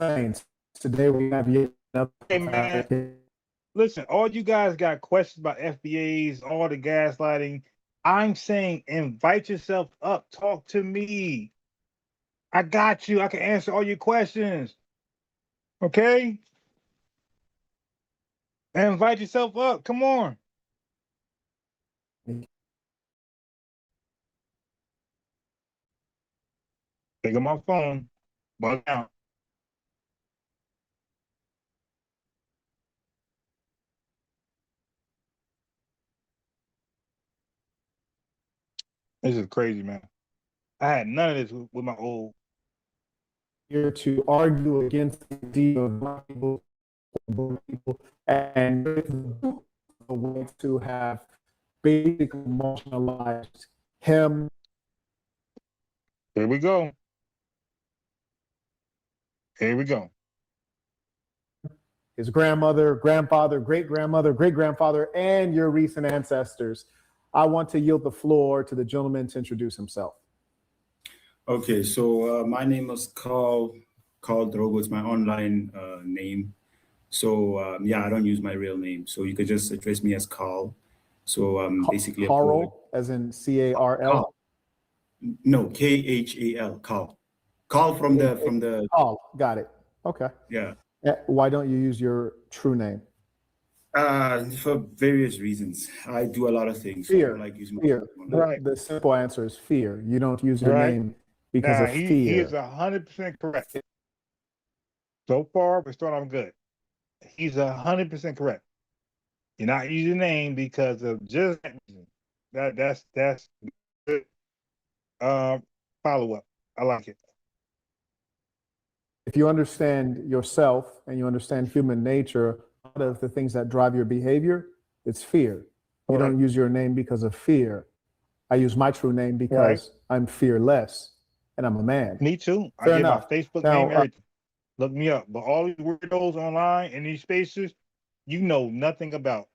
saints. Today we have yet another. Hey man, listen, all you guys got questions about FBAs, all the gaslighting. I'm saying invite yourself up. Talk to me. I got you. I can answer all your questions. Okay? Invite yourself up. Come on. Pick up my phone. Bug out. This is crazy, man. I had none of this with my old. Here to argue against the idea of black people, and the way to have basically marginalized him. Here we go. Here we go. His grandmother, grandfather, great-grandmother, great-grandfather, and your recent ancestors. I want to yield the floor to the gentleman to introduce himself. Okay, so my name is Carl Drogo. It's my online name. So yeah, I don't use my real name. So you could just address me as Carl. So basically Carl, as in C-A-R-L? No, K-H-A-L, Carl. Carl from the. Carl, got it. Okay. Yeah. Why don't you use your true name? For various reasons. I do a lot of things. Fear. So I don't like using Fear. Right. The simple answer is fear. You don't use your Right. name because of He fear. is 100% correct. So far, we're starting off good. He's 100% correct. You're not using your name because of just that's good. Follow up. I like it. If you understand yourself and you understand human nature, one of the things that drive your behavior, it's fear. You Right. don't use your name because of fear. I use my true name because I'm fearless and I'm a man. Me too. Fair I get enough. my Facebook Now, name, everything. Look me up. But all these weirdos online in these spaces, you know nothing about.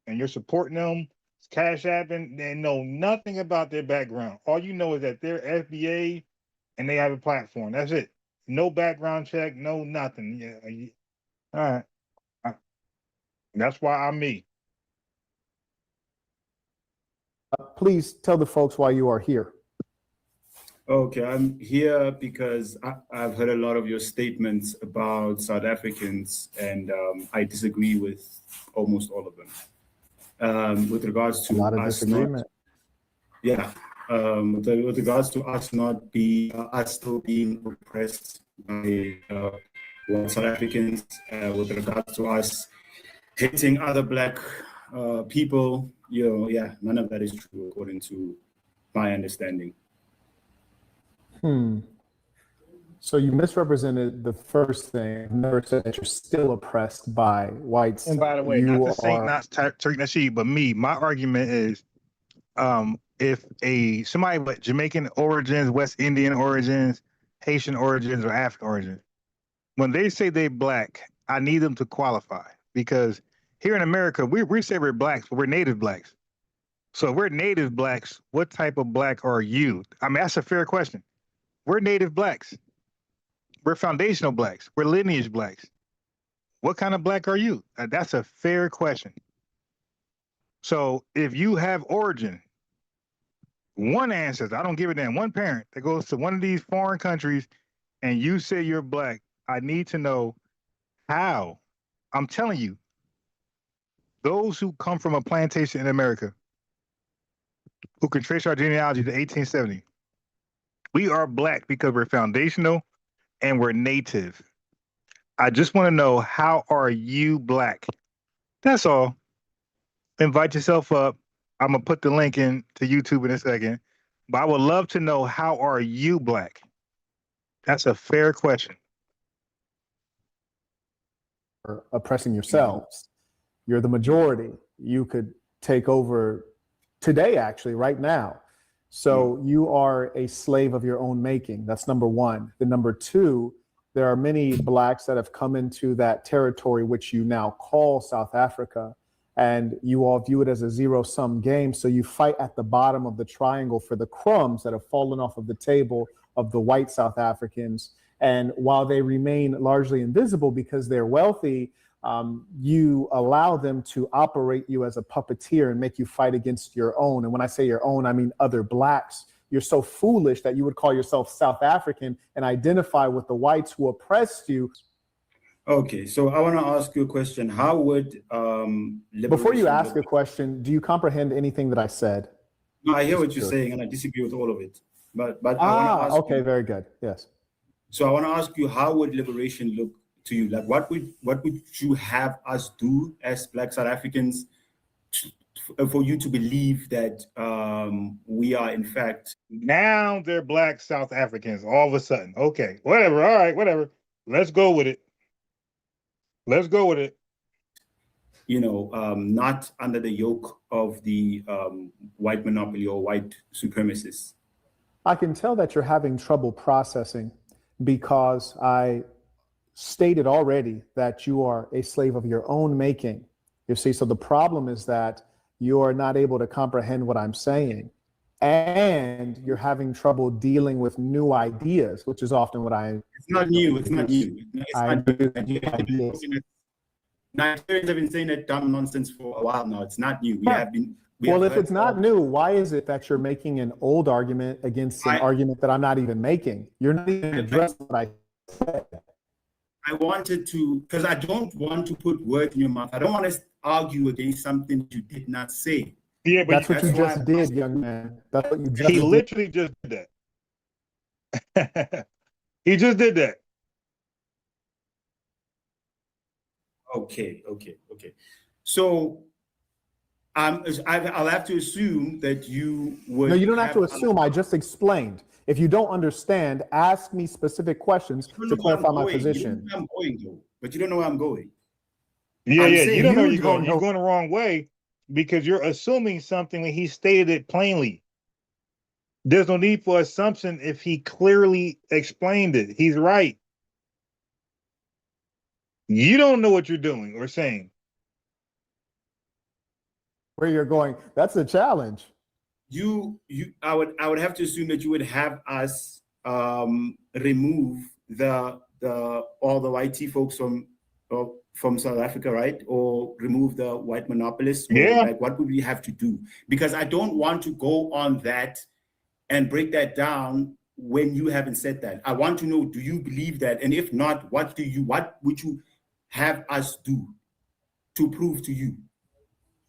And you're supporting them, it's Cash Apping, they know nothing about their background. All you know is that they're FBA and they have a platform. That's it. No background check, no nothing. Yeah. All right. That's why I'm me. Please tell the folks why you are here. Okay, I'm here because I've heard a lot of your statements about South Africans, and I disagree with almost all of them. With regards to A lot of us disagreement. with regards to us not be us still being oppressed by white South Africans, with regards to us hating other Black people, none of that is true according to my understanding. So you misrepresented the first thing. You never said that you're still oppressed by whites. And by the way, not to say not Turk Nasheed, but me, my argument is if somebody with Jamaican origins, West Indian origins, Haitian origins, or African origins, when they say they Black, I need them to qualify, because here in America, we say we're Blacks, but we're native Blacks. So if we're native Blacks, what type of Black are you? I mean, that's a fair question. We're native Blacks. We're foundational Blacks. We're lineage Blacks. What kind of Black are you? That's a fair question. So if you have origin, one ancestor, I don't give a damn, one parent that goes to one of these foreign countries and you say you're Black, I need to know how. I'm telling you, those who come from a plantation in America, who can trace our genealogy to 1870, we are Black because we're foundational and we're native. I just want to know, how are you Black? That's all. Invite yourself up. I'm going to put the link in to YouTube in a second. But I would love to know, how are you Black? That's a fair question. Oppressing yourselves. You're the majority. You could take over today, actually, right now. So you are a slave of your own making. That's number one. The number two, there are many Blacks that have come into that territory, which you now call South Africa, and you all view it as a zero-sum game. So you fight at the bottom of the triangle for the crumbs that have fallen off of the table of the white South Africans. And while they remain largely invisible because they're wealthy, you allow them to operate you as a puppeteer and make you fight against your own. And when I say your own, I mean other Blacks. You're so foolish that you would call yourself South African and identify with the whites who oppressed you. Okay, so I want to ask you a question. How would Before you ask a question, do you comprehend anything that I said? No, I hear what you're saying, and I disagree with all of it. But I want to ask okay, very good. Yes. So I want to ask you, how would liberation look to you? Like, what would you have us do as Black South Africans for you to believe that we are in fact? Now they're Black South Africans all of a sudden. Okay, whatever. All right, whatever. Let's go with it. Let's go with it. not under the yoke of the white monopoly or white supremacists. I can tell that you're having trouble processing because I stated already that you are a slave of your own making. You see, so the problem is that you are not able to comprehend what I'm saying, and you're having trouble dealing with new ideas, which is often what I. It's not new. It's not new. It's not new. Nigerians have been saying that dumb nonsense for a while now. It's not new. Well, if it's not new, why is it that you're making an old argument against an argument that I'm not even making? You're not even addressing what I said. I wanted to, because I don't want to put words in your mouth. I don't want to argue against something you did not say. Yeah, but that's what you just did, young man. That's what you just did. He literally just did that. He just did that. Okay. So I'll have to assume that you would. No, you don't have to assume. I just explained. If you don't understand, ask me specific questions to clarify my position. You know where I'm going, though, but you don't know where I'm going. Yeah, you don't know where you're going. You're going the wrong way because you're assuming something when he stated it plainly. There's no need for assumption if he clearly explained it. He's right. You don't know what you're doing or saying. Where you're going, that's a challenge. I would have to assume that you would have us remove all the white folks from South Africa, right? Or remove the white monopolists. Yeah. Like, what would we have to do? Because I don't want to go on that and break that down when you haven't said that. I want to know, do you believe that? And if not, what would you have us do to prove to you?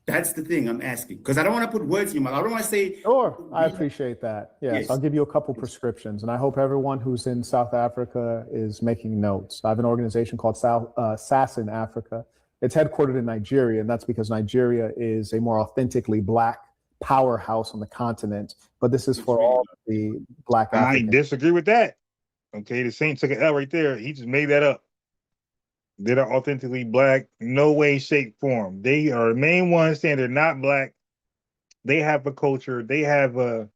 That's the thing I'm asking, because I don't want to put words in your mouth. I don't want to say. Sure, I appreciate that. Yes, I'll give you a couple prescriptions, and I hope everyone who's in South Africa is making notes. I have an organization called SASN Africa. It's headquartered in Nigeria, and that's because Nigeria is a more authentically Black powerhouse on the continent. But this is for all the Black Africans. I disagree with that. Okay, the Saint took an L right there. He just made that up. They're authentically Black, no way, shape, form. They are the main ones saying they're not Black. They have a culture. They have a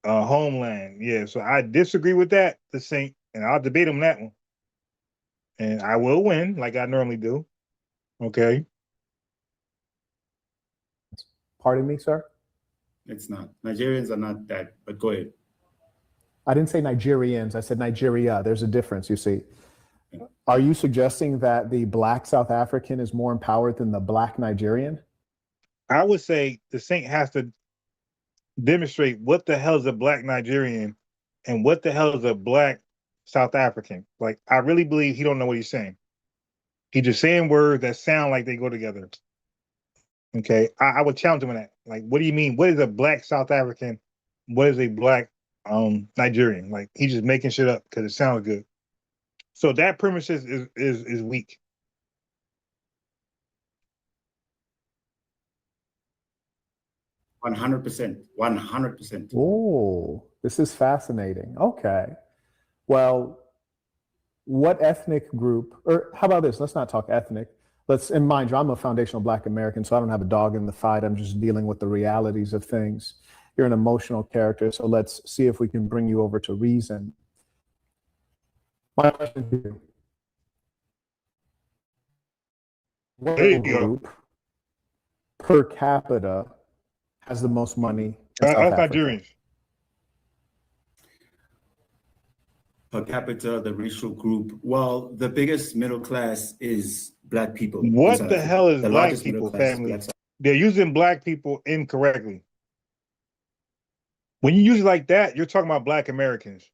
homeland. Yeah, so I disagree with that, the Saint, and I'll debate on that one. And I will win, like I normally do. Okay. Pardon me, sir? It's not. Nigerians are not that, but go ahead. I didn't say Nigerians. I said Nigeria. There's a difference, you see. Are you suggesting that the Black South African is more empowered than the Black Nigerian? I would say the Saint has to demonstrate what the hell is a Black Nigerian and what the hell is a Black South African. Like, I really believe he don't know what he's saying. He's just saying words that sound like they go together. Okay, I would challenge him on that. Like, what do you mean? What is a Black South African? What is a Black Nigerian? Like, he's just making shit up because it sounds good. So that premise is weak. $100%. Oh, this is fascinating. Okay. Well, what ethnic group, or how about this? Let's not talk ethnic. And mind you, I'm a foundational Black American, so I don't have a dog in the fight. I'm just dealing with the realities of things. You're an emotional character, so let's see if we can bring you over to reason. My question to you. What group per capita has the most money in South Africa? Nigerians. Per capita, the racial group. Well, the biggest middle class is Black people. What the hell is Black people, family? They're using Black people incorrectly. When you use it like that, you're talking about Black Americans.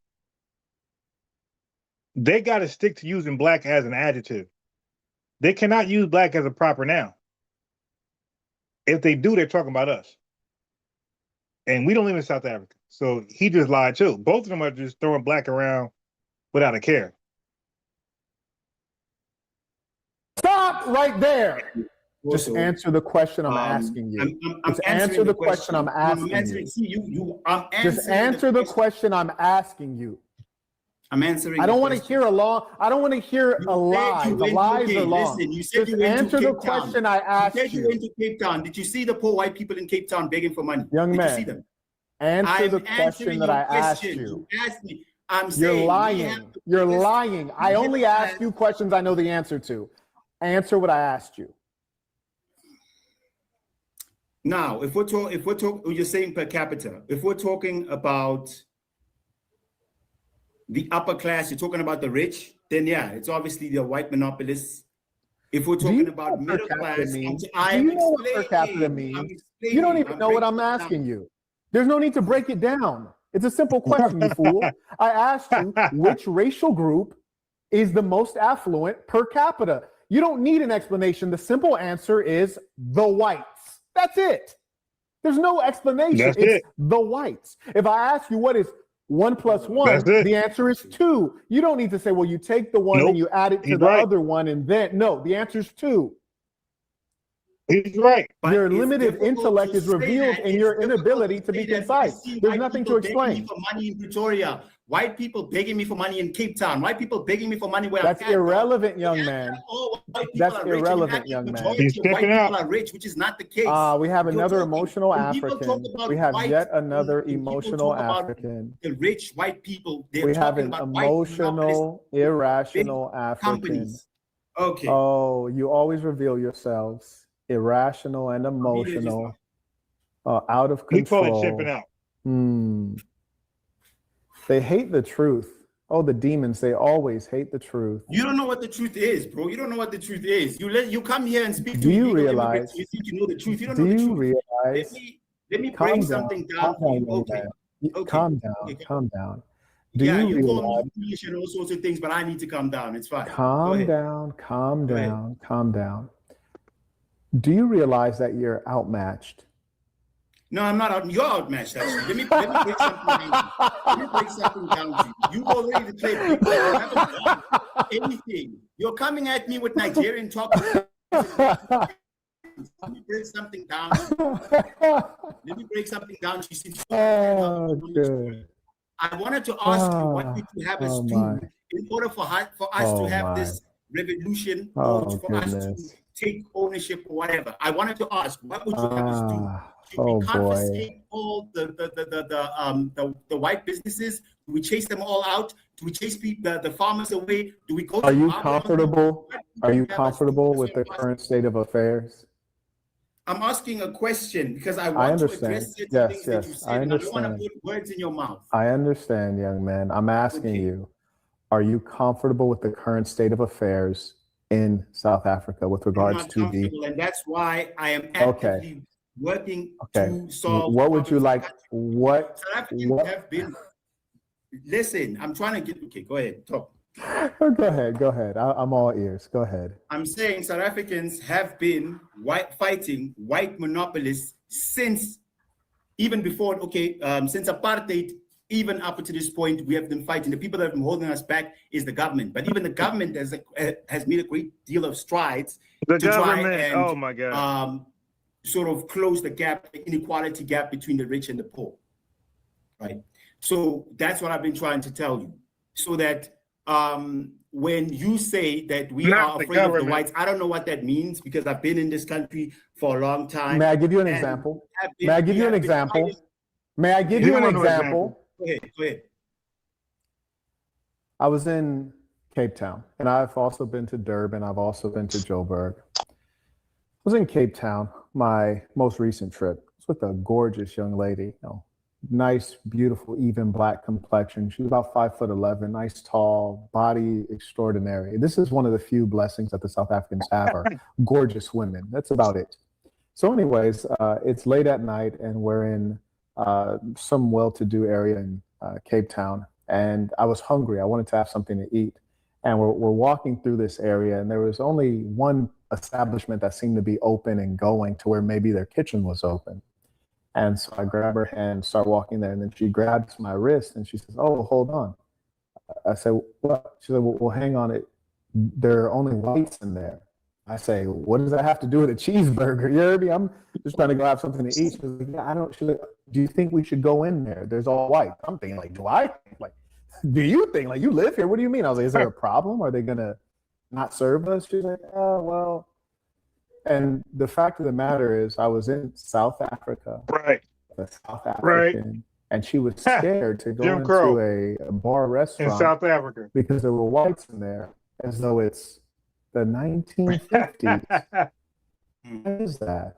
They got to stick to using Black as an adjective. They cannot use Black as a proper noun. If they do, they're talking about us. And we don't live in South Africa. So he just lied too. Both of them are just throwing Black around without a care. Stop right there. Just answer the question I'm asking you. Just answer the question I'm asking you. Just answer the question I'm asking you. I'm answering. I don't want to question. hear a long. I don't want to hear a lie. The lies are long. Listen, you said Just you went answer to the Cape question Town. I asked you. Said you went to Cape Town. Did you see the poor white people in Cape Town begging for money? Young Did man, you see them? answer the I'm question that I asked you. You asked me. I'm You're saying lying. You're lying. I only ask you questions I know the answer to. Answer what I asked you. Now, if we're talking, you're saying per capita. If we're talking about the upper class, you're talking about the rich, then yeah, it's obviously the white monopolists. If we're talking about middle class, do you know what per capita means? You don't even know what I'm asking you. There's no need to break it down. It's a simple question, you fool. I asked you which racial group is the most affluent per capita. You don't need an explanation. The simple answer is the whites. That's it. There's no explanation. It's the whites. If I ask you what is 1 + 1, the answer is 2. You don't need to say, well, you take the one and you add it to the other one, and then no, the answer is 2. He's right. Your limited intellect is revealed in your inability to be concise. There's nothing to explain. For money in Pretoria, white people begging me for money in Cape Town, white people begging me for money where That's I'm at. irrelevant, young man. That's irrelevant, young man. He's stepping out. Are rich, which is not the case. We have another emotional African. We have yet another emotional African. The rich white people. We have an emotional, irrational African. Okay. Oh, you always reveal yourselves irrational and emotional, out of control. We call it chipping out. They hate the truth. Oh, the demons, they always hate the truth. You don't know what the truth is, bro. You don't know what the truth is. You come here and speak to Do you realize? You think you know the truth. You don't know the truth. Do you realize? Let me break something down. Okay. Calm down. Calm down. Do you call me foolish and all sorts of things, but I need to calm down. It's fine. Calm down. Calm down. Calm down. Do you realize that you're outmatched? No, I'm not out. You're outmatched, actually. Let me break something down. Let me break something down to you. You already declared big player. You haven't done anything. You're coming at me with Nigerian talk. Let me break something down. Let me break something down. I wanted to ask you, what did you have us do in order for us to have this revolution, or for us to take ownership or whatever? I wanted to ask, what would you have us do? Should we confiscate all the white businesses? Do we chase them all out? Do we chase the farmers away? Do we go? Are you comfortable? Are you comfortable with the current state of affairs? I'm asking a question because I want to address certain things that you said. I don't want to put words in your mouth. I understand, young man. I'm asking you, are you comfortable with the current state of affairs in South Africa with regards to the? And that's why I am actively working to solve. What would you like? What? South Africans have been. Listen, I'm trying to get. Okay, go ahead, talk. Go ahead. I'm all ears. Go ahead. I'm saying South Africans have been fighting white monopolists since even before. Since apartheid, even up to this point, we have been fighting. The people that have been holding us back is the government. But even the government has made a great deal of strides to try and oh my God, sort of close the gap, the inequality gap between the rich and the poor. Right. So that's what I've been trying to tell you. So that when you say that we are afraid of the whites, I don't know what that means because I've been in this country for a long time. May I give you an example? May I give you an example? May I give you an example? Go ahead. I was in Cape Town, and I've also been to Durban. I've also been to Joburg. I was in Cape Town, my most recent trip. I was with a gorgeous young lady, nice, beautiful, even black complexion. She's about 5'11", nice, tall, body extraordinary. This is one of the few blessings that the South Africans have are gorgeous women. That's about it. So anyways, it's late at night and we're in some well-to-do area in Cape Town. And I was hungry. I wanted to have something to eat. And we're walking through this area and there was only one establishment that seemed to be open and going to where maybe their kitchen was open. And so I grab her hand and start walking there. And then she grabs my wrist and she says, "Oh, hold on." I said, "What?" She said, "Well, hang on. There are only whites in there." I say, "What does that have to do with a cheeseburger?" You hear me? I'm just trying to go have something to eat. She's like, "Yeah, I don't." She's like, "Do you think we should go in there? There's all white." I'm thinking, like, do I? Like, do you think? Like, you live here. What do you mean? I was like, is there a problem? Are they going to not serve us? She's like, oh, well. And the fact of the matter is, I was in South Africa. Right. A South African. And she was scared to go Jim into Crow. a bar restaurant In South Africa. because there were whites in there, as though it's the 1950s. Why is that?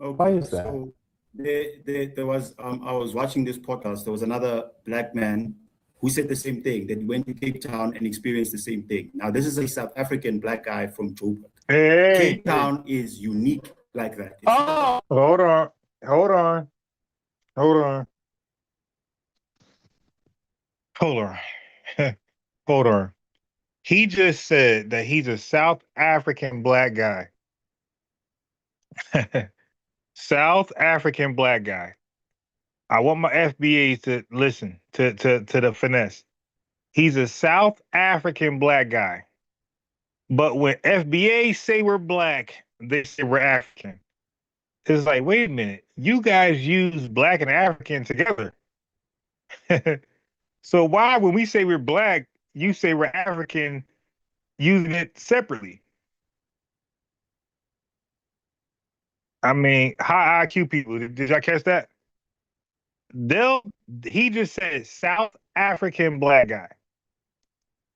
Okay, Why is that? So there was I was watching this podcast. There was another black man who said the same thing, that he went to Cape Town and experienced the same thing. Now, this is a South African black guy from Joburg. Hey. Cape Town is unique like that. Hold on. Hold on. Hold on. Hold on. Hold on. He just said that he's a South African black guy. South African black guy. I want my FBAs to listen to the finesse. He's a South African black guy. But when FBA say we're black, they say we're African. It's like, wait a minute. You guys use black and African together. So why, when we say we're black, you say we're African, using it separately? I mean, high IQ people, did y'all catch that? He just said South African black guy.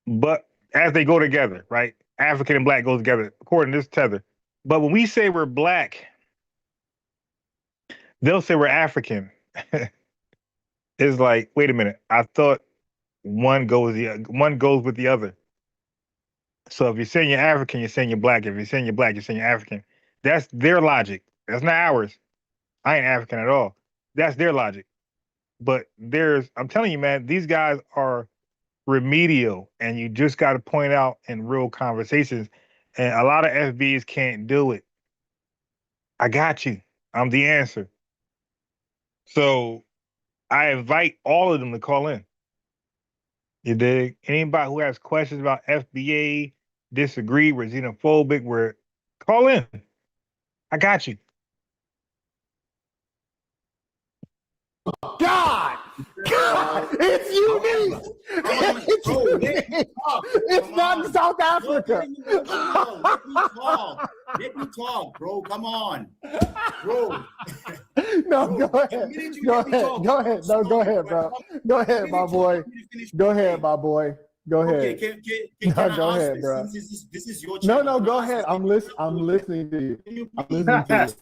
But as they go together, right? African and black go together, according to this tether. But when we say we're black, they'll say we're African. It's like, wait a minute. I thought one goes with the other. So if you're saying you're African, you're saying you're black. If you're saying you're black, you're saying you're African. That's their logic. That's not ours. I ain't African at all. That's their logic. But I'm telling you, man, these guys are remedial, and you just got to point out in real conversations. And a lot of FBs can't do it. I got you. I'm the answer. So I invite all of them to call in. You dig? Anybody who has questions about FBA, disagree, we're xenophobic, call in. I got you. God, it's unique. It's not in South Africa. Let me talk, bro. Come on, bro. No, go ahead. Go ahead. No, go ahead, bro. Go ahead, my boy. Go ahead, my boy. Go ahead. Okay, go ahead, bro. This is your channel. No, go ahead. I'm listening to you. I'm listening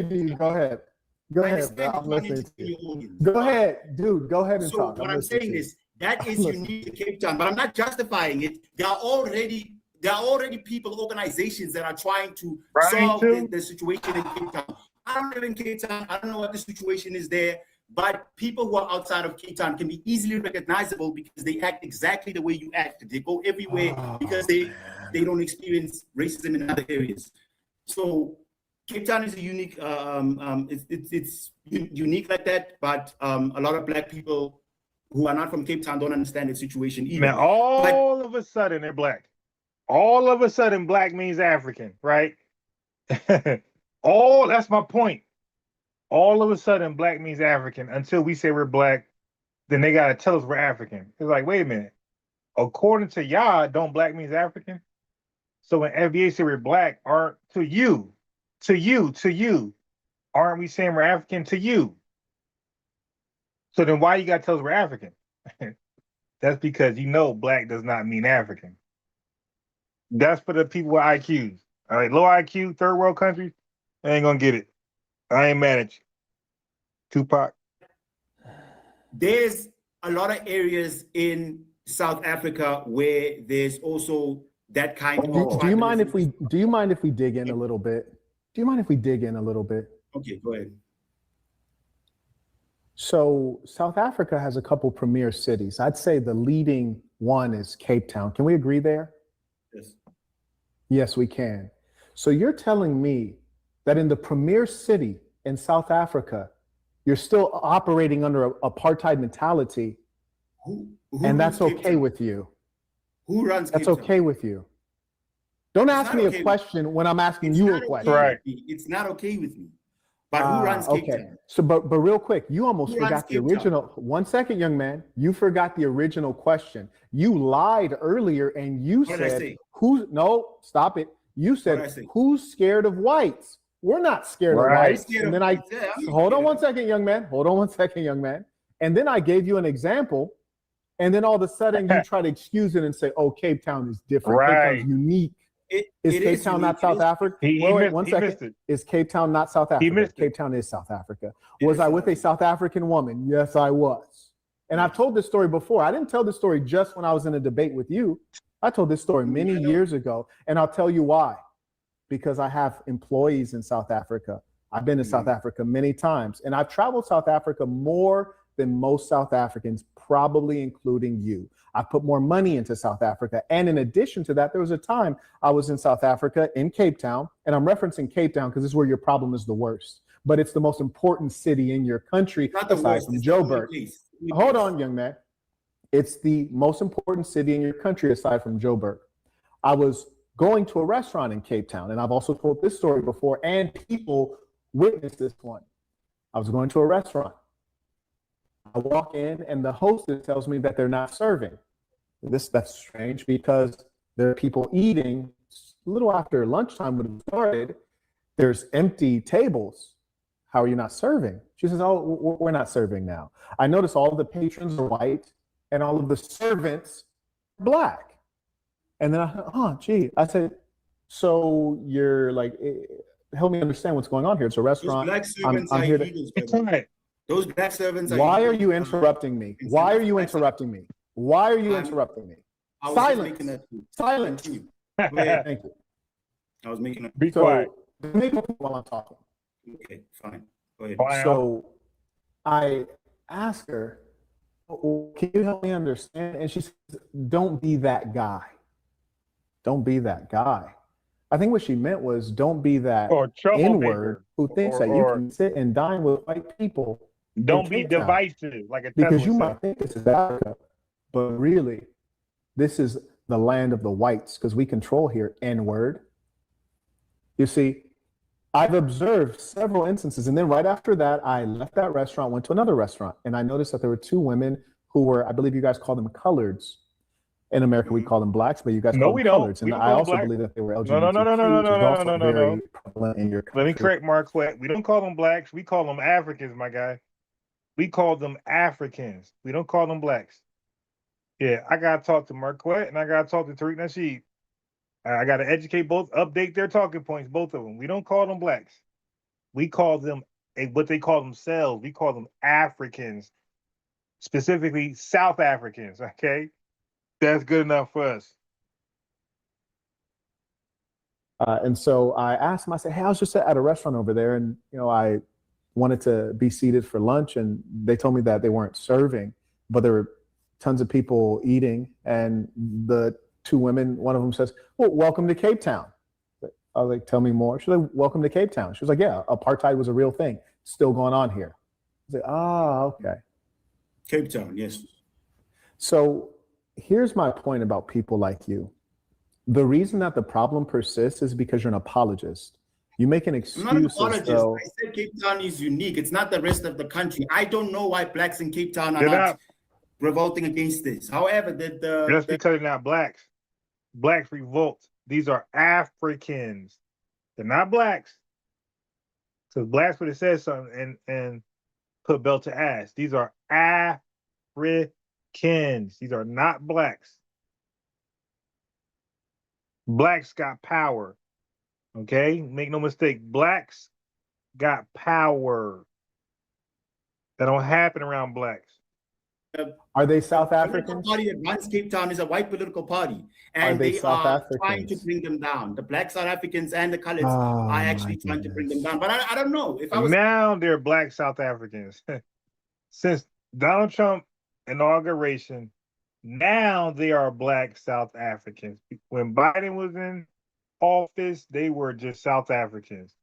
to you. Go ahead. Go ahead, bro. I'm listening to you. Go ahead, dude. Go ahead and talk. What I'm saying is that is unique to Cape Town, but I'm not justifying it. There are already people, organizations that are trying to solve the situation in Cape Town. I don't live in Cape Town. I don't know what the situation is there. But people who are outside of Cape Town can be easily recognizable because they act exactly the way you act. They go everywhere because they don't experience racism in other areas. So Cape Town is a unique. It's unique like that. But a lot of black people who are not from Cape Town don't understand the situation either. Now, all of a sudden, they're black. All of a sudden, black means African, right? That's my point. All of a sudden, black means African until we say we're black. Then they got to tell us we're African. It's like, wait a minute. According to y'all, don't black means African? So when FBA say we're black, to you, aren't we saying we're African to you? So then why you got to tell us we're African? That's because black does not mean African. That's for the people with IQs. All right, low IQ, third world countries, they ain't gonna get it. I ain't mad at you. Tupac. There's a lot of areas in South Africa where there's also that kind of. Do you mind if we dig in a little bit? Okay, go ahead. So South Africa has a couple premier cities. I'd say the leading one is Cape Town. Can we agree there? Yes. Yes, we can. So you're telling me that in the premier city in South Africa, you're still operating under an apartheid mentality, and that's okay with you? Who runs Cape That's Town? okay with you. Don't ask me a question when I'm asking you a question. Right. It's not okay with me. But who runs Cape Okay. Town? So, but real quick, you almost Who runs forgot the Cape Town? original. 1 second, young man. You forgot the original question. You lied earlier, and you What did I said, say? "Who's no? Stop it." You What did I said, say? "Who's scared of whites?" We're not scared of Right. whites. Scared And of then whites, yeah, I'm not hold on scared 1 of second, young man. Hold on 1 second, young man. And then I gave you an example, and then all of a sudden you try to excuse it and say, "Oh, Cape Town is different. Cape Right. Town's unique." Is It Cape is Town unique. not South It is- Africa? He Wait, missed, one he second. missed it. Is Cape Town not South Africa? missed it. Cape Town is South Africa. It Was is I South with a South African woman? Yes, I was. And I've told this story before. I didn't tell this story just when I was in a debate with you. I told this story many years ago, and I'll tell you why. Because I have employees in South Africa. I've been to South Africa many times, and I've traveled South Africa more than most South Africans, probably including you. I put more money into South Africa. And in addition to that, there was a time I was in South Africa in Cape Town, and I'm referencing Cape Town because this is where your problem is the worst, but it's the most important city in your country Not the aside worst, from it's the only Joburg. place. Hold on, young man. It's the most important city in your country aside from Joburg. I was going to a restaurant in Cape Town, and I've also told this story before, and people witnessed this one. I was going to a restaurant. I walk in, and the hostess tells me that they're not serving. That's strange because there are people eating a little after lunchtime would have started. There's empty tables. How are you not serving? She says, "Oh, we're not serving now." I notice all of the patrons are white and all of the servants are black. And then I thought, "Oh, gee." I said, "So you're like, help me understand what's going on here. It's a Those restaurant. black servants I'm are here to." illegals. It's by the all way. right. Those black servants are Why are illegals. you interrupting me? in Why South are you Africa. interrupting me? Why are you I'm- interrupting me? I was just Silence. making that point. Silence. Continue. Go ahead. Thank you. I was making a Be quiet. So, make a point while I'm talking. okay, fine. Go ahead. Wow. So I ask her, "Oh, can you help me understand?" And she says, "Don't be that guy. Don't be that guy." I think what she meant was, don't be that Or troublemaker. N-word who thinks that you Or can sit and dine with white people. in don't be Cape Town. divisive, like a Because you Tesla might think this is Africa, but really, this is the land of the whites because we control here, N-word. You see, I've observed several instances. And then right after that, I left that restaurant, went to another restaurant, and I noticed that there were two women who were, I believe you guys call them coloreds. In America, we call them blacks, but you guys No, call we them don't. coloreds. We And don't I call them also black. believe that they were No, LGBTQ, no, no, no, no, which no, is no, also no, no, no. very prevalent in your country. Let me correct Marquette. We don't call them blacks. We call them Africans, my guy. We call them Africans. We don't call them blacks. Yeah, I gotta talk to Marquette and I gotta talk to Tariq Nasheed. I gotta educate both, update their talking points, both of them. We don't call them blacks. We call them what they call themselves. We call them Africans, specifically South Africans. Okay, that's good enough for us. And so I asked him, I said, "Hey, I was just at a restaurant over there, and I wanted to be seated for lunch, and they told me that they weren't serving, but there were tons of people eating." And the two women, one of them says, "Well, welcome to Cape Town." I was like, "Tell me more." She's like, "Welcome to Cape Town." She was like, "Yeah, apartheid was a real thing, still going on here." I was like, "Ah, okay." Cape Town, yes. So here's my point about people like you. The reason that the problem persists is because you're an apologist. You make an I'm excuse not an as apologist. though I said Cape Town is unique. It's not the rest of the country. I don't know why blacks in Cape Town are They're not not- revolting against this. However, Just because they're not blacks. Blacks revolt. These are Africans. They're not blacks. Because blacks would have said something and put belt to ass. These are Africans. These are not blacks. Blacks got power. Okay? Make no mistake. Blacks got power. That don't happen around blacks. are they South The political Africans? party that runs Cape Town is a white political party, and they they South are trying to Africans? bring them down. The black South Africans and the coloreds Oh, are actually my trying to bring them goodness. down. But I don't know if I was. Now they're black South Africans. Since Donald Trump inauguration, now they are black South Africans. When Biden was in office, they were just South Africans.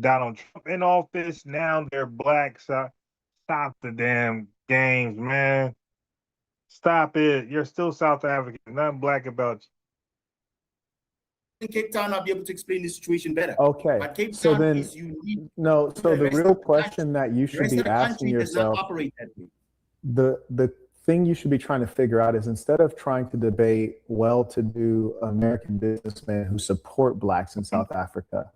Donald Trump in office, now they're black South. Stop the damn games, man. Stop it. You're still South African. Nothing black about you. in Cape Town, I'll be able to explain the situation better. Okay. But Cape So Town then, is unique. no. So the rest real of the question that you The should rest be of the asking country does not yourself, operate that way. the thing you should be trying to figure out is, instead of trying to debate well-to-do American businessmen who support blacks in South Africa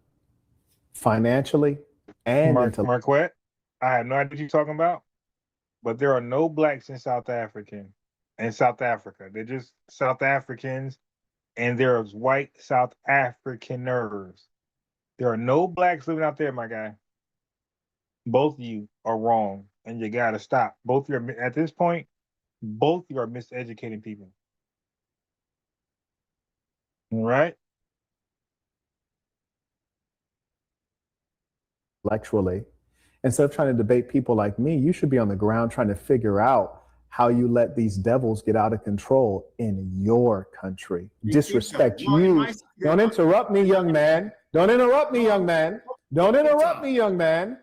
financially and Marquette, I have no idea what you're talking about, but there are no blacks in South Africa. They're just South Africans, and there's white South Africaners. There are no blacks living out there, my guy. Both of you are wrong, and you gotta stop. Both of you are, at this point, both of you are miseducating people. All right? intellectually. Instead of trying to debate people like me, you should be on the ground trying to figure out how you let these devils get out of control in your country. Disrespect you. Don't interrupt me, young man. Don't interrupt me, young man. Don't interrupt me, young man.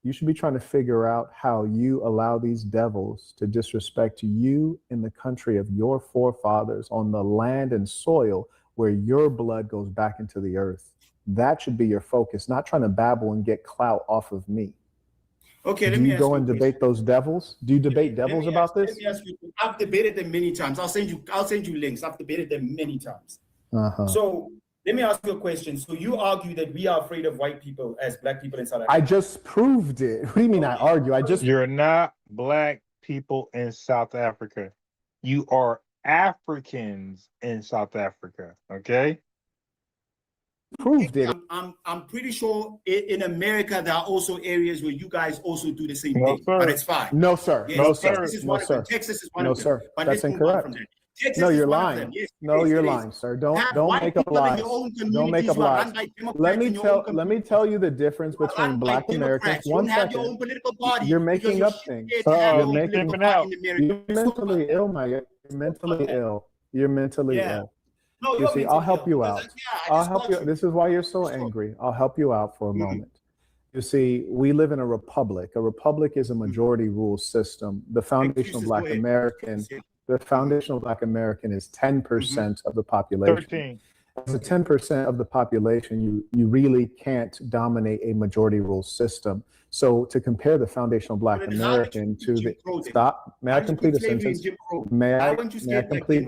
You should be trying to figure out how you allow these devils to disrespect you in the country of your forefathers, on the land and soil where your blood goes back into the earth. That should be your focus, not trying to babble and get clout off of me. Okay, let Do me you ask go you and a debate those devils? Do you debate devils about this? Let me ask you, I've debated them many times. I'll send you links. I've debated them many times. So let me ask you a question. So you argue that we are afraid of white people as black people in South Africa? I just proved it. What do you mean I argue? You're not black people in South Africa. You are Africans in South Africa, okay? Proved it. I'm pretty sure in America there are also areas where you guys also do the same thing, sir. but it's fine. No, sir. Yes, No, sir. Texas is No, one of sir. them. Texas is one No, of them. sir. But That's let's move on incorrect. from that. Texas No, is you're one of lying. them. Yes, No, yes, you're it is. lying, sir. Don't Have don't white make up people in lies. your own Don't make communities up who are lies. run by Democrats Let me in your own let me tell you the difference between run by black Americans. Democrats. You One don't have your own second. political party. You're because making you're up things. scared to have You're your own making political party in America. You're mentally ill, my guy. You're mentally ill. You're mentally ill. No, You you're see, I'll mentally help ill, you because, out. I I'll just help got you. you. This is why you're so angry. I'll help you out for a moment. You see, we live in a republic. A republic is a majority rule system. The foundational black American, the foundational black American is 10% of the population. 13. As a 10% of the population, you really can't dominate a majority rule system. So to compare the foundational black American to the may I complete a sentence? May I complete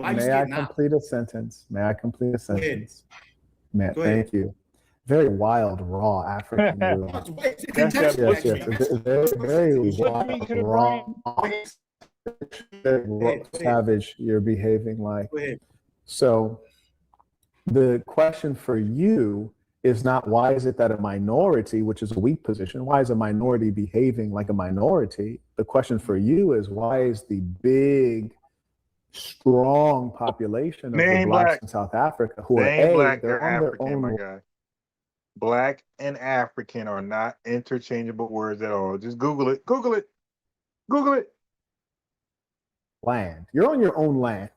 a sentence? May I complete a sentence? Man, thank you. Very wild, raw African. Very wild, raw, savage. You're behaving like. So the question for you is not, why is it that a minority, which is a weak position, why is a minority behaving like a minority? The question for you is, why is the big, strong population of the blacks in South Africa who are black, they're on their African, own. my guy. Black and African are not interchangeable words at all. Just Google it. Google it. Google it. Land. You're on your own land.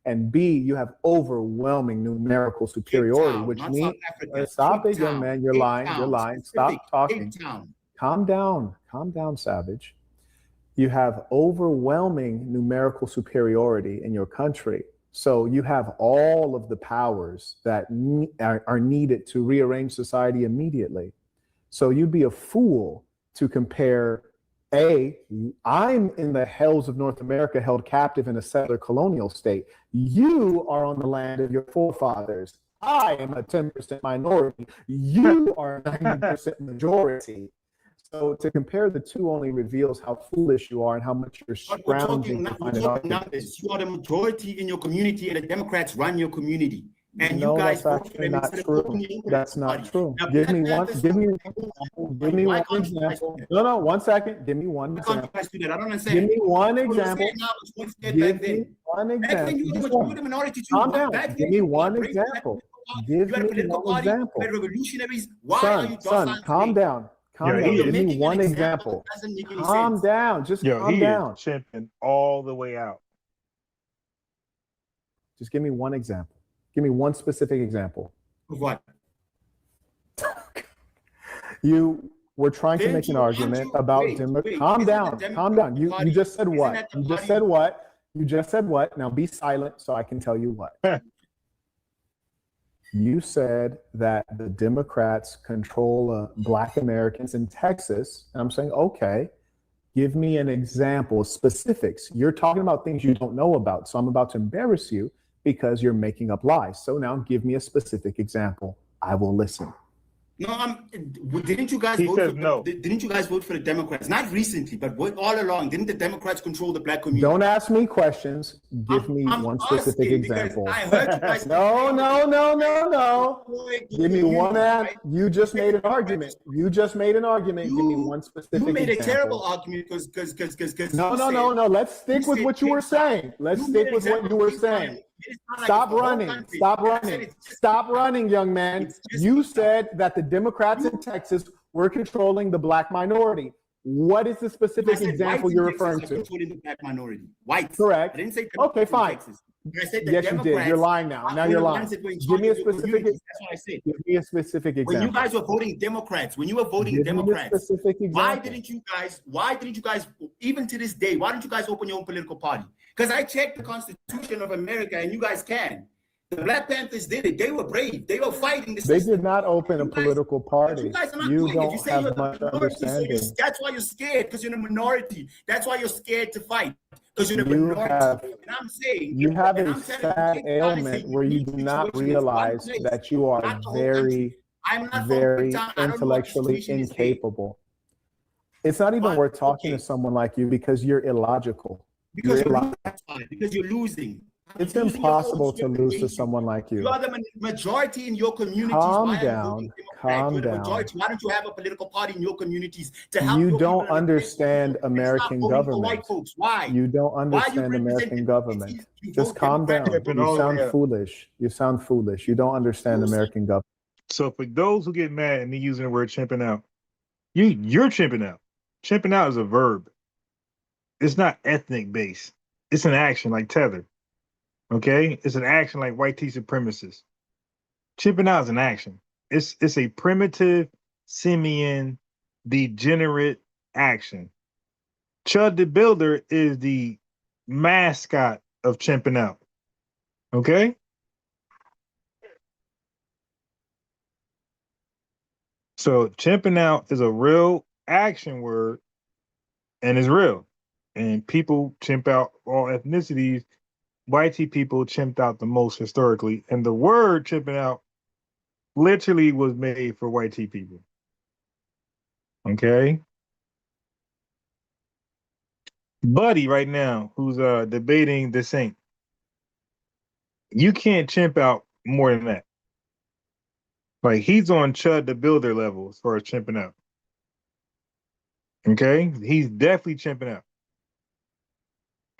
And B, you have overwhelming numerical superiority, which means stop it, young man. You're lying. You're lying. Stop talking. Calm down. Calm down, savage. You have overwhelming numerical superiority in your country. So you have all of the powers that are needed to rearrange society immediately. So you'd be a fool to compare, I'm in the hells of North America, held captive in a settler colonial state. You are on the land of your forefathers. I am a 10% minority. You are a 90% majority. So to compare the two only reveals how foolish you are and how much you're scrounging to find an argument. You are the majority in your community, and the Democrats run your community. And no, you guys that's actually not true. That's not true. Give me one example. No, 1 second. Give me one example. Give me one example. Give me one example. Calm down. Give me one example. Give me one example. Son, calm down. Calm down. Give me one example. Calm down. Just calm down. Chimping all the way out. Just give me one example. Give me one specific example. Of what? You were trying to make an argument about calm down. Calm down. You just said what? You just said what? You just said what? Now be silent so I can tell you what. You said that the Democrats control Black Americans in Texas. And I'm saying, okay, give me an example, specifics. You're talking about things you don't know about. So I'm about to embarrass you because you're making up lies. So now give me a specific example. I will listen. No, didn't you guys He vote says for no. Didn't you guys vote for the Democrats? Not recently, but all along. Didn't the Democrats control the Black community? Don't ask me questions. Give me one specific example. I heard you guys. No. Give me one answer. You just made an argument. Give me one specific example. You made a terrible argument because. No. Let's stick with what you were saying. Stop running, young man. You said that the Democrats in Texas were controlling the Black minority. What is the specific example you're referring to? The Black minority. White. Correct. I didn't say okay, fine. I said the yes, you did. You're lying now. Now you're lying. Give me a specific. That's what I said. Give me a specific example. When you guys were voting Democrats, why didn't you guys, even to this day, why don't you guys open your own political party? Because I checked the Constitution of America, and you guys can. The Black Panthers did it. They were brave. They were fighting the system. They did not open a political party. You don't have much understanding. So that's why you're scared, because you're in a minority. That's why you're scared to fight, because you're in a minority. And I'm saying you have a sad ailment where you do not realize that you are very intellectually incapable. It's not even worth talking to someone like you because you're illogical. Because you're losing. It's impossible to lose to someone like you. You are the majority in your communities. Calm down. Calm down. Why don't you have a political party in your communities to help? You don't understand American government. Why? You don't understand American government. Just calm down. You sound foolish. You sound foolish. You don't understand American government. So for those who get mad and me using the word chimping out, you're chimping out. Chimping out is a verb. It's not ethnic based. It's an action like tether. Okay, it's an action like white tea supremacists. Chipping out is an action. It's a primitive, simian, degenerate action. Chud the Builder is the mascot of chimping out. Okay? So chimping out is a real action word, and it's real. And people chimp out all ethnicities. White people chimped out the most historically, and the word chimping out literally was made for white people. Okay? Buddy right now, who's debating the Saint, you can't chimp out more than that. Like, he's on Chud the Builder level as far as chimping out. Okay? He's definitely chimping out.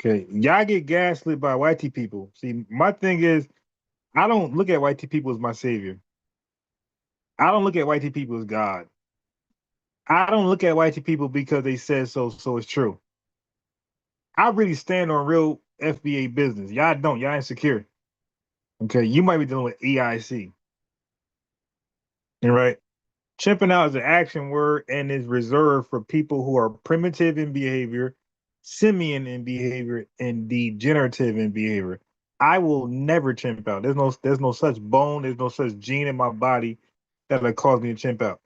Okay, y'all get gaslit by white people. See, my thing is, I don't look at white people as my savior. I don't look at white people as God. I don't look at white people because they said so it's true. I really stand on real FBA business. Y'all don't. Y'all insecure. Okay, you might be dealing with EIC. All right? Chimping out is an action word and is reserved for people who are primitive in behavior, simian in behavior, and degenerative in behavior. I will never chimp out. There's no such bone, there's no such gene in my body that would cause me to chimp out.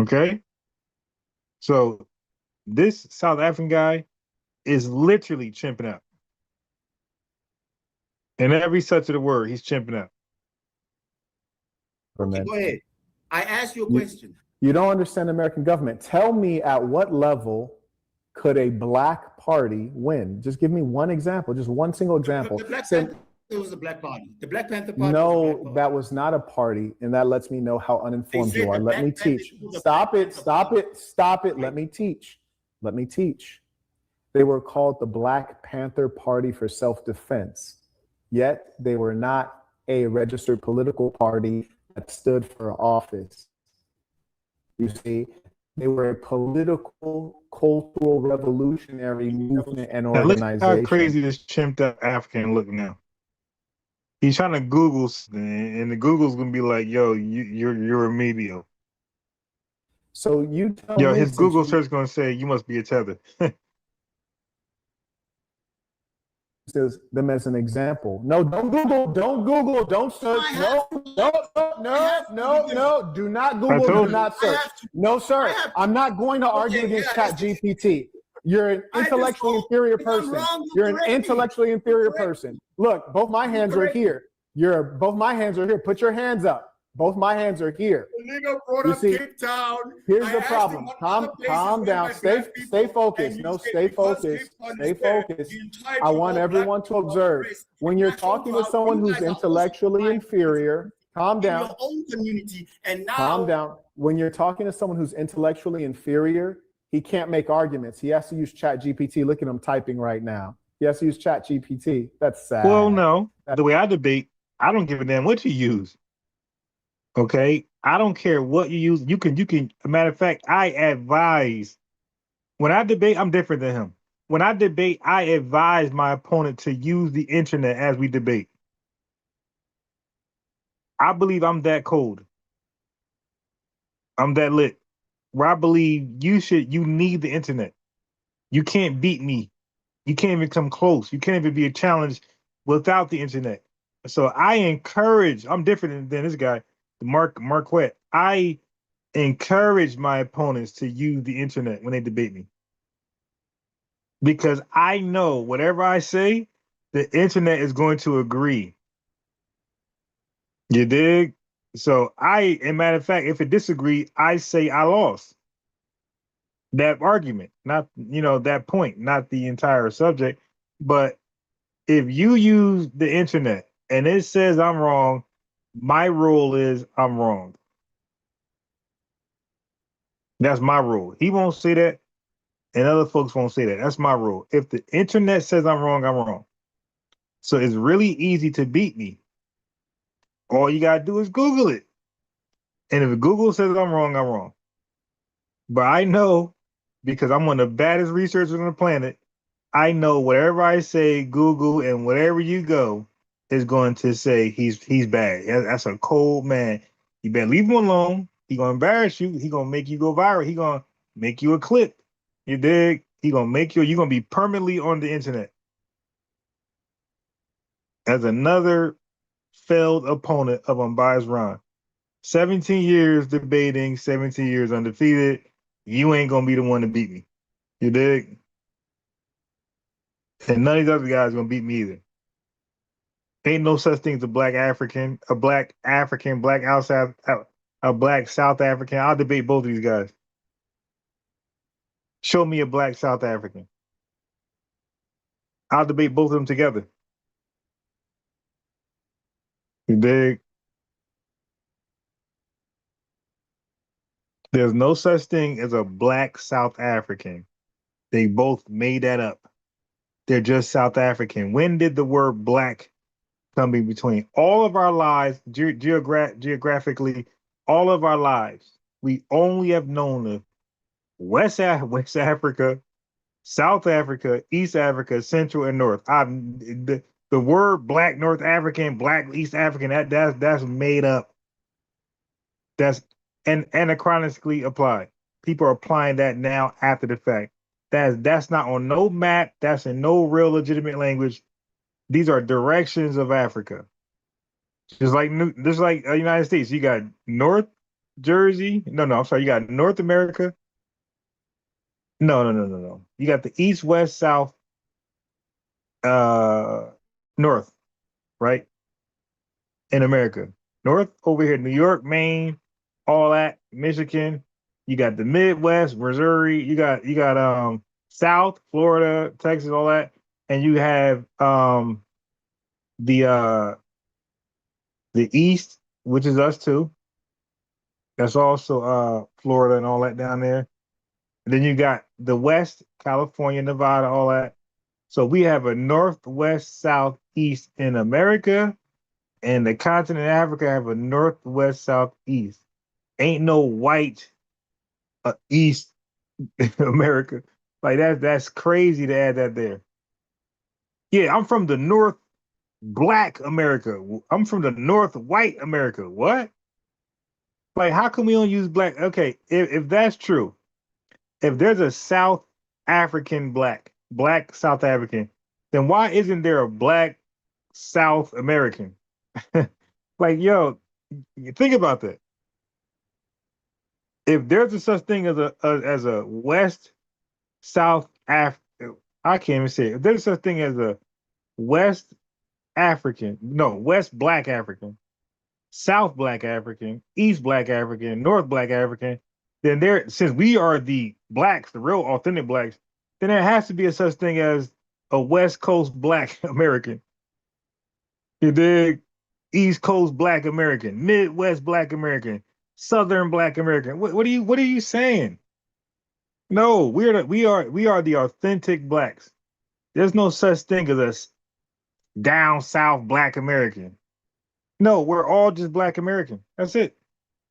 Okay? So this South African guy is literally chimping out. In every such of the word, he's chimping out. Okay, go ahead. I asked you a question. You don't understand American government. Tell me at what level could a Black party win? Just give me one example, just one single example. The Black Panther was a Black party. The Black Panther party. No, that was not a party, and that lets me know how uninformed you are. Let me teach. Stop it. Let me teach. They were called the Black Panther Party for Self-Defense, yet they were not a registered political party that stood for office. You see, they were a political, cultural, revolutionary movement and organization. Look how crazy this chimped out African look now. He's trying to Google something, and the Google's gonna be like, "Yo, you're remedial." So you tell me, his Google search gonna say you must be a tether. them as an example. No, don't Google, don't search. No, do not Google, do not search. No, sir, I'm not going to argue against ChatGPT. You're an intellectually inferior person. You're an intellectually inferior person. Look, both my hands are here. Both my hands are here. Put your hands up. Both my hands are here. You see, here's the problem. Calm down. Stay focused. No, stay focused. Stay focused. I want everyone to observe. When you're talking to someone who's intellectually inferior, calm down. Calm down. When you're talking to someone who's intellectually inferior, he can't make arguments. He has to use ChatGPT. Look at him typing right now. He has to use ChatGPT. That's sad. Well, no. The way I debate, I don't give a damn what you use. Okay? I don't care what you use. You can, a matter of fact, I advise. When I debate, I'm different than him. When I debate, I advise my opponent to use the internet as we debate. I believe I'm that cold. I'm that lit. Where I believe you need the internet. You can't beat me. You can't even come close. You can't even be a challenge without the internet. So I encourage, I'm different than this guy, Marquette. I encourage my opponents to use the internet when they debate me. Because I know whatever I say, the internet is going to agree. You dig? So as a matter of fact, if it disagrees, I say I lost that argument, not, that point, not the entire subject. But if you use the internet and it says I'm wrong, my rule is I'm wrong. That's my rule. He won't say that, and other folks won't say that. That's my rule. If the internet says I'm wrong, I'm wrong. So it's really easy to beat me. All you gotta do is Google it. And if Google says I'm wrong, I'm wrong. But I know, because I'm one of the baddest researchers on the planet, I know whatever I say, Google, and wherever you go is going to say he's bad. That's a cold man. You better leave him alone. He gonna embarrass you. He gonna make you go viral. He gonna make you a clip. You dig? He gonna make you. You're gonna be permanently on the internet. As another failed opponent of Unbiased Ron. 17 years debating, 17 years undefeated. You ain't gonna be the one to beat me. You dig? And none of these other guys gonna beat me either. Ain't no such thing as a black African, black outside, a black South African. I'll debate both of these guys. Show me a black South African. I'll debate both of them together. You dig? There's no such thing as a black South African. They both made that up. They're just South African. When did the word black come in between? All of our lives, geographically, all of our lives, we only have known of West Africa, South Africa, East Africa, Central, and North. The word black North African, black East African, that's made up. That's anachronistically applied. People are applying that now after the fact. That's not on no map. That's in no real legitimate language. These are directions of Africa. Just like United States, you got North Jersey. I'm sorry. You got North America. No. You got the East, West, South, North, right? In America. North over here, New York, Maine, all that, Michigan. You got the Midwest, Missouri. You got South, Florida, Texas, all that, and you have the East, which is us too. That's also Florida and all that down there. And then you got the West, California, Nevada, all that. So we have a North, West, South, East in America, and the continent of Africa have a North, West, South, East. Ain't no white East America. Like that's crazy to add that there. Yeah, I'm from the North Black America. I'm from the North White America. What? Like, how come we don't use black? Okay, if that's true, if there's a South African black South African, then why isn't there a black South American? Like, yo, you think about that. If there's a such thing as a West South Af, I can't even say it. If there's such thing as a West African, no, West Black African, South Black African, East Black African, North Black African, then there, since we are the blacks, the real authentic blacks, then there has to be a such thing as a West Coast Black American. You dig? East Coast Black American, Midwest Black American, Southern Black American. What are you saying? No, we are the authentic blacks. There's no such thing as a down south Black American. No, we're all just Black American. That's it.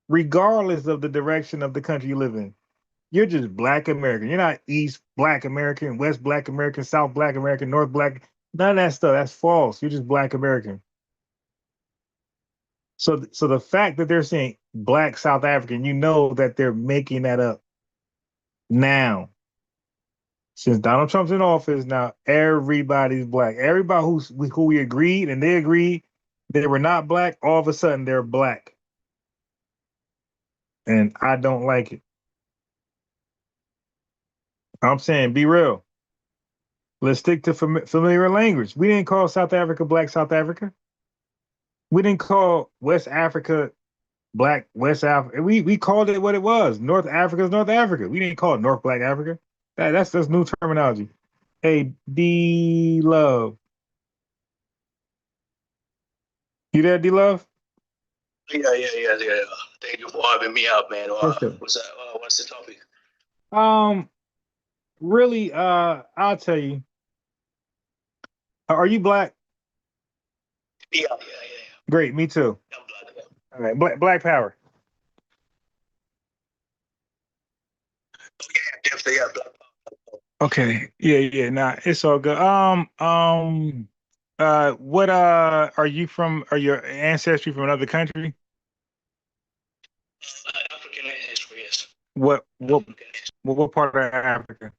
Regardless of the direction of the country you live in. You're just Black American. You're not East Black American, West Black American, South Black American, North Black. None of that stuff. That's false. You're just Black American. So the fact that they're saying Black South African, you know that they're making that up now. Since Donald Trump's in office, now everybody's Black. Everybody who we agreed and they agreed they were not Black, all of a sudden they're Black. And I don't like it. I'm saying, be real. Let's stick to familiar language. We didn't call South Africa Black South Africa. We didn't call West Africa Black West Africa. We called it what it was. North Africa is North Africa. We didn't call it North Black Africa. That's new terminology. Hey, D Love. You there, D Love? Yeah. Thank you for having me out, man. What's the topic? Really, I'll tell you. Are you Black? Yeah. Great, me too. I'm Black. Yeah. All right, Black Power. Yeah, definitely. Yeah, Black Power. Okay, yeah. Nah, it's all good. What are you from? Are your ancestry from another country? African history, yes. What part of Africa?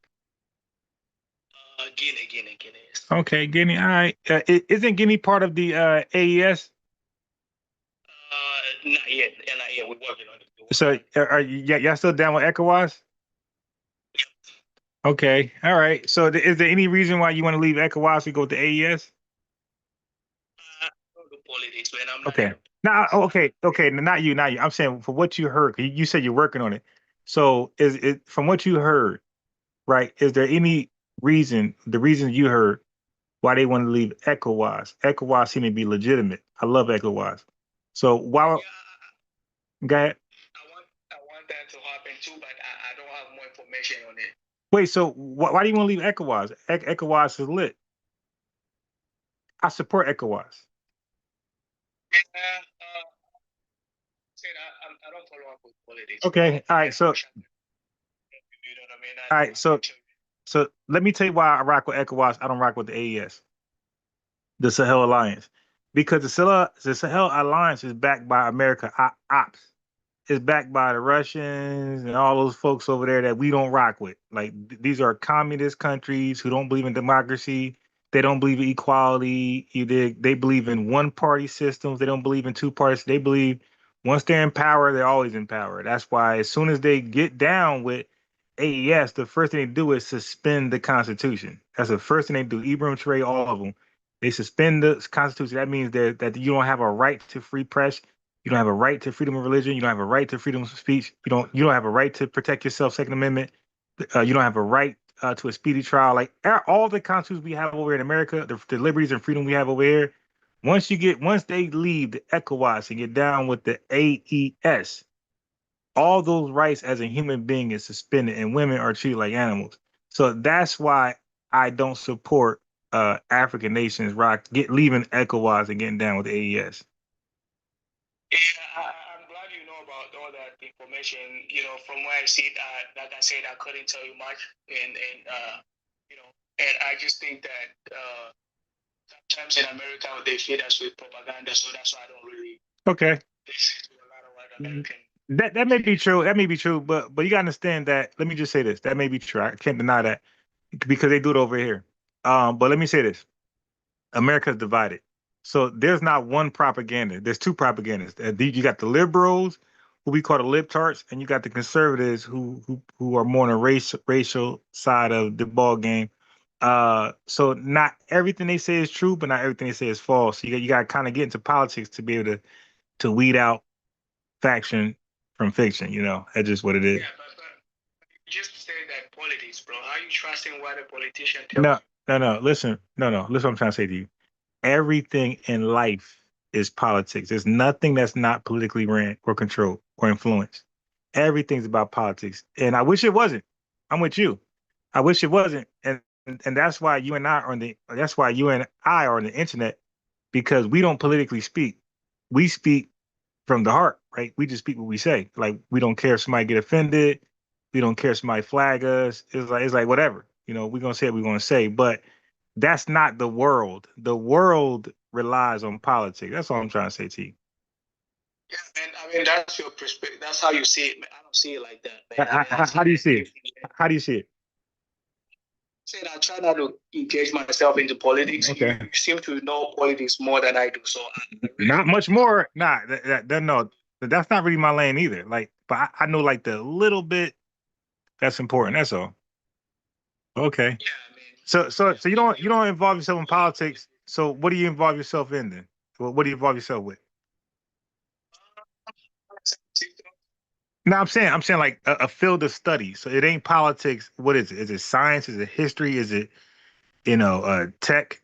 Guinea. Yes. Okay, Guinea. All right. Isn't Guinea part of the AES? Not yet. We're working on it. So are y'all still down with ECOWAS? Okay. All right. So is there any reason why you want to leave ECOWAS to go to AES? Politics, man. I'm not okay. Now, okay. Not you. I'm saying for what you heard. You said you're working on it. So is it from what you heard, right? Is there any reason? The reason you heard why they want to leave ECOWAS? ECOWAS seem to be legitimate. I love ECOWAS. So while go ahead. I want that to happen too, but I don't have more information on it. Wait. So why do you want to leave ECOWAS? ECOWAS is lit. I support ECOWAS. I don't follow up with politics. Okay, all right. So, all right. So let me tell you why I rock with ECOWAS. I don't rock with the AES, the Sahel Alliance, because the Sahel Alliance is backed by America ops. It's backed by the Russians and all those folks over there that we don't rock with. Like these are communist countries who don't believe in democracy. They don't believe in equality. They believe in one-party systems. They don't believe in two parties. They believe once they're in power, they're always in power. That's why as soon as they get down with AES, the first thing they do is suspend the Constitution. That's the first thing they do. Ibram Traore, all of them. They suspend the Constitution. That means that you don't have a right to free press. You don't have a right to freedom of religion. You don't have a right to freedom of speech. You don't have a right to protect yourself, Second Amendment. You don't have a right to a speedy trial. Like all the constitutions we have over here in America, the liberties and freedom we have over here, once they leave the ECOWAS and get down with the AES, all those rights as a human being is suspended and women are treated like animals. So that's why I don't support African nations leaving ECOWAS and getting down with the AES. Yeah, I'm glad you know about all that information. From where I see that, like I said, I couldn't tell you much, and and I just think that sometimes in America they feed us with propaganda, so that's why I don't really listen to a lot of white American. That may be true. That may be true, but you gotta understand that. Let me just say this: that may be true. I can't deny that because they do it over here. But let me say this: America's divided. So there's not one propaganda. There's two propagandas. You got the liberals, who we call the libtards, and you got the conservatives who are more on the racial side of the ball game. So not everything they say is true, but not everything they say is false. So you got to kind of get into politics to be able to weed out faction from fiction. You know, that's just what it is. Yeah, but you just say that politics, bro. How are you trusting what a politician No, tells no, no. Listen, no, no. Listen, what I'm trying to say to you. Everything in life is politics. There's nothing that's not politically ran or controlled or influenced. Everything's about politics, and I wish it wasn't. I'm with you. I wish it wasn't, and that's why you and I are on the. That's why you and I are on the internet, because we don't politically speak. We speak from the heart, right? We just speak what we say. Like, we don't care if somebody get offended. We don't care if somebody flag us. It's like whatever. You know, we're gonna say what we're gonna say, but that's not the world. The world relies on politics. That's all I'm trying to say to you. Yeah, man. I mean, that's your perspective. That's how you see it, man. I don't see it like that, man. How do you see it? How do you see it? Said I try not to engage myself into politics. Okay. You seem to know politics more than I do, so Not much more. Nah, no, that's not really my lane either. Like, but I know like the little bit that's important. That's all. Okay. yeah, I mean, So you don't involve yourself in politics. So what do you involve yourself in then? What do you involve yourself with? No, I'm saying like a field of study. So it ain't politics. What is it? Is it science? Is it history? Is it, tech?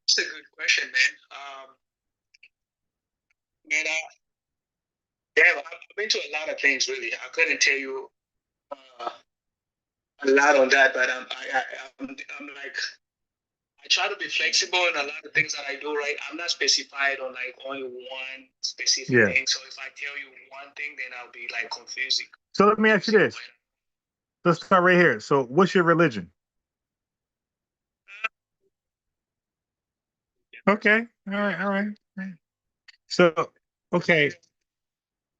it's a good question, man. Man, I've been to a lot of things really. I couldn't tell you a lot on that, but I'm like, I try to be flexible in a lot of things that I do, right? I'm not specified on like only one specific thing. So if I tell you one thing, then I'll be like confusing. So let me ask you this. Let's start right here. So what's your religion? Okay. All right. So, okay.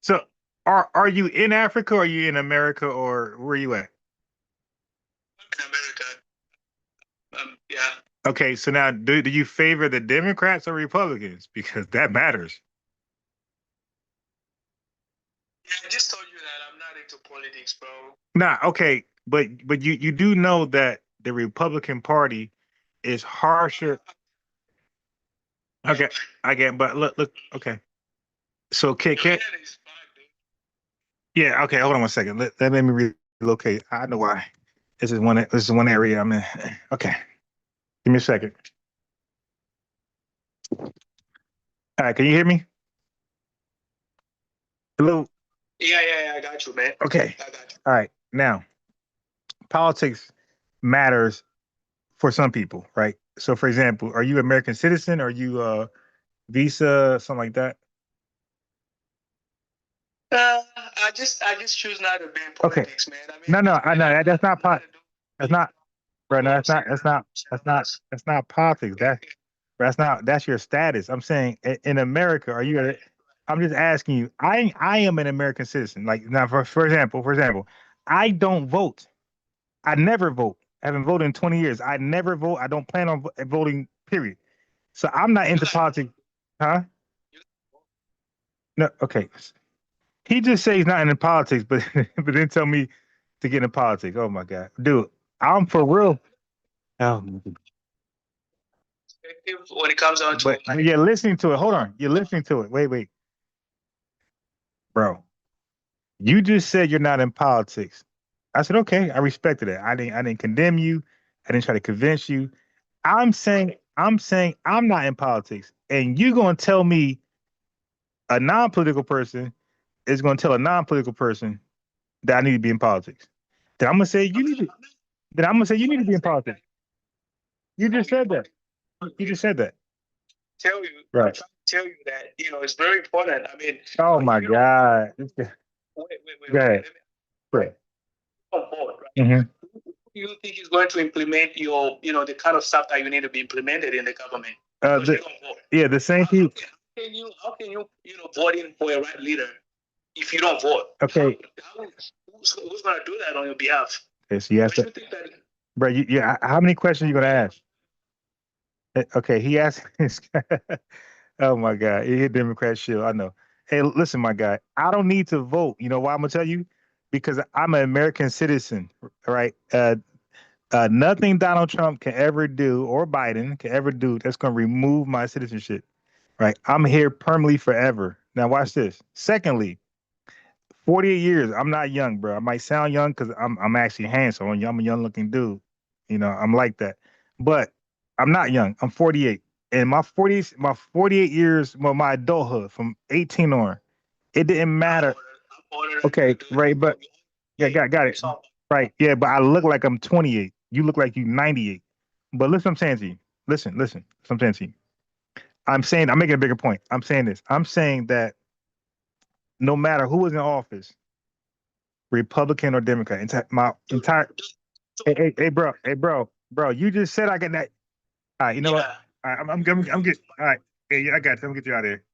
So are you in Africa, or are you in America, or where are you at? In America. Yeah. Okay, so now do you favor the Democrats or Republicans? Because that matters. Yeah, I just told you that I'm not into politics, bro. Nah, okay, but you do know that the Republican Party is harsher. Okay, I get, but look, okay. So yeah, okay, hold on one second. Let me relocate. I know why. This is one area I'm in. Okay. Give me a second. All right, can you hear me? Hello? Yeah, I got you, man. Okay. I got you. All right. Now, politics matters for some people, right? So, for example, are you American citizen? Are you visa, something like that? I just choose not to be in politics, man. I mean, No, I know that's not That's not, bro. No, that's not politics. That's your status. I'm saying in America, are you? I'm just asking you. I am an American citizen. Like now, for example, I don't vote. I never vote. I haven't voted in 20 years. I never vote. I don't plan on voting. Period. So I'm not into politics, huh? No. Okay. He just said he's not into politics, but but then tell me to get into politics. Oh my God, dude, I'm for real. Oh, when it comes down to but you're listening to it. Hold on, you're listening to it. Wait, bro. You just said you're not in politics. I said okay. I respected it. I didn't condemn you. I didn't try to convince you. I'm saying I'm not in politics, and you gonna tell me a non-political person is gonna tell a non-political person that I need to be in politics. Then I'm gonna say you need to. Then I'm gonna say you need to be in politics. You just said that. You just said that. Tell you, Right. I'm trying to tell you that it's very important. I mean, Oh my God. wait. Go ahead. On board, right? Mm-hmm. Who do you think is going to implement your, the kind of stuff that you need to be implemented in the government? The same people. How can you, vote in for a right leader if you don't vote? Okay. Who's going to do that on your behalf? Okay, so you have to. Think that bro. How many questions you gonna ask? Okay, he asked. Oh my God, he hit Democrat shield. I know. Hey, listen, my guy. I don't need to vote. You know why I'm gonna tell you? Because I'm an American citizen, right? Nothing Donald Trump can ever do or Biden can ever do that's gonna remove my citizenship. Right? I'm here permanently forever. Now watch this. Secondly, 48 years. I'm not young, bro. I might sound young because I'm actually handsome. I'm a young looking dude. You know, I'm like that. But I'm not young. I'm 48. And my 48 years, well, my adulthood from 18 on, it didn't matter. Okay, right, but yeah, got it. Right. Yeah, but I look like I'm 28. You look like you 98. But listen, I'm saying to you. Listen. I'm saying to you. I'm making a bigger point. I'm saying this. I'm saying that no matter who was in office, Republican or Democrat. My entire bro. You just said I got that. All right, you know what? All right, I'm good. All right, hey, yeah, I got you. I'm gonna get you out of here.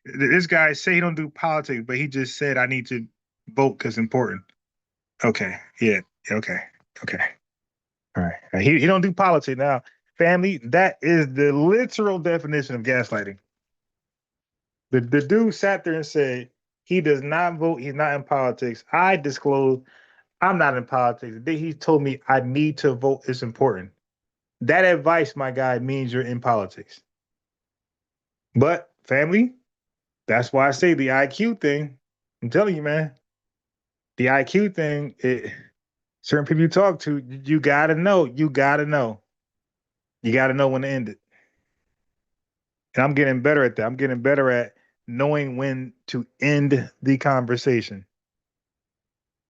This guy say he don't do politics, but he just said I need to vote because it's important. Okay, yeah, okay, okay. All right, he don't do politics now. Family, that is the literal definition of gaslighting. The dude sat there and said he does not vote. He's not in politics. I disclosed I'm not in politics. The day he told me I need to vote, it's important. That advice, my guy, means you're in politics. But family, that's why I say the IQ thing. I'm telling you, man, the IQ thing. Certain people you talk to, you gotta know. You gotta know. You gotta know when to end it. And I'm getting better at that. I'm getting better at knowing when to end the conversation.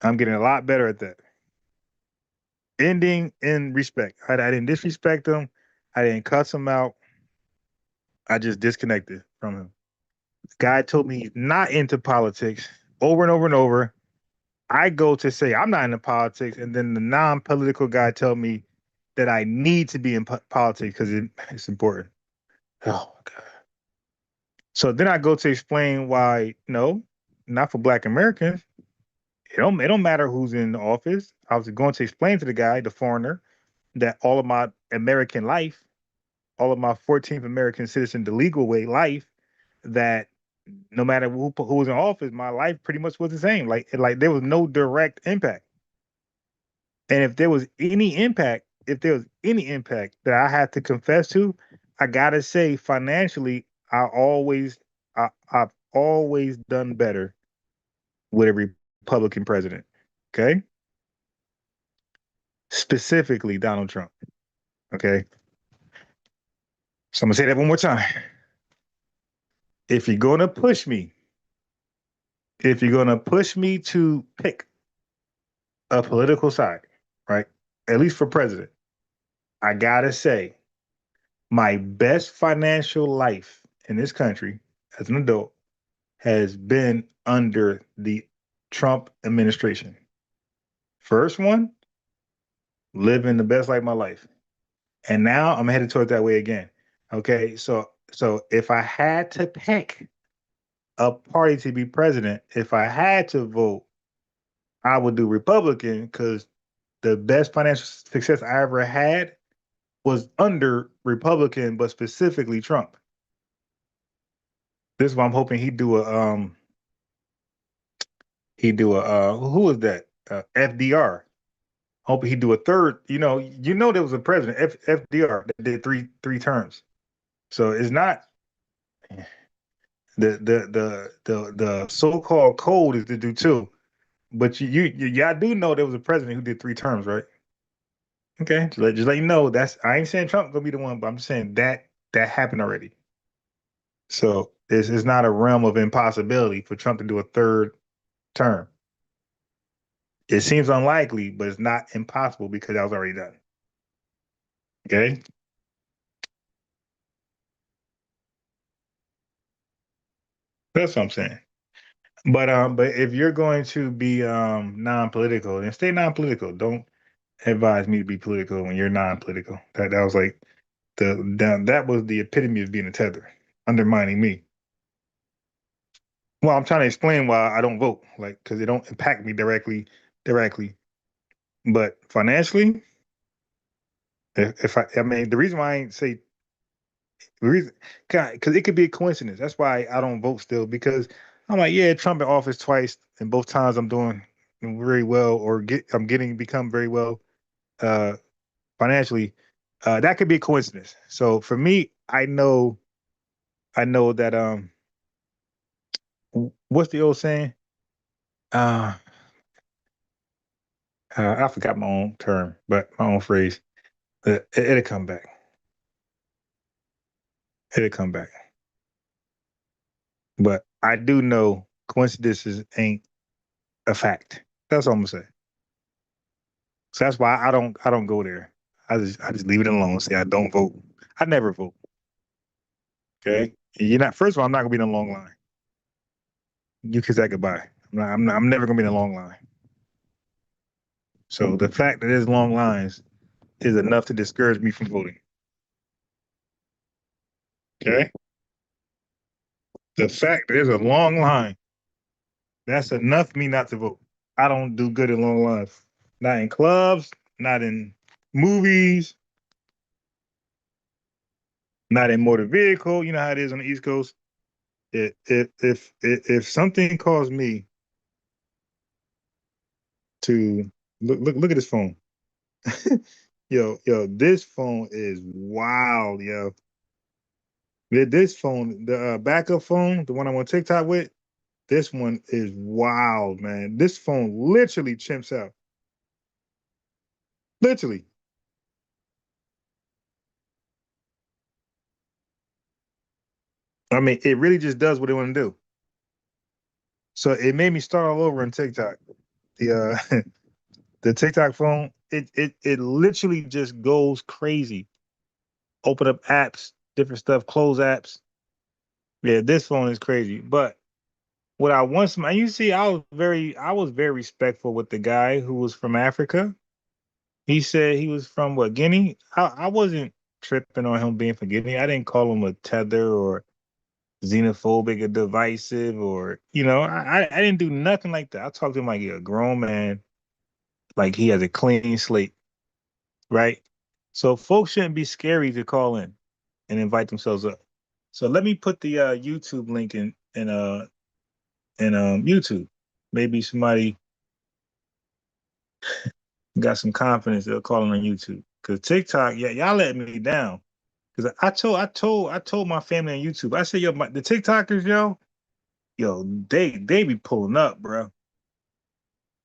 I'm getting a lot better at that. Ending in respect. I didn't disrespect him. I didn't cuss him out. I just disconnected from him. The guy told me he's not into politics over and over and over. I go to say I'm not into politics, and then the non-political guy tell me that I need to be in politics because it's important. Oh my God. So then I go to explain why no, not for Black Americans. It don't matter who's in the office. I was going to explain to the guy, the foreigner, that all of my American life, all of my 14th American citizen, the legal way life, that no matter who was in office, my life pretty much was the same. Like there was no direct impact. And if there was any impact that I had to confess to, I gotta say financially, I've always done better with a Republican president. Okay. Specifically Donald Trump. Okay. So I'm gonna say that one more time. If you're gonna push me, to pick a political side, right? At least for president, I gotta say, my best financial life in this country as an adult has been under the Trump administration. First one, living the best life of my life. And now I'm headed toward that way again. Okay, so if I had to pick a party to be president, if I had to vote, I would do Republican because the best financial success I ever had was under Republican, but specifically Trump. This is why I'm hoping who was that? FDR. Hoping he'd do a third. There was a president, FDR, that did three terms. So it's not the so-called code is to do two. But y'all do know there was a president who did 3 terms, right? Okay, just let you know I ain't saying Trump gonna be the one, but I'm just saying that happened already. So it's not a realm of impossibility for Trump to do a third term. It seems unlikely, but it's not impossible because that was already done. Okay. That's what I'm saying. But if you're going to be non-political, then stay non-political. Don't advise me to be political when you're non-political. That was like that was the epitome of being a tether, undermining me. Well, I'm trying to explain why I don't vote, like because it don't impact me directly. But financially, I mean, the reason why I ain't say the reason, because it could be a coincidence. That's why I don't vote still, because I'm like, yeah, Trump in office twice, and both times I'm doing very well, or I'm getting become very well uh financially. That could be a coincidence. So for me, I know that what's the old saying? Uh, I forgot my own term, but my own phrase. It'll come back. It'll come back. But I do know coincidences ain't a fact. That's all I'm gonna say. So that's why I don't go there. I just leave it alone. Say I don't vote. I never vote. Okay. You're not. First of all, I'm not gonna be in a long line. You can say goodbye. I'm never gonna be in a long line. So the fact that there's long lines is enough to discourage me from voting. Okay. The fact that there's a long line, that's enough for me not to vote. I don't do good in long lines. Not in clubs, not in movies, not in motor vehicle. You know how it is on the East Coast. If something caused me to look at this phone. Yo, this phone is wild, yo. This phone, the backup phone, the one I'm on TikTok with, this one is wild, man. This phone literally chimps out. Literally. I mean, it really just does what it want to do. So it made me start all over on TikTok. The the TikTok phone, it literally just goes crazy. Open up apps, different stuff, close apps. Yeah, this phone is crazy. But what I want some, and you see, I was very respectful with the guy who was from Africa. He said he was from what, Guinea? I wasn't tripping on him being from Guinea. I didn't call him a tether or xenophobic or divisive, or I didn't do nothing like that. I talked to him like a grown man, like he has a clean slate, right? So folks shouldn't be scary to call in and invite themselves up. So let me put the YouTube link in YouTube. Maybe somebody got some confidence, they'll call in on YouTube. Cause TikTok, yeah, y'all let me down. Cause I told my family on YouTube. I said, yo, the TikTokers, yo, they be pulling up, bro.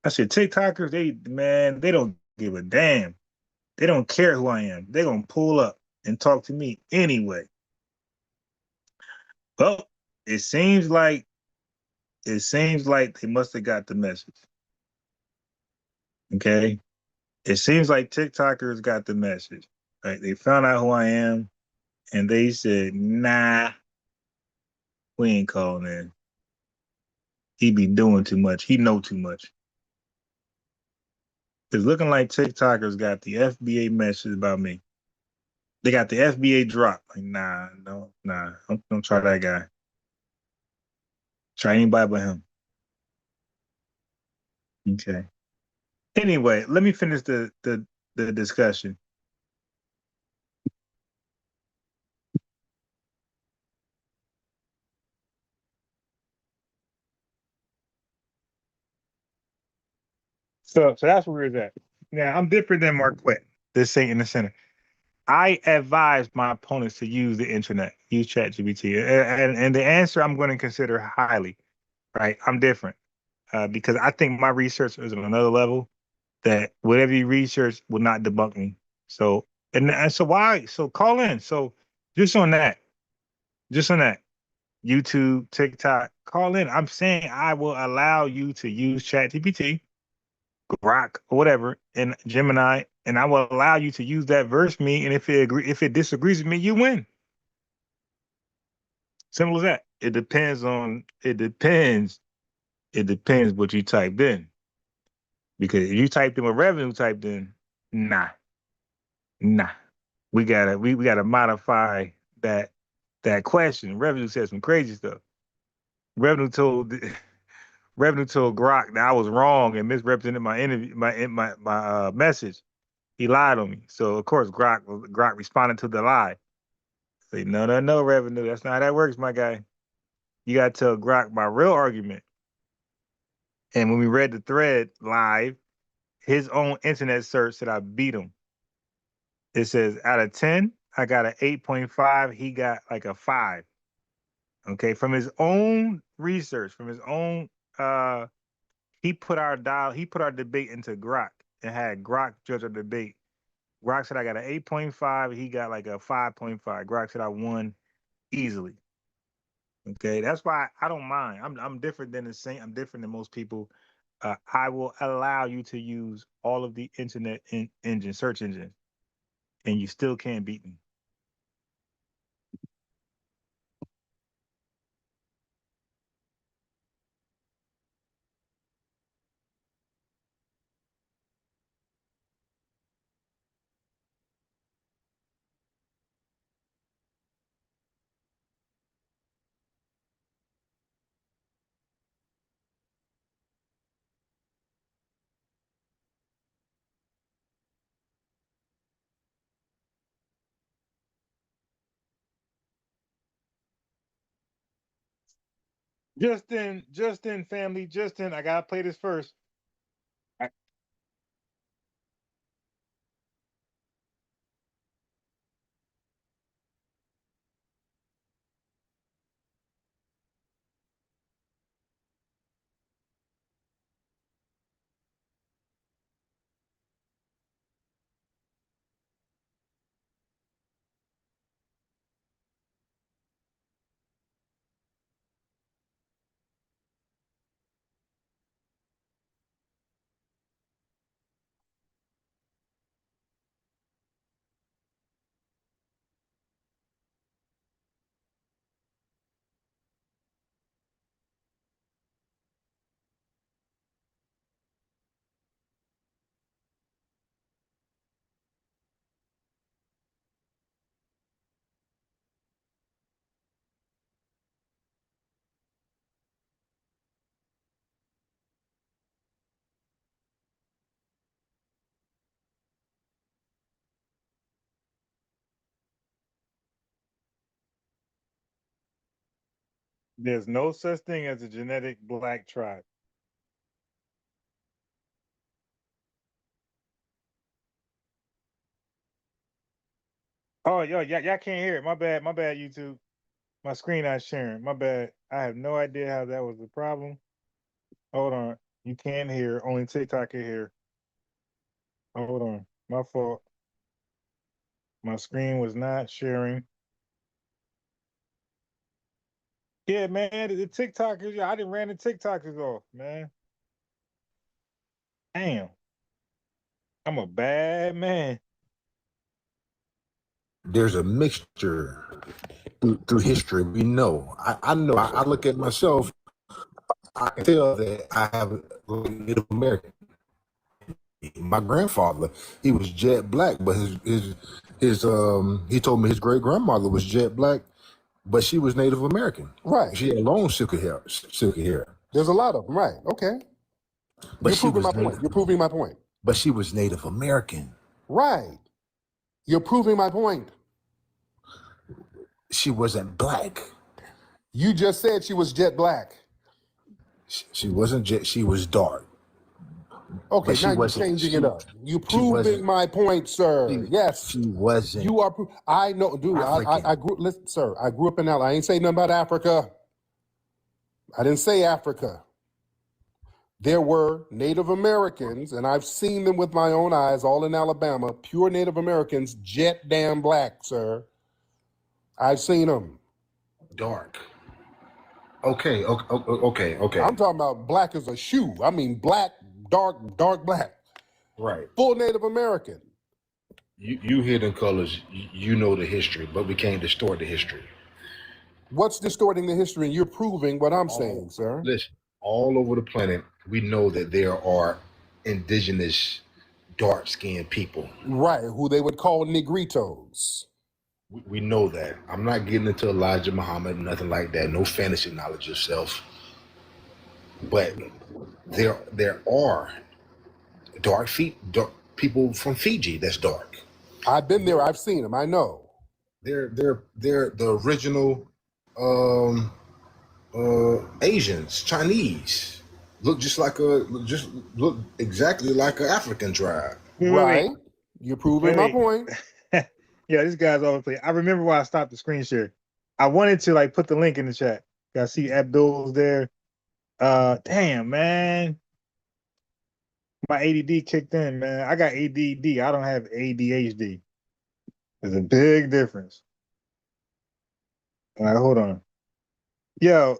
I said, TikTokers, they don't give a damn. They don't care who I am. They gonna pull up and talk to me anyway. Well, it seems like they must have got the message. Okay. It seems like TikTokers got the message. Right? They found out who I am and they said, nah, we ain't calling in. He be doing too much. He know too much. It's looking like TikTokers got the FBA message about me. They got the FBA drop. Like, nah, no, nah. Don't try that guy. Try anybody but him. Okay. Anyway, let me finish the discussion. So that's where it's at. Now I'm different than Marquette. This ain't in the center. I advise my opponents to use the internet, use ChatGPT, and the answer I'm going to consider highly. Right, I'm different because I think my research is on another level. That whatever you research will not debunk me. So and so why? So call in. So just on that, just on that, YouTube, TikTok, call in. I'm saying I will allow you to use ChatGPT, Grok, or whatever, and Gemini, and I will allow you to use that versus me. And if it disagrees with me, you win. Simple as that. It depends what you typed in. Because if you typed in what revenue typed in, nah. We gotta modify that question. Revenue said some crazy stuff. Revenue told Revenue told Grok that I was wrong and misrepresented my interview, my message. He lied on me. So of course Grok responded to the lie. Say, no, revenue. That's not how that works, my guy. You gotta tell Grok my real argument. And when we read the thread live, his own internet search said I beat him. It says out of 10, I got an 8.5. He got like a 5. Okay, from his own research, from his own he put our debate into Grok and had Grok judge our debate. Grok said I got an 8.5, he got like a 5.5. Grok said I won easily. Okay, that's why I don't mind. I'm different than the same. I'm different than most people. I will allow you to use all of the internet search engines, and you still can't beat me. Justin, family, Justin, I gotta play this first. There's no such thing as a genetic black tribe. Oh, y'all can't hear it. My bad, YouTube. My screen not sharing. My bad. I have no idea how that was the problem. Hold on. You can't hear. Only TikTok can hear. Hold on. My fault. My screen was not sharing. Yeah, man, the TikTokers, I done ran the TikTokers off, man. Damn. I'm a bad man. There's a mixture through history. We know. I know. I look at myself. I can tell that I have Native American. My grandfather, he was jet black, but he told me his great grandmother was jet black, but she was Native American. Right. She had long silky hair. There's a lot of them. Right. Okay. But You're proving my point. You're proving my point. But she was Native American. Right. You're proving my point. She wasn't black. You just said she was jet black. She wasn't jet. She was dark. Okay, now you're changing it up. You're proving my point, sir. Yes. She wasn't. You are. I know, dude. I grew. Listen, sir. I grew up in Alabama. I ain't say nothing about Africa. I didn't say Africa. There were Native Americans, and I've seen them with my own eyes, all in Alabama. Pure Native Americans, jet damn black, sir. I've seen them. Dark. Okay. I'm talking about black as a shoe. I mean black, dark black. Right. Full Native American. You hear the colors, you know the history, but we can't distort the history. What's distorting the history? And you're proving what I'm saying, sir. Listen, all over the planet, we know that there are indigenous dark-skinned people. Right, who they would call negritos. We know that. I'm not getting into Elijah Muhammad, nothing like that. No fantasy knowledge of self. But there are dark feet, people from Fiji that's dark. I've been there. I've seen them. I know. They're the original Asians, Chinese. Look look exactly like an African tribe. Right. You're proving my point. Yeah, this guy's always playing. I remember why I stopped the screen share. I wanted to like put the link in the chat. I see Abdul's there. Damn, man. My ADD kicked in, man. I got ADD. I don't have ADHD. There's a big difference. All right, hold on. Yo,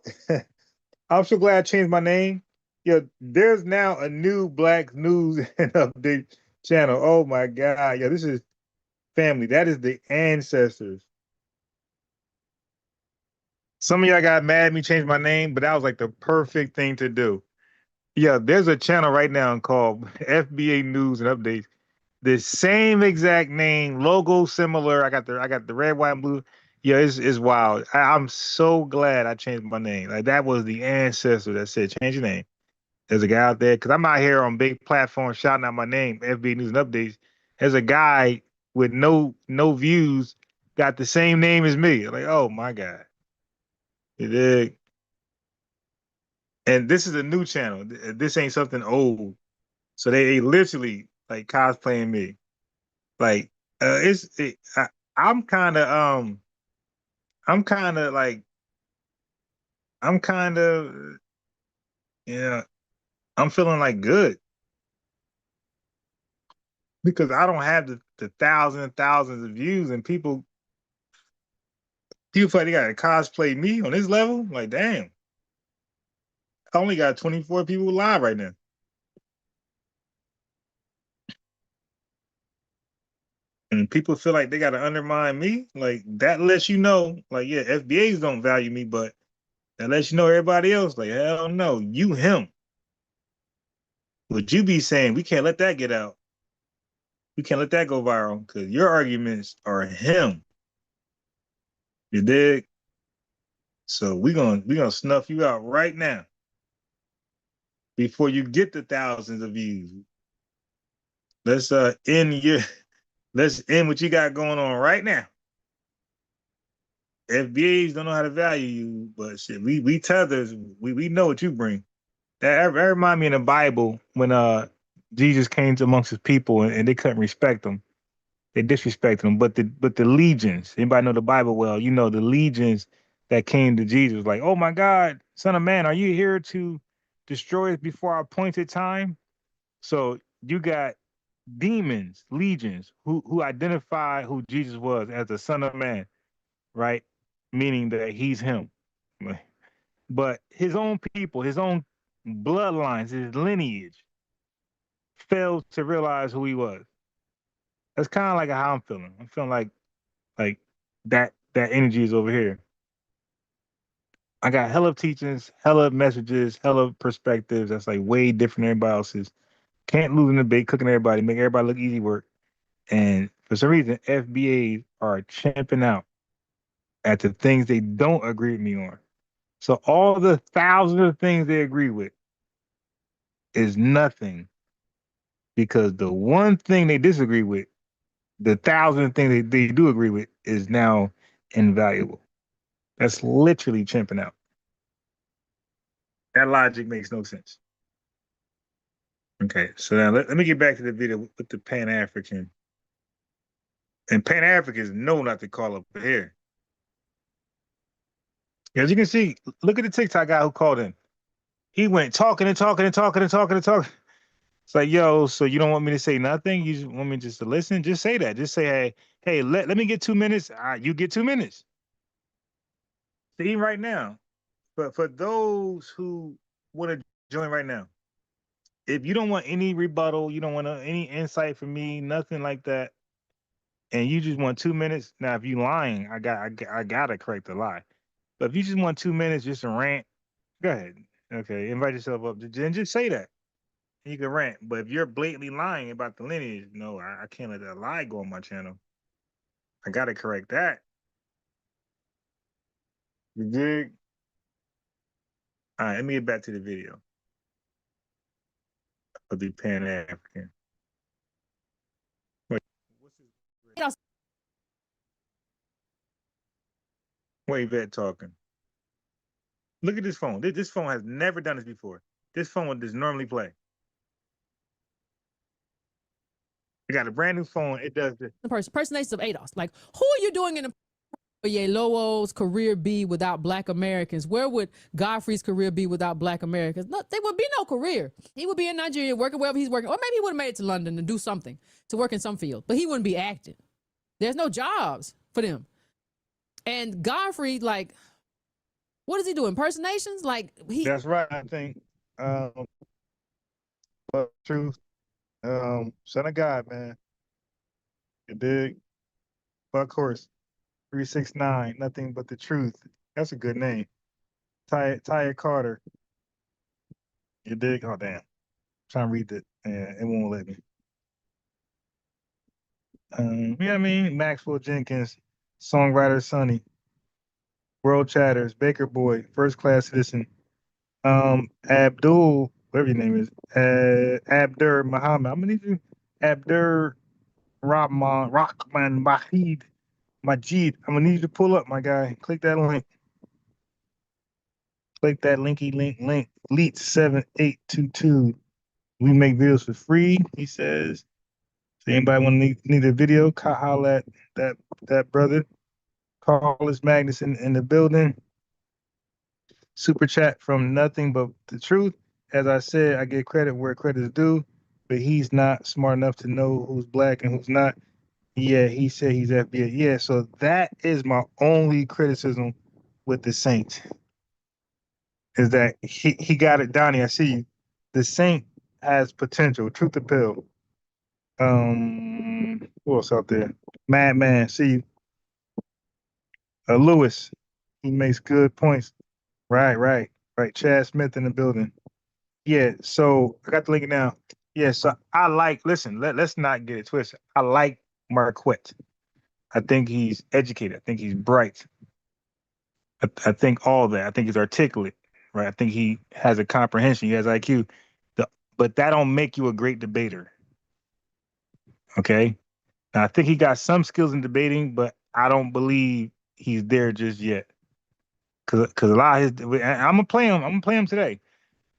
I'm so glad I changed my name. Yo, there's now a new Black News and Update channel. Oh my God. Yo, this is family. That is the ancestors. Some of y'all got mad at me changed my name, but that was like the perfect thing to do. Yeah, there's a channel right now called FBA News and Updates. The same exact name, logo similar. I got the red, white, and blue. Yeah, it's wild. I'm so glad I changed my name. Like that was the ancestor that said change your name. There's a guy out there because I'm out here on big platforms shouting out my name, FBA News and Updates. There's a guy with no views, got the same name as me. Like, oh my God. You dig? And this is a new channel. This ain't something old. So they literally like cosplaying me. Like I'm kind of I'm kind of like I'm kind of yeah I'm feeling like good because I don't have the thousands and thousands of views and people feel like they gotta cosplay me on this level. Like damn, I only got 24 people live right now. And people feel like they gotta undermine me. Like that lets you know, like yeah, FBAs don't value me, but that lets you know everybody else, like hell no, you him. Would you be saying we can't let that get out? We can't let that go viral because your arguments are him. You dig? So we gonna snuff you out right now before you get the thousands of views. Let's let's end what you got going on right now. FBAs don't know how to value you, but shit, we tethers, we know what you bring. That remind me in the Bible when Jesus came to amongst his people and they couldn't respect him. They disrespected him. But the legions, anybody know the Bible well, you know the legions that came to Jesus, like, oh my God, Son of Man, are you here to destroy us before our appointed time? So you got demons, legions, who identify who Jesus was as the Son of Man, right? Meaning that he's him. But his own people, his own bloodlines, his lineage, failed to realize who he was. That's kind of like how I'm feeling. I'm feeling like that energy is over here. I got hella teachings, hella messages, hella perspectives that's like way different than everybody else's. Can't lose in the debate, cooking everybody, make everybody look easy work. And for some reason, FBAs are champing out at the things they don't agree with me on. So all the thousands of things they agree with is nothing because the one thing they disagree with, the thousand things they do agree with, is now invaluable. That's literally chimping out. That logic makes no sense. Okay, so now let me get back to the video with the Pan-African. And Pan-Africans know not to call up here. As you can see, look at the TikTok guy who called in. He went talking and talking and talking and talking and talking. It's like, yo, so you don't want me to say nothing? You just want me just to listen? Just say that. Just say, hey, let me get 2 minutes. You get 2 minutes. See right now. But for those who want to join right now, if you don't want any rebuttal, you don't want any insight from me, nothing like that, and you just want 2 minutes. Now, if you lying, I gotta correct the lie. But if you just want 2 minutes just to rant, go ahead. Okay, invite yourself up and just say that. You can rant. But if you're blatantly lying about the lineage, no, I can't let that lie go on my channel. I gotta correct that. You dig? All right, let me get back to the video of the Pan-African. Wait, vet talking. Look at this phone. This phone has never done this before. This phone would just normally play. I got a brand new phone. It does this. Impersonations of ADOS. Like, who are you doing in Lowell's career be without Black Americans? Where would Godfrey's career be without Black Americans? No, there would be no career. He would be in Nigeria working wherever he's working, or maybe he would have made it to London and do something to work in some field, but he wouldn't be acting. There's no jobs for them. And Godfrey, like, what does he do? Impersonations? Like That's right. I think. But truth. Son of God, man. You dig? Buck horse. 369. Nothing but the truth. That's a good name. Ty Carter. You dig? Oh damn. Trying to read it. Yeah, it won't let me. Yeah, I mean, Maxwell Jenkins, songwriter Sonny, World Chatters, Baker Boy, First Class Citizen, Abdul, whatever your name is, Abdur Muhammad. I'm gonna need you, Abdur Rahman Majid. I'm gonna need you to pull up, my guy. Click that link. Click that link. Leet 7822. We make videos for free. He says. If anybody want to need a video, holla at that brother. Carlos Magnus in the building. Super chat from Nothing But the Truth. As I said, I give credit where credit is due, but he's not smart enough to know who's Black and who's not. Yeah, he said he's FBA. Yeah, so that is my only criticism with the Saint. Is that he got it, Donnie. I see you. The Saint has potential. Truth to pill. Who else out there? Madman, see you. Lewis, he makes good points. Right. Chad Smith in the building. Yeah, so I got the link now. Yeah, so I like, listen, let's not get it twisted. I like Marquette. I think he's educated. I think he's bright. I think all that. I think he's articulate, right? I think he has a comprehension. He has IQ. But that don't make you a great debater. Okay? Now, I think he got some skills in debating, but I don't believe he's there just yet. Cause a lot of his, I'm gonna play him today.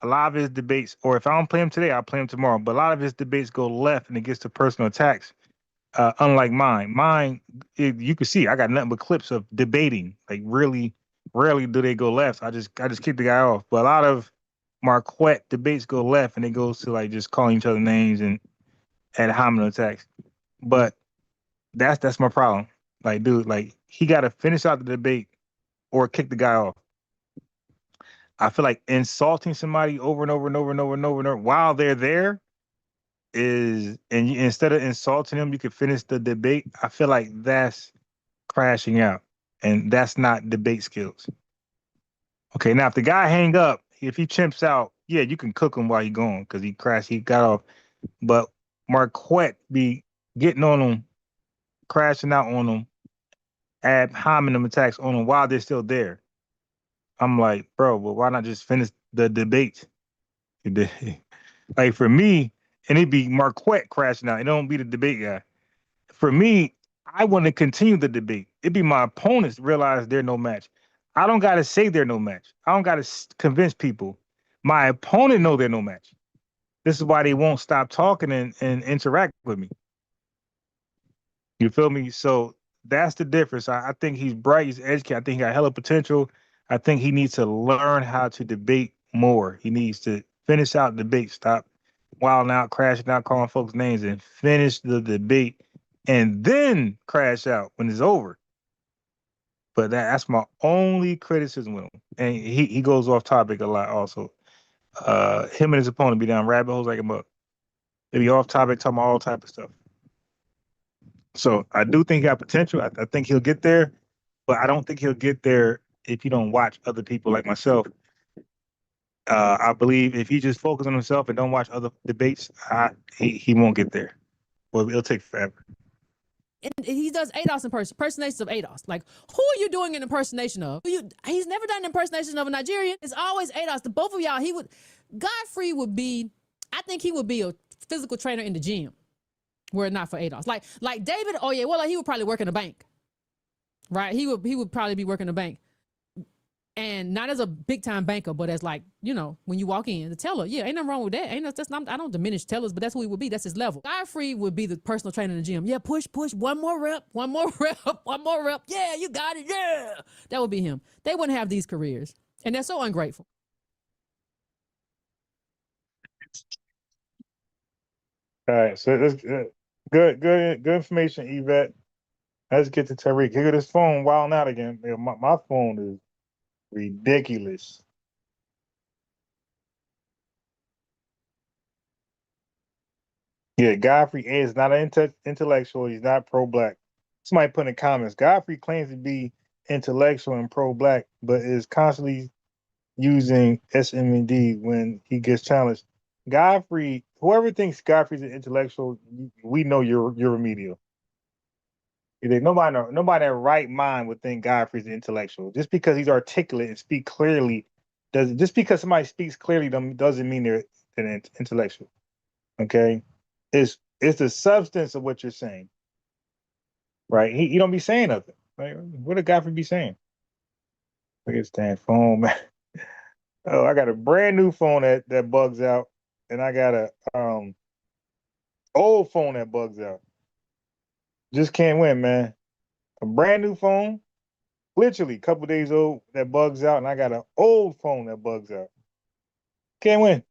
A lot of his debates, or if I don't play him today, I'll play him tomorrow. But a lot of his debates go left and it gets to personal attacks. Unlike mine, you can see I got nothing but clips of debating. Like really, rarely do they go left. I just kick the guy off. But a lot of Marquette debates go left and it goes to like just calling each other names and ad hominem attacks. But that's my problem. Like, dude, like he got to finish out the debate or kick the guy off. I feel like insulting somebody over and over while they're there instead of insulting them, you could finish the debate. I feel like that's crashing out, and that's not debate skills. Okay, now if the guy hang up, if he chimps out, yeah, you can cook him while he going because he got off. But Marquette be getting on him, crashing out on them, ad hominem attacks on them while they're still there. I'm like, bro, but why not just finish the debate? Like for me, and it'd be Marquette crashing out. It don't be the debate guy. For me, I want to continue the debate. It'd be my opponents realize they're no match. I don't got to say they're no match. I don't got to convince people. My opponent know they're no match. This is why they won't stop talking and interact with me. You feel me? So that's the difference. I think he's bright, he's educated. I think he got hella potential. I think he needs to learn how to debate more. He needs to finish out the debate, stop wilding out, crashing out, calling folks names, and finish the debate, and then crash out when it's over. But that's my only criticism with him. And he goes off topic a lot also. Him and his opponent be down rabbit holes like a mug. They be off topic, talking about all type of stuff. So I do think he got potential. I think he'll get there, but I don't think he'll get there if you don't watch other people like myself. I believe if he just focuses on himself and don't watch other debates, he won't get there. Well, it'll take forever. And he does ADOS impersonations of ADOS. Like, who are you doing an impersonation of? He's never done an impersonation of a Nigerian. It's always ADOS. The both of y'all, Godfrey would be, I think he would be a physical trainer in the gym. were it not for ADOS. Like David Oyelowo, he would probably work in a bank, right? He would probably be working in a bank, and not as a big time banker, but as like, you know, when you walk in, the teller. Yeah, ain't nothing wrong with that. I don't diminish tellers, but that's who he would be. That's his level. Godfrey would be the personal trainer in the gym. Yeah, push, one more rep, one more rep. Yeah, you got it. Yeah, that would be him. They wouldn't have these careers, and they're so ungrateful. All right, so that's good information, Yvette. Let's get to Tariq. Look at his phone wilding out again. My phone is ridiculous. Yeah, Godfrey is not an intellectual. He's not pro-black. Somebody put in the comments, Godfrey claims to be intellectual and pro-black, but is constantly using SMD when he gets challenged. Godfrey, whoever thinks Godfrey's an intellectual, we know you're remedial. Nobody in their right mind would think Godfrey's an intellectual. Just because he's articulate and speak clearly, just because somebody speaks clearly doesn't mean they're an intellectual. Okay, it's the substance of what you're saying, right? He don't be saying nothing. Right? What did Godfrey be saying? Look at this damn phone, man. Oh, I got a brand new phone that bugs out, and I got a old phone that bugs out. Just can't win, man. A brand new phone, literally a couple days old, that bugs out, and I got an old phone that bugs out. Can't win.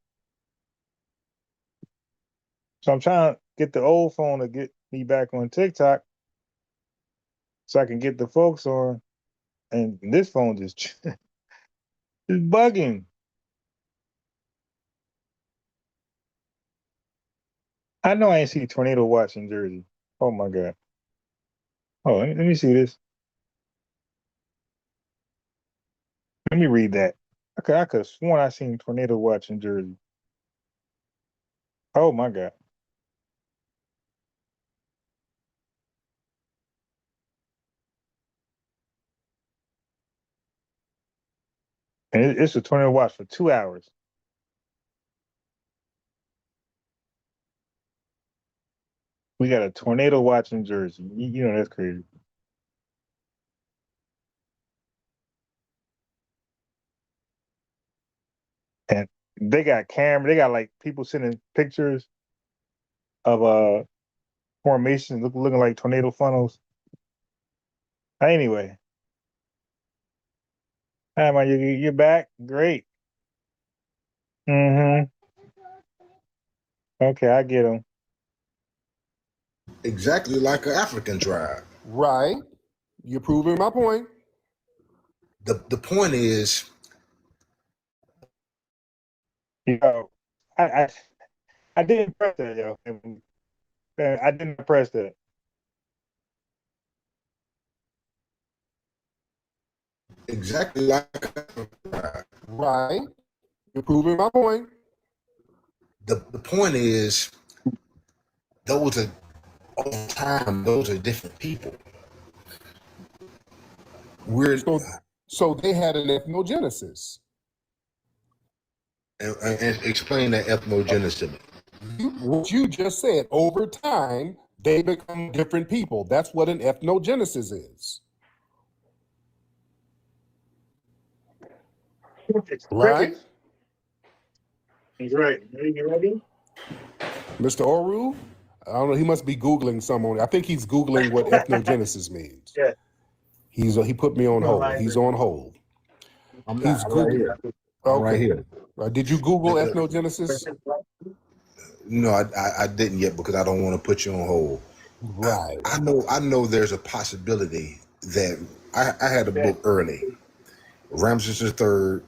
So I'm trying to get the old phone to get me back on TikTok so I can get the folks on, and this phone just is bugging. I know I ain't see tornado watch in Jersey. Oh my God. Oh, let me see this. Let me read that. Okay, I could have sworn I seen tornado watch in Jersey. Oh my God. And it's a tornado watch for 2 hours. We got a tornado watch in Jersey. You know that's crazy. And they got camera. They got like people sending pictures of formations looking like tornado funnels. Anyway, hi, man, you're back. Great. Mm-hmm. Okay, I get them. Exactly like an African tribe. Right. You're proving my point. The point is, Yo, I didn't press that, yo. I didn't press that. exactly like an African tribe. Right. You're proving my point. The point is, those are over time, those are different people. So they had an ethnogenesis. And explain that ethnogenesis to me. What you just said, over time, they become different people. That's what an ethnogenesis is. Right? He's right. You ready? Mr. Oru? I don't know. He must be Googling someone. I think he's Googling what ethnogenesis means. Yeah. He put me on hold. He's on hold. He's Googling. I'm right here. Did you Google ethnogenesis? No, I didn't yet because I don't want to put you on hold. Right. I know there's a possibility that I had a book early, Ramses III,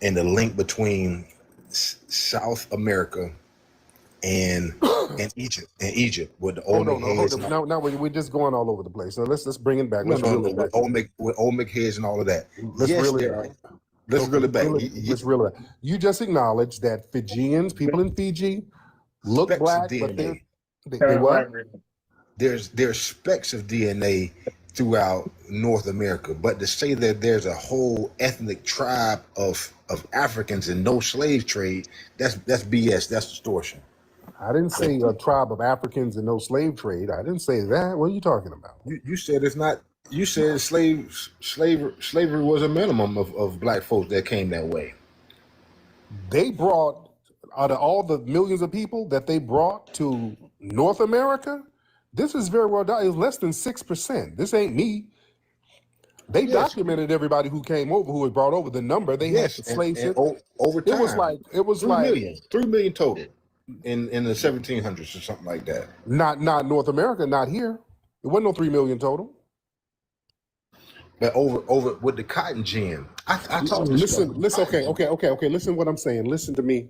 and the link between South America and Egypt with the Olmec heads. No, we're just going all over the place. So let's bring it back. With Olmec heads and all of that. Let's reel it back. Let's reel it back. Let's reel it back. You just acknowledged that Fijians, people in Fiji, look black, but they what? There's specks of DNA throughout North America, but to say that there's a whole ethnic tribe of Africans and no slave trade, that's BS. That's distortion. I didn't say a tribe of Africans and no slave trade. I didn't say that. What are you talking about? You said it's not. You said slavery was a minimum of black folks that came that way. They brought, out of all the millions of people that they brought to North America, this is very well done. It's less than 6%. This ain't me. They documented everybody who came over, who was brought over. The number they had the slaves. Over time, it was 3 million total in the 1700s or something like that. Not North America, not here. It wasn't no 3 million total. But over with the cotton gin, I talked. Listen. Okay. Listen what I'm saying. Listen to me.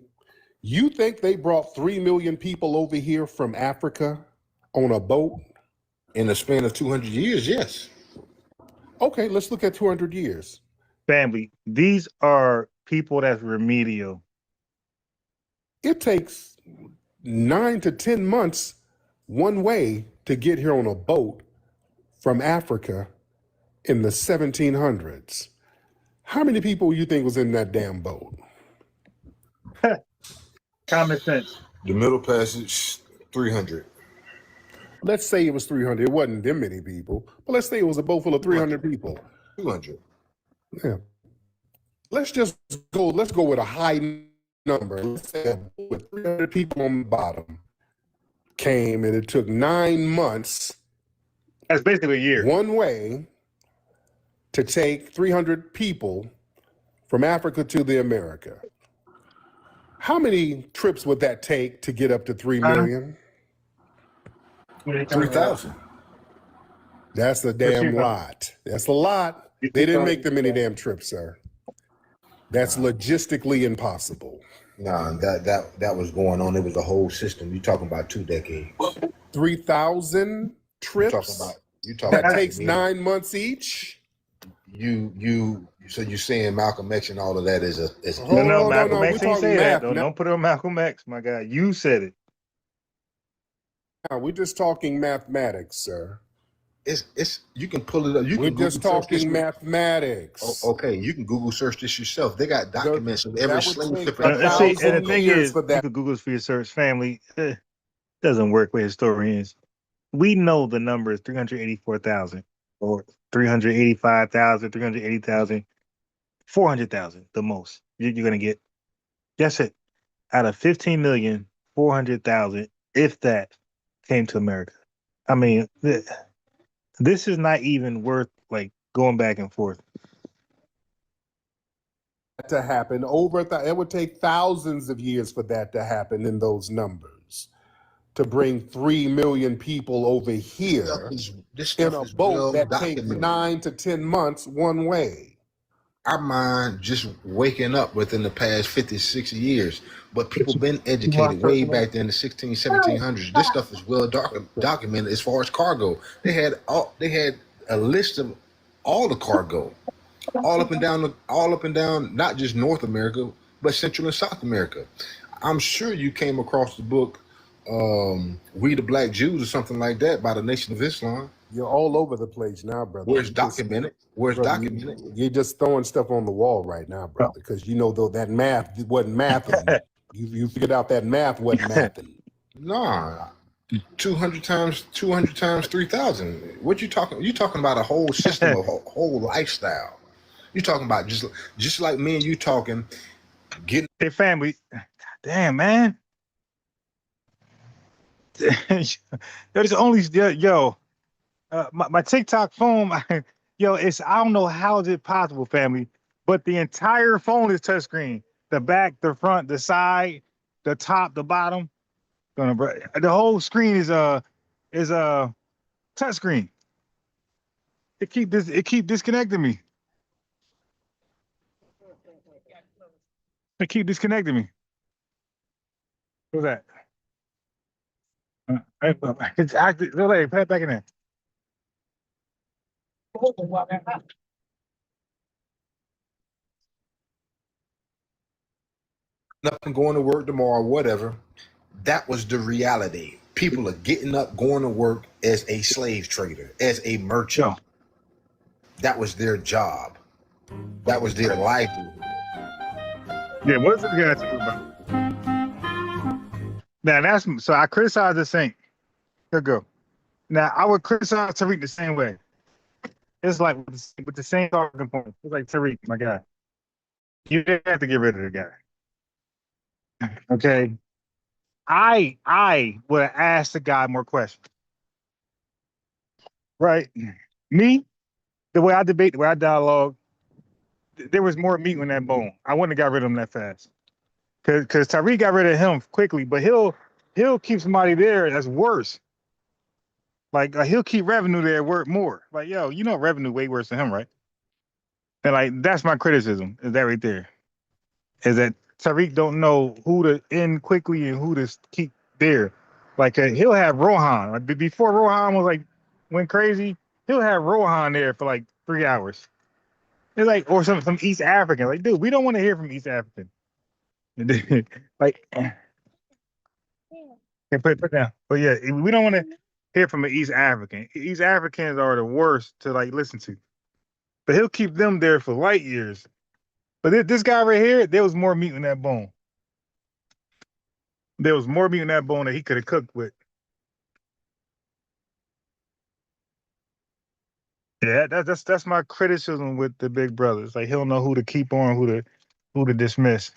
You think they brought 3 million people over here from Africa on a boat in a span of 200 years? Yes. Okay, let's look at 200 years. Family, these are people that's remedial. It takes 9 to 10 months one way to get here on a boat from Africa in the 1700s. How many people you think was in that damn boat? Common sense. The Middle Passage, 300. Let's say it was 300. It wasn't them many people, but let's say it was a boat full of 300 people. 200. Yeah. Let's go with a high number. Let's say a boat with 300 people on the bottom came, and it took 9 months. That's basically a year. One way to take 300 people from Africa to the America. How many trips would that take to get up to 3 million? 3,000. That's a damn lot. That's a lot. They didn't make that many damn trips, sir. That's logistically impossible. Nah, that was going on. It was a whole system. You're talking about 2 decades. 3,000 trips? You talking that takes 9 months each? So you're saying Malcolm X and all of that is No, Malcolm X ain't say that. Don't put it on Malcolm X, my guy. You said it. Now, we're just talking mathematics, sir. It's you can pull it up. We're just talking mathematics. Okay, you can Google search this yourself. They got documents of every slave ship. And the thing is, you can Google for your search, family. Doesn't work with historians. We know the number is 384,000 or 385,000, 380,000, 400,000, the most you're going to get. That's it. Out of 15,400,000, if that, came to America. I mean, this is not even worth like going back and forth. To happen it would take thousands of years for that to happen in those numbers. To bring 3 million people over here in a boat that takes 9 to 10 months one way. Our mind just waking up within the past 50, 60 years. But people been educated way back then in the 1700s. This stuff is well documented as far as cargo. They had a list of all the cargo, all up and down, not just North America, but Central and South America. I'm sure you came across the book We the Black Jews or something like that by the Nation of Islam. You're all over the place now, brother. Where's documented? You're just throwing stuff on the wall right now, brother, because you know though that math wasn't mathing. You figured out that math wasn't mathing. Nah, 200 times 3,000. What you talking? You talking about a whole system, a whole lifestyle. You talking about just like me and you talking, getting. Hey, family, damn man. There's only my TikTok phone. I don't know how is it possible, family, but the entire phone is touchscreen. The back, the front, the side, the top, the bottom. The whole screen is touchscreen. It keep disconnecting me. It keep disconnecting me. What's that? It's active. Put it back in there. Nothing, going to work tomorrow, whatever. That was the reality. People are getting up, going to work as a slave trader, as a merchant. That was their job. That was their livelihood. Yeah, what's the guy talking about? Now that's so I criticize the Saint. Here go. Now I would criticize Tariq the same way. It's like with the same talking point. It's like Tariq, my guy. You didn't have to get rid of the guy. Okay. I would have asked the guy more questions. Right. Me, the way I debate, the way I dialogue, there was more meat on that bone. I wouldn't have got rid of him that fast. Cause Tariq got rid of him quickly, but he'll keep somebody there that's worse. Like he'll keep revenue there work more. Like, yo, you know revenue way worse than him, right? And like that's my criticism, is that right there. Is that Tariq don't know who to end quickly and who to keep there. Like he'll have Rohan. Like before Rohan was like went crazy, he'll have Rohan there for like 3 hours. It's like or some East African. Like, dude, we don't want to hear from East African. Like put down. But yeah, we don't want to hear from an East African. East Africans are the worst to like listen to. But he'll keep them there for light years. But this guy right here, there was more meat in that bone. There was more meat in that bone that he could have cooked with. Yeah, that's my criticism with the big brothers. Like he'll know who to keep on, who to dismiss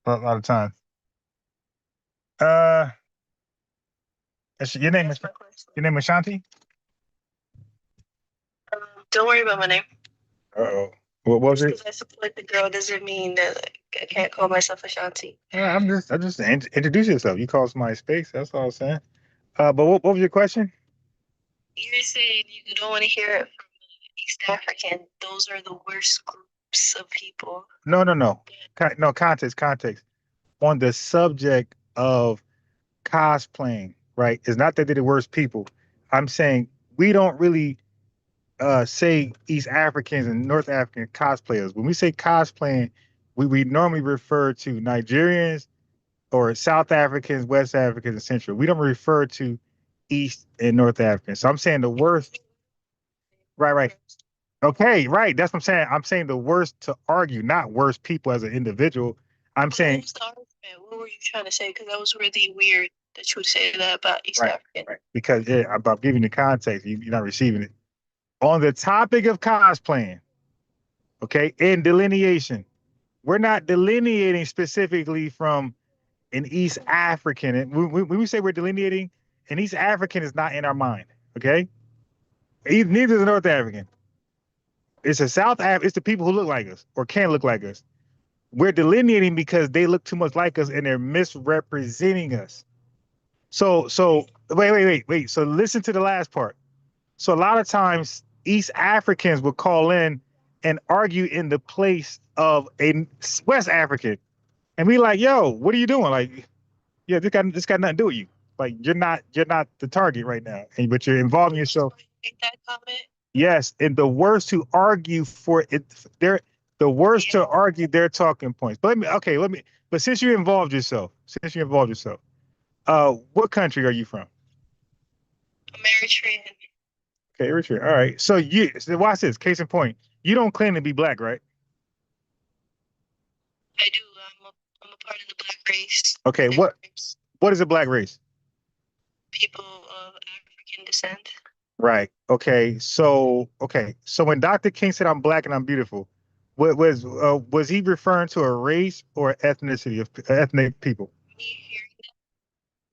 a lot of times. Uh, your name is Shanti? Don't worry about my name. Uh-oh. What was it? Because I support the girl doesn't mean that I can't call myself Ashanti. I'm just introduce yourself. You call somebody space. That's all I'm saying. But what was your question? You're saying you don't want to hear it from East African. Those are the worst groups of people. No. No, context. On the subject of cosplaying, right? It's not that they're the worst people. I'm saying we don't really say East Africans and North African cosplayers. When we say cosplaying, we normally refer to Nigerians or South Africans, West Africans, and Central. We don't refer to East and North Africans. So I'm saying the worst. Right. Okay, right. That's what I'm saying. I'm saying the worst to argue, not worst people as an individual. I'm saying. What were you trying to say? Because that was really weird that you would say that about East African. Right. Because I'm giving the context. You're not receiving it. On the topic of cosplaying, okay, in delineation, we're not delineating specifically from an East African. And when we say we're delineating, an East African is not in our mind, okay? Neither is a North African. It's it's the people who look like us or can look like us. We're delineating because they look too much like us and they're misrepresenting us. So wait. So listen to the last part. So a lot of times East Africans will call in and argue in the place of a West African. And we like, yo, what are you doing? Like, yeah, this got nothing to do with you. Like you're not the target right now. But you're involving yourself. Make that comment. Yes, and the worst to argue for it, they're the worst to argue their talking points. But but since you involved yourself, what country are you from? I'm Eritrean. Okay, Eritrea. All right. So watch this. Case in point, you don't claim to be black, right? I do. I'm a part of the black race. Okay, what is a black race? People of African descent. Right. Okay. So when Dr. King said I'm black and I'm beautiful, what was he referring to a race or ethnicity of ethnic people? Me hearing that,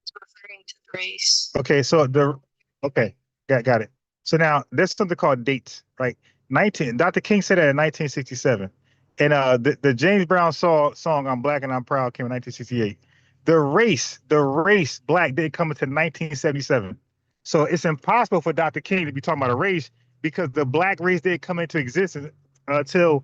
it's referring to the race. Okay, so got it. So now there's something called dates, right? Dr. King said that in 1967. And the James Brown song I'm Black and I'm Proud came in 1968. The race black didn't come until 1977. So it's impossible for Dr. King to be talking about a race because the black race didn't come into existence until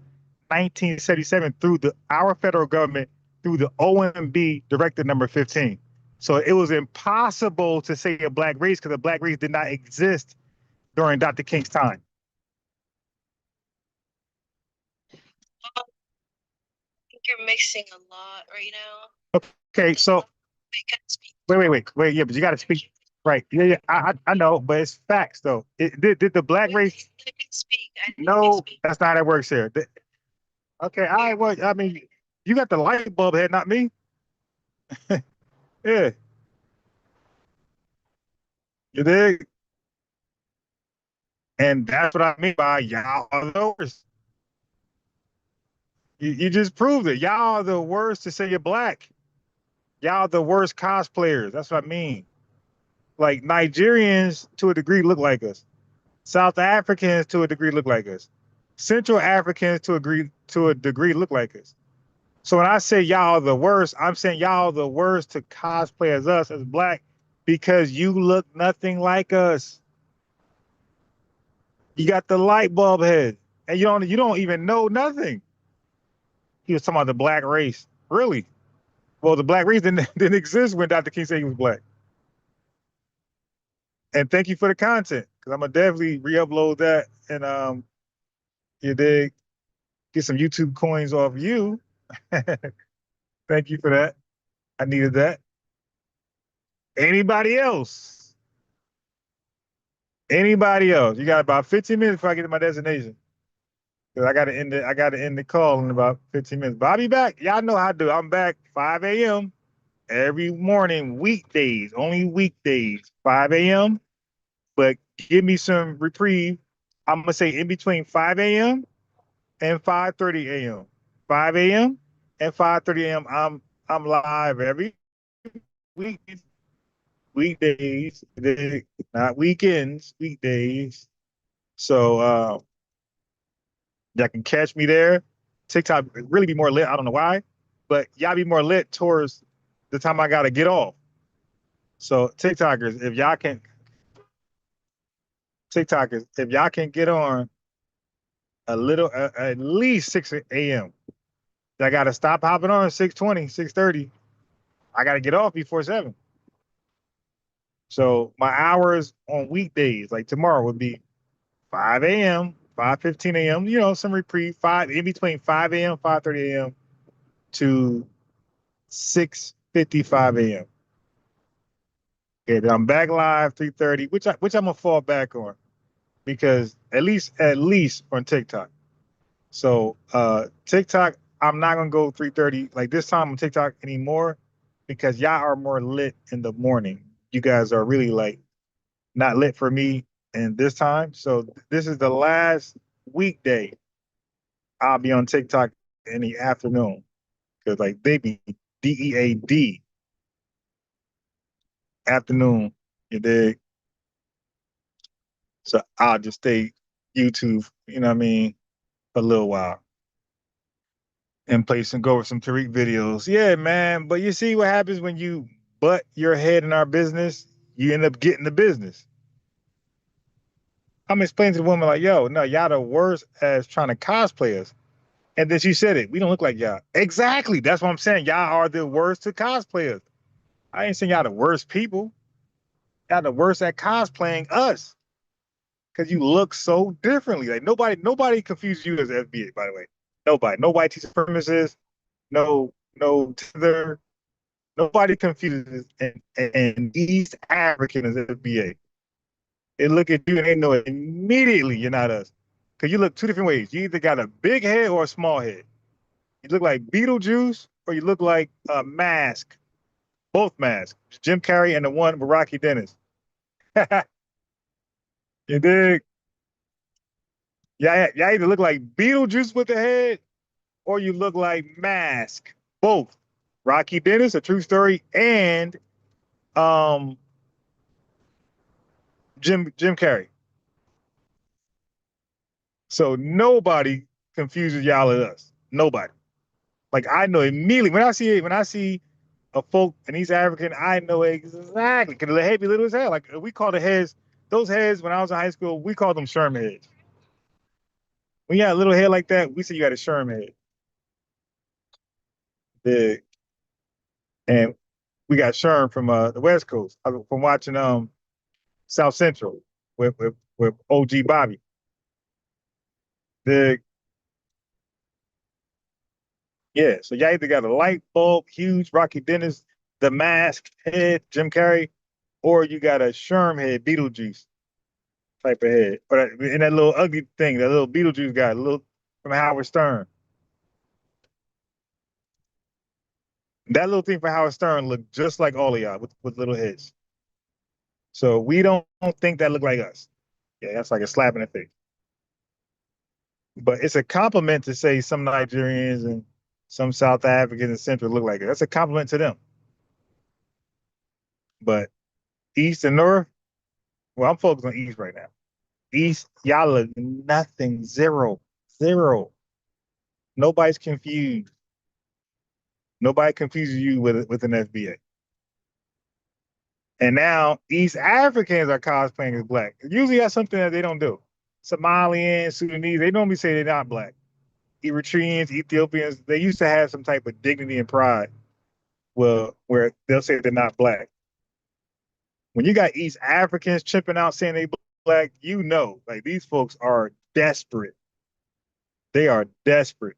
1977 through our federal government, through the OMB Directive number 15. So it was impossible to say a black race because the black race did not exist during Dr. King's time. I think you're mixing a lot right now. Okay, so wait. Yeah, but you got to speak. Right. Yeah. I know, but it's facts though. Did the black race? No, that's not how it works here. Okay. All right. Well, I mean, you got the light bulb head, not me. Yeah. You dig? And that's what I mean by y'all are the worst. You just proved it. Y'all are the worst to say you're black. Y'all are the worst cosplayers. That's what I mean. Like Nigerians to a degree look like us. South Africans to a degree look like us. Central Africans to a degree look like us. So when I say y'all are the worst, I'm saying y'all are the worst to cosplay as us as black because you look nothing like us. You got the light bulb head, and you don't even know nothing. He was talking about the black race. Really? Well, the black race didn't exist when Dr. King said he was black. And thank you for the content, because I'm gonna definitely re-upload that and you dig, get some YouTube coins off you. Thank you for that. I needed that. Anybody else? Anybody else? You got about 15 minutes before I get to my destination. Cause I gotta end the call in about 15 minutes. But I'll be back. Y'all know how to do it. I'm back 5 a.m. every morning, weekdays, only weekdays, 5 a.m. But give me some reprieve. I'm gonna say in between 5 a.m. and 5:30 a.m. 5 a.m. and 5:30 a.m. I'm live every week, weekdays, not weekends, weekdays. So y'all can catch me there. TikTok really be more lit. I don't know why, but y'all be more lit towards the time I gotta get off. So TikTokers, if y'all can get on a little at least 6 a.m. I gotta stop hopping on 6:20, 6:30. I gotta get off before 7. So my hours on weekdays, like tomorrow, would be 5 a.m., 5:15 a.m. You know, some reprieve. In between 5 a.m., 5:30 a.m. to 6:55 a.m. Okay, then I'm back live 3:30, which I'm gonna fall back on because at least on TikTok. So TikTok, I'm not gonna go 3:30 like this time on TikTok anymore because y'all are more lit in the morning. You guys are really like not lit for me in this time. So this is the last weekday I'll be on TikTok in the afternoon because like they be DEAD afternoon. You dig? So I'll just stay YouTube, you know what I mean, for a little while and go over some Tariq videos. Yeah, man. But you see what happens when you butt your head in our business, you end up getting the business. I'm explaining to the woman like, yo, no, y'all the worst as trying to cosplay us. And then she said it. We don't look like y'all. Exactly. That's what I'm saying. Y'all are the worst to cosplay us. I ain't saying y'all the worst people. Y'all the worst at cosplaying us. Because you look so differently. Like nobody confused you as FBA, by the way. Nobody teaches premises. No tether. Nobody confuses and East African as FBA. They look at you and they know immediately you're not us. Because you look two different ways. You either got a big head or a small head. You look like Beetlejuice or you look like a mask. Both masks. Jim Carrey and the one with Rocky Dennis. You dig? Yeah, y'all either look like Beetlejuice with the head or you look like Mask. Both. Rocky Dennis, a true story, and Jim Carrey. So nobody confuses y'all as us. Nobody. Like I know immediately when I see a folk and he's African, I know exactly because the head be little as hell. Like we call those heads when I was in high school, we called them Sherman heads. When you got a little head like that, we say you got a Sherman head. Big. And we got Sherm from the West Coast from watching South Central with OG Bobby. Big. Yeah, so y'all either got a light bulb, huge Rocky Dennis, the mask head, Jim Carrey, or you got a Sherm head, Beetlejuice type of head. Or and that little ugly thing, that little Beetlejuice guy, little from Howard Stern. That little thing from Howard Stern looked just like all of y'all with little heads. So we don't think that look like us. Yeah, that's like a slap in the face. But it's a compliment to say some Nigerians and some South Africans and Central look like it. That's a compliment to them. But East and North, well, I'm focused on East right now. East, y'all look nothing, zero, zero. Nobody's confused. Nobody confuses you with an FBA. And now East Africans are cosplaying as black. Usually that's something that they don't do. Somalians, Sudanese, they normally say they're not black. Eritreans, Ethiopians, they used to have some type of dignity and pride. Well, where they'll say they're not black. When you got East Africans chipping out saying they black, you know, like these folks are desperate. They are desperate.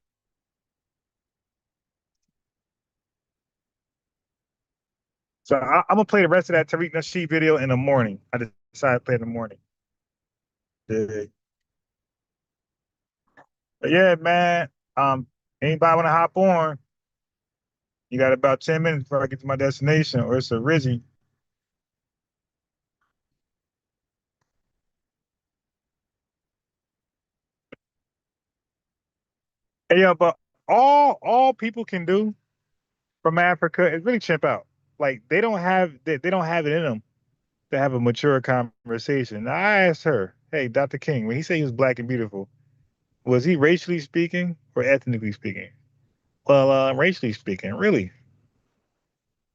So I'm gonna play the rest of that Tariq Nasheed video in the morning. I decided to play it in the morning. But yeah, man. Anybody wanna hop on? You got about 10 minutes before I get to my destination, or it's a Rizzy. Hey, yo, but all people can do from Africa is really chimp out. Like they don't have it in them to have a mature conversation. I asked her, hey, Dr. King, when he said he was black and beautiful, was he racially speaking or ethnically speaking? Well, racially speaking, really.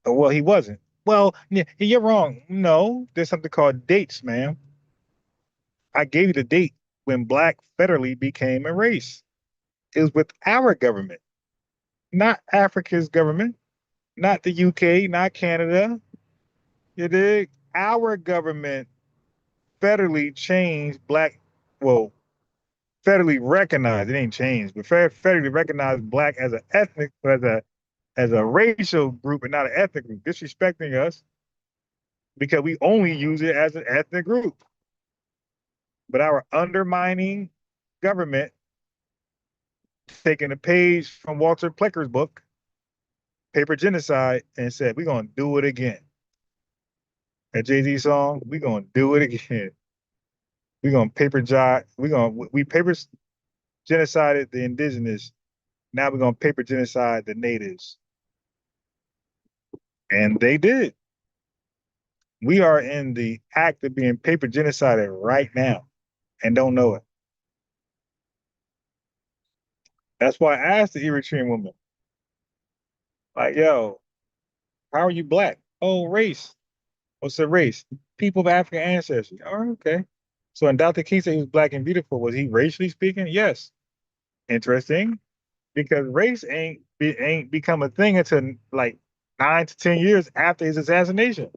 Well, he wasn't. Well, yeah, you're wrong. No, there's something called dates, man. I gave you the date when black federally became a race. It was with our government, not Africa's government, not the UK, not Canada. You dig? Our government federally changed black, well, federally recognized, it ain't changed, but federally recognized black as an ethnic, as a racial group and not an ethnic group, disrespecting us because we only use it as an ethnic group. But our undermining government, taking a page from Walter Plecker's book, Paper Genocide, and said, we're going to do it again. That Jay-Z song, we're going to do it again. We're going to we paper genocided the indigenous. Now we're going to paper genocide the natives. And they did. We are in the act of being paper genocided right now and don't know it. That's why I asked the Eritrean woman, like, yo, how are you black? Oh, race. What's the race? People of African ancestry. Oh, okay. So when Dr. King said he was black and beautiful, was he racially speaking? Yes. Interesting. Because race ain't become a thing until like 9 to 10 years after his assassination.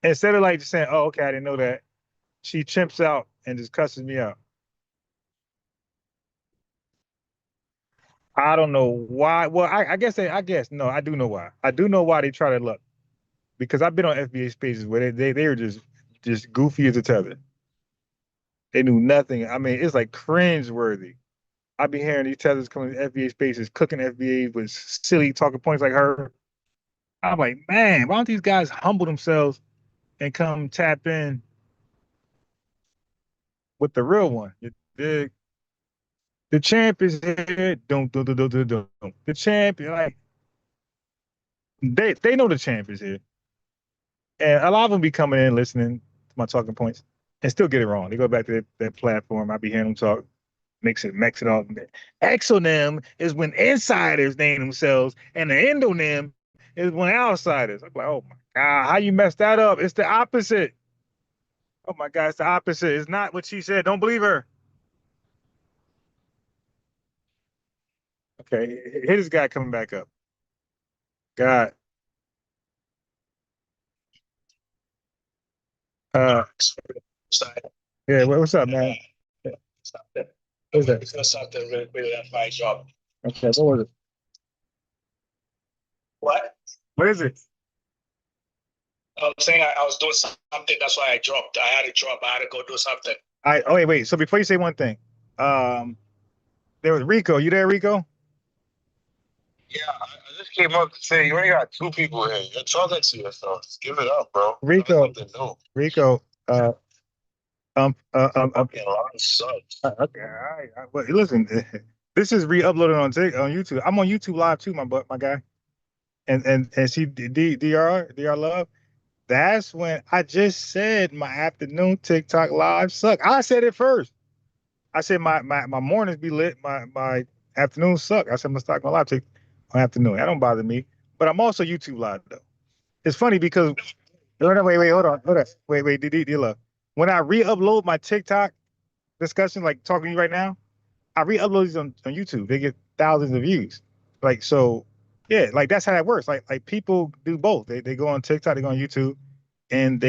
Instead of like just saying, oh, okay, I didn't know that, she chimps out and just cusses me out. I don't know why. Well, I guess no, I do know why. I do know why they try to look. Because I've been on FBA spaces where they were just goofy as a tether. They knew nothing. I mean, it's like cringe worthy. I be hearing these tethers coming to FBA spaces, cooking FBA with silly talking points like her. I'm like, man, why don't these guys humble themselves and come tap in with the real one? You dig? The champ is here. Don't. The champ, like they know the champ is here. And a lot of them be coming in listening to my talking points and still get it wrong. They go back to that platform. I be hearing them talk, mix it all. Exonym is when insiders name themselves, and the endonym is when outsiders. I'm like, oh my God, how you messed that up? It's the opposite. Oh my God, it's the opposite. It's not what she said. Don't believe her. Okay, here this guy coming back up. God. Yeah, what's up, man? What's that? It's not something really that my job. Okay, what was it? What? What is it? I'm saying I was doing something, that's why I dropped. I had to drop. I had to go do something. Wait. So before you say one thing, there was Rico. You there, Rico? Yeah, I just came up to say you only got two people here. You're talking to yourself. Just give it up, bro. Rico, Something new. Rico, Fucking line sucks. okay, all right. Well, listen, this is re-uploaded on YouTube. I'm on YouTube Live too, my guy. And see DR Love. That's when I just said my afternoon TikTok Live suck. I said it first. I said my mornings be lit. My afternoons suck. I said I'm gonna start my live take my afternoon. That don't bother me. But I'm also YouTube Live though. It's funny because wait, hold on. Wait, love. When I re-upload my TikTok discussion, like talking to you right now, I re-upload these on YouTube. They get thousands of views. Like so, yeah, like that's how that works. Like people do both. They go on TikTok, they go on YouTube, and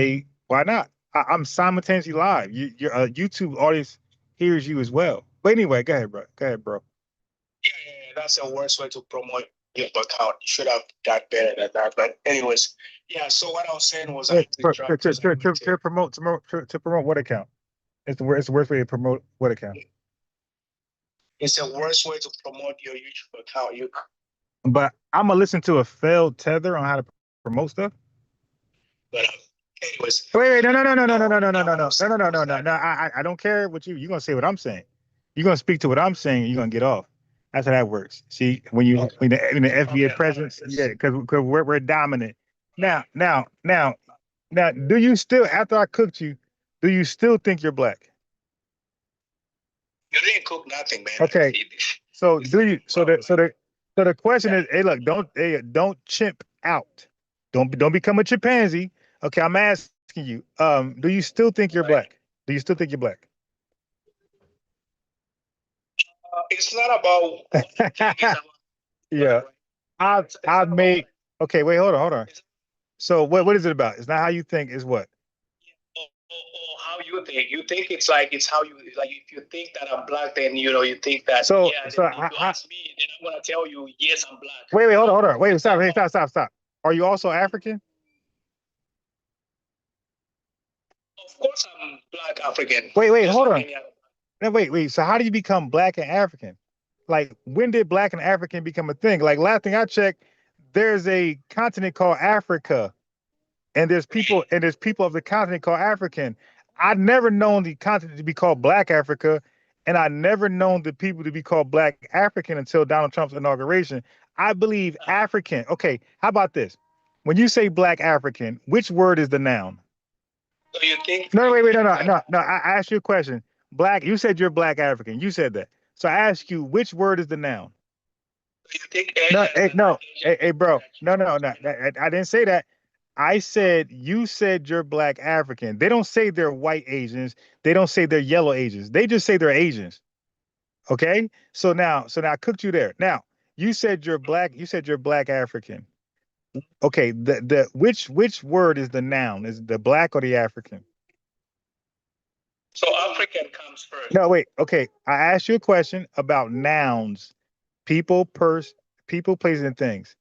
why not? I'm simultaneously live. Your YouTube audience hears you as well. But anyway, go ahead, bro. Yeah, that's the worst way to promote your account. You should have done better than that. But anyways, yeah. So what I was saying was To promote what account? It's the worst way to promote what account? It's the worst way to promote your YouTube account. But I'm gonna listen to a failed tether on how to promote stuff. But anyways. Wait, no. I don't care what you're gonna say what I'm saying. You're gonna speak to what I'm saying, you're gonna get off. That's how that works. See, when the FBA presence, yeah, because we're dominant. Now, do you still, after I cooked you, do you still think you're black? You didn't cook nothing, man. Okay. So do you? So the question is, hey, look, don't chimp out. Don't become a chimpanzee. Okay, I'm asking you. Do you still think you're black? Do you still think you're black? It's not about. Yeah, I've made. Okay, wait, hold on. So what is it about? It's not how you think. It's what? How you think? You think it's how you like. If you think that I'm black, then you think that. So yeah. Then if you ask me, then I'm gonna tell you yes, I'm black. Wait, hold on. Wait, stop. Are you also African? Of course, I'm black African. Wait, hold on. No, wait. So how do you become black and African? Like, when did black and African become a thing? Like, last thing I checked, there's a continent called Africa, and there's people of the continent called African. I'd never known the continent to be called Black Africa, and I never known the people to be called Black African until Donald Trump's inauguration. I believe African. Okay, how about this? When you say Black African, which word is the noun? So you think? No, wait, no. I asked you a question. Black. You said you're Black African. You said that. So I ask you, which word is the noun? You think? Hey, bro. No. I didn't say that. I said you said you're Black African. They don't say they're white Asians. They don't say they're yellow Asians. They just say they're Asians. Okay. So now I cooked you there. Now you said you're black. You said you're Black African. Okay. Which word is the noun? Is it the Black or the African? So African comes first. No, wait. Okay. I asked you a question about nouns, people, places, and things.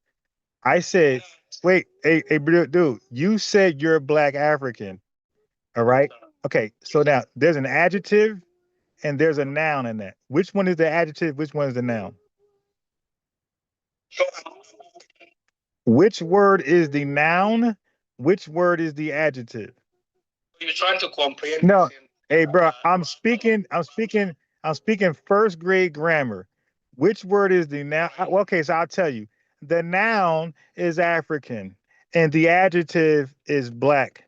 I said, wait, hey, dude, you said you're Black African. All right. Okay. So now there's an adjective and there's a noun in that. Which one is the adjective? Which one is the noun? Which word is the noun? Which word is the adjective? You're trying to comprehend. No. Hey, bro, I'm speaking first grade grammar. Which word is the noun? Well, okay, so I'll tell you. The noun is African and the adjective is Black.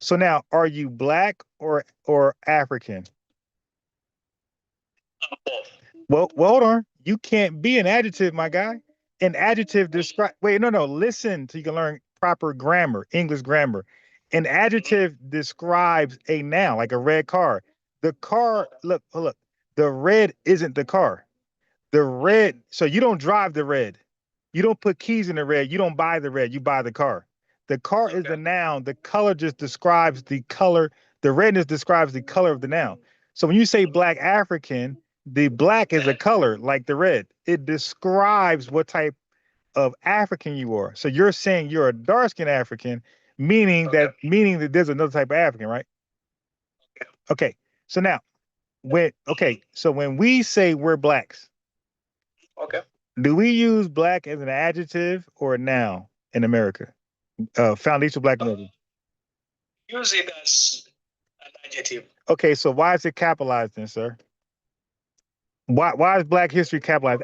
So now, are you Black or African? Well, hold on. You can't be an adjective, my guy. An adjective describe. Wait, no. Listen so you can learn proper grammar, English grammar. An adjective describes a noun, like a red car. The car, look. The red isn't the car. The red, so you don't drive the red. You don't put keys in the red. You don't buy the red. You buy the car. The car is the noun. The color just describes the color. The redness describes the color of the noun. So when you say Black African, the black is a color like the red. It describes what type of African you are. So you're saying you're a dark-skinned African, meaning that there's another type of African, right? Okay. So now, when we say we're blacks, okay, Do we use black as an adjective or a noun in America? Foundational Black American. Use it as an adjective. Okay, so why is it capitalized then, sir? Why is Black History capitalized?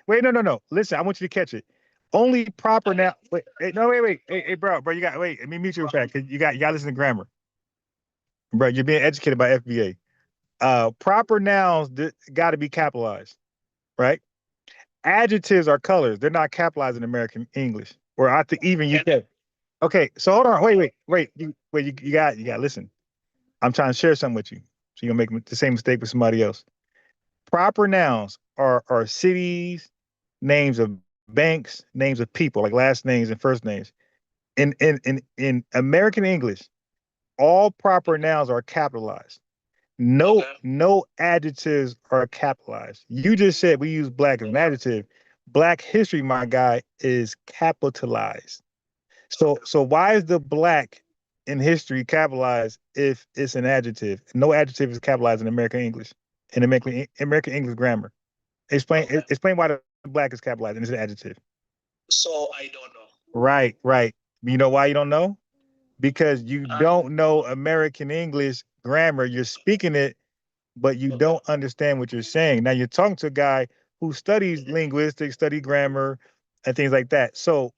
Wait, no. Listen, I want you to catch it. Only proper now. Wait, wait. Hey, bro, you got wait. Let me mute you real fast. You got to listen to grammar, bro. You're being educated by FBA. Proper nouns got to be capitalized, right? Adjectives are colors. They're not capitalized in American English, or I think even UK. Okay, so hold on. Wait. You got listen. I'm trying to share something with you, so you're gonna make the same mistake with somebody else. Proper nouns are cities, names of banks, names of people, like last names and first names. In American English, all proper nouns are capitalized. No adjectives are capitalized. You just said we use black as an adjective. Black history, my guy, is capitalized. So why is the black in history capitalized if it's an adjective? No adjective is capitalized in American English, in American English grammar. Explain why the black is capitalized and it's an adjective. So I don't know. Right. You know why you don't know? Because you don't know American English grammar. You're speaking it, but you don't understand what you're saying. Now you're talking to a guy who studies linguistics, study grammar, and things like that. So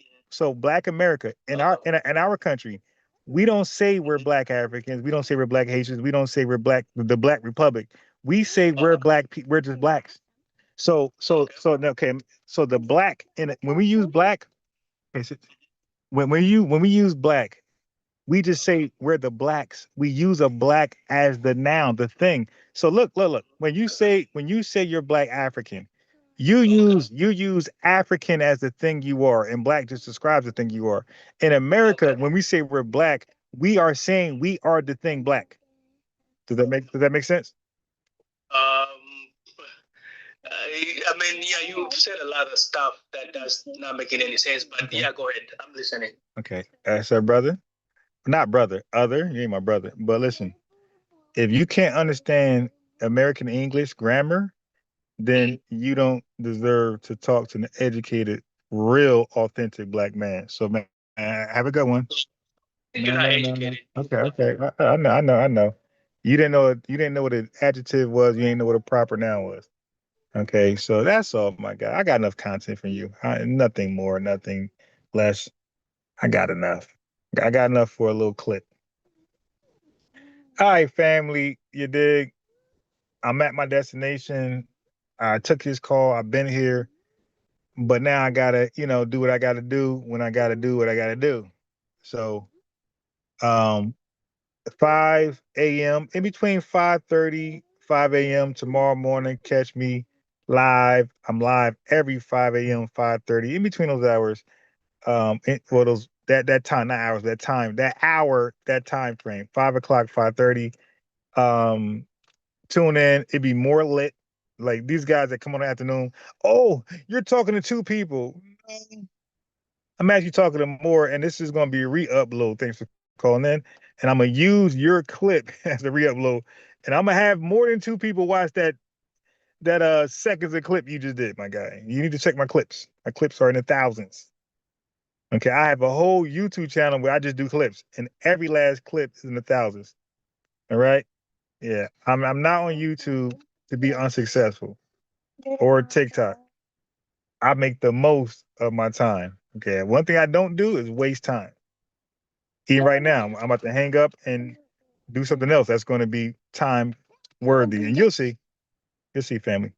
Black America in our country, we don't say we're Black Africans. We don't say we're Black Haitians. We don't say we're the Black Republic. We say we're we're just blacks. Okay. So the black when we use black, when we use black, we just say we're the blacks. We use a black as the noun, the thing. So look. When you say you're Black African, you use African as the thing you are, and black just describes the thing you are. In America, when we say we're black, we are saying we are the thing black. Does that make sense? I mean, yeah, you said a lot of stuff that does not making any sense, but okay. Yeah, go ahead. I'm listening. Okay. Sir, brother. Not brother, other. You ain't my brother. But listen, if you can't understand American English grammar, then you don't deserve to talk to an educated, real, authentic Black man. So, man, have a good one. You're not educated. Okay. I know. You didn't know what an adjective was. You didn't know what a proper noun was. Okay, so that's all, my guy. I got enough content from you. Nothing more, nothing less. I got enough. I got enough for a little clip. All right, family, you dig? I'm at my destination. I took his call. I've been here, but now I gotta, do what I gotta do when I gotta do what I gotta do. So, 5 a.m. in between 5:30, 5 a.m. tomorrow morning. Catch me live. I'm live every 5 a.m., 5:30. In between those hours, that time, not hours, that time, that time frame, 5 o'clock, 5:30. Tune in. It'd be more lit. Like these guys that come on in the afternoon. Oh, you're talking to two people. I'm actually talking to more, and this is going to be a re-upload. Thanks for calling in. And I'm going to use your clip as a re-upload. And I'm going to have more than two people watch that seconds of clip you just did, my guy. You need to check my clips. My clips are in the thousands. Okay, I have a whole YouTube channel where I just do clips, and every last clip is in the thousands. All right? Yeah, I'm not on YouTube to be unsuccessful or TikTok. I make the most of my time. Okay, one thing I don't do is waste time. Even right now, I'm about to hang up and do something else that's going to be time worthy, and you'll see, family.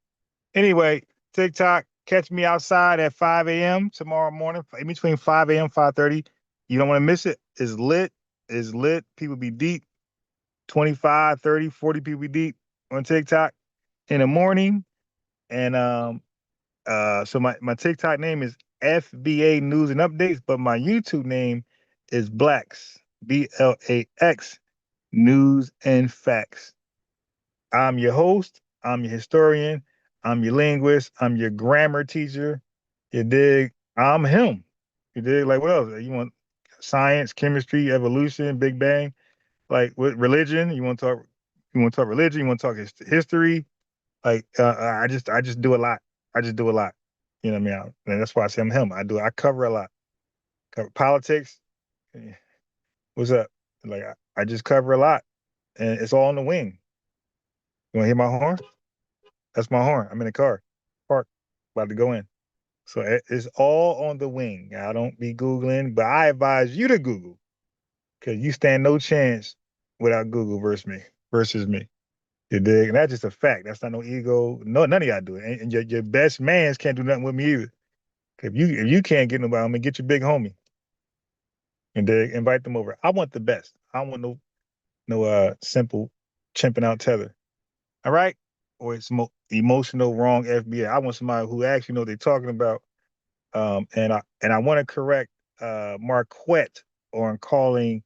Anyway, TikTok, catch me outside at 5 a.m. tomorrow morning, in between 5 a.m. 5:30. You don't want to miss it. It's lit. It's lit. People be deep. 25, 30, 40 people be deep on TikTok in the morning. And so my TikTok name is FBA News and Updates, but my YouTube name is Blacks, BLAX, News and Facts. I'm your host. I'm your historian. I'm your linguist. I'm your grammar teacher. You dig? I'm him. You dig? Like what else? You want science, chemistry, evolution, Big Bang? Like what religion? You want to talk? You want to talk religion? You want to talk history? Like I just do a lot. I just do a lot. You know what I mean? And that's why I say I'm him. I cover a lot. Cover politics. What's up? Like I just cover a lot, and it's all on the wing. You want to hear my horn? That's my horn. I'm in the car, park, about to go in. So it's all on the wing. I don't be Googling, but I advise you to Google because you stand no chance without Google versus me. You dig? And that's just a fact. That's not no ego. No, none of y'all do it. And your best mans can't do nothing with me either. If you can't get nobody, I'm gonna get your big homie. And dig, invite them over. I want the best. I don't want no simple chimping out tether. All right? Or it's emotional wrong FBA. I want somebody who actually know what they're talking about. And I want to correct Marquette on calling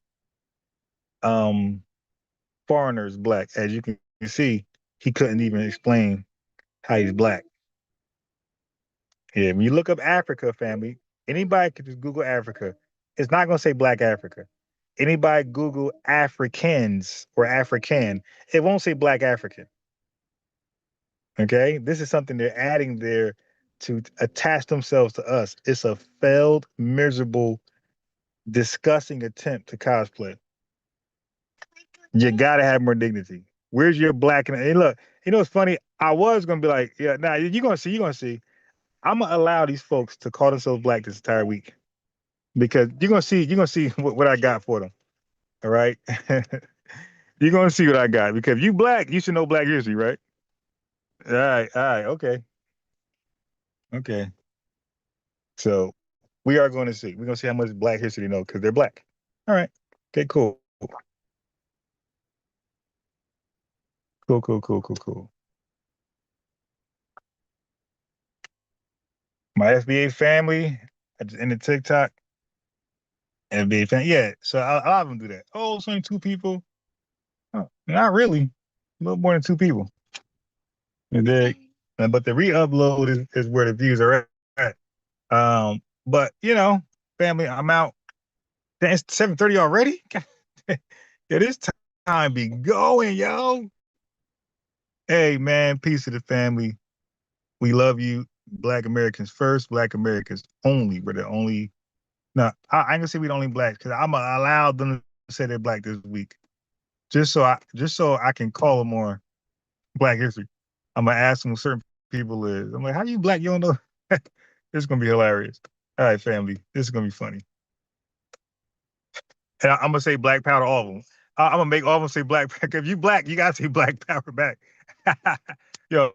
foreigners black. As you can see, he couldn't even explain how he's black. Yeah, when you look up Africa, family, anybody can just Google Africa. It's not gonna say Black Africa. Anybody Google Africans or African, it won't say Black African. Okay, this is something they're adding there to attach themselves to us. It's a failed, miserable, disgusting attempt to cosplay. You gotta have more dignity. Where's your black? And hey, look, you know what's funny? I was gonna be like, yeah, nah, you're gonna see. I'm gonna allow these folks to call themselves black this entire week because you're gonna see what I got for them. All right, you're gonna see what I got because if you black, you should know Black history, right? All right, okay. So we are going to see. We're gonna see how much Black history they know because they're black. All right, okay, cool. Cool. My FBA family in the TikTok. FBA family, yeah. So a lot of them do that. Oh, it's only 2 people. Oh, not really. A little more than 2 people. And but the re-upload is where the views are at. But family, I'm out. Damn, it's 7:30 already. Yeah, this time be going, yo. Hey, man, peace to the family. We love you. Black Americans first, Black Americans only. We're the only. No, I ain't gonna say we the only blacks because I'm gonna allow them to say they're black this week, just so I can call them more Black history. I'm gonna ask them who certain people is. I'm like, how you black? You don't know? This is gonna be hilarious. All right, family, this is gonna be funny. And I'm gonna say black power to all of them. I'm gonna make all of them say black. If you black, you gotta say black power back. Yo.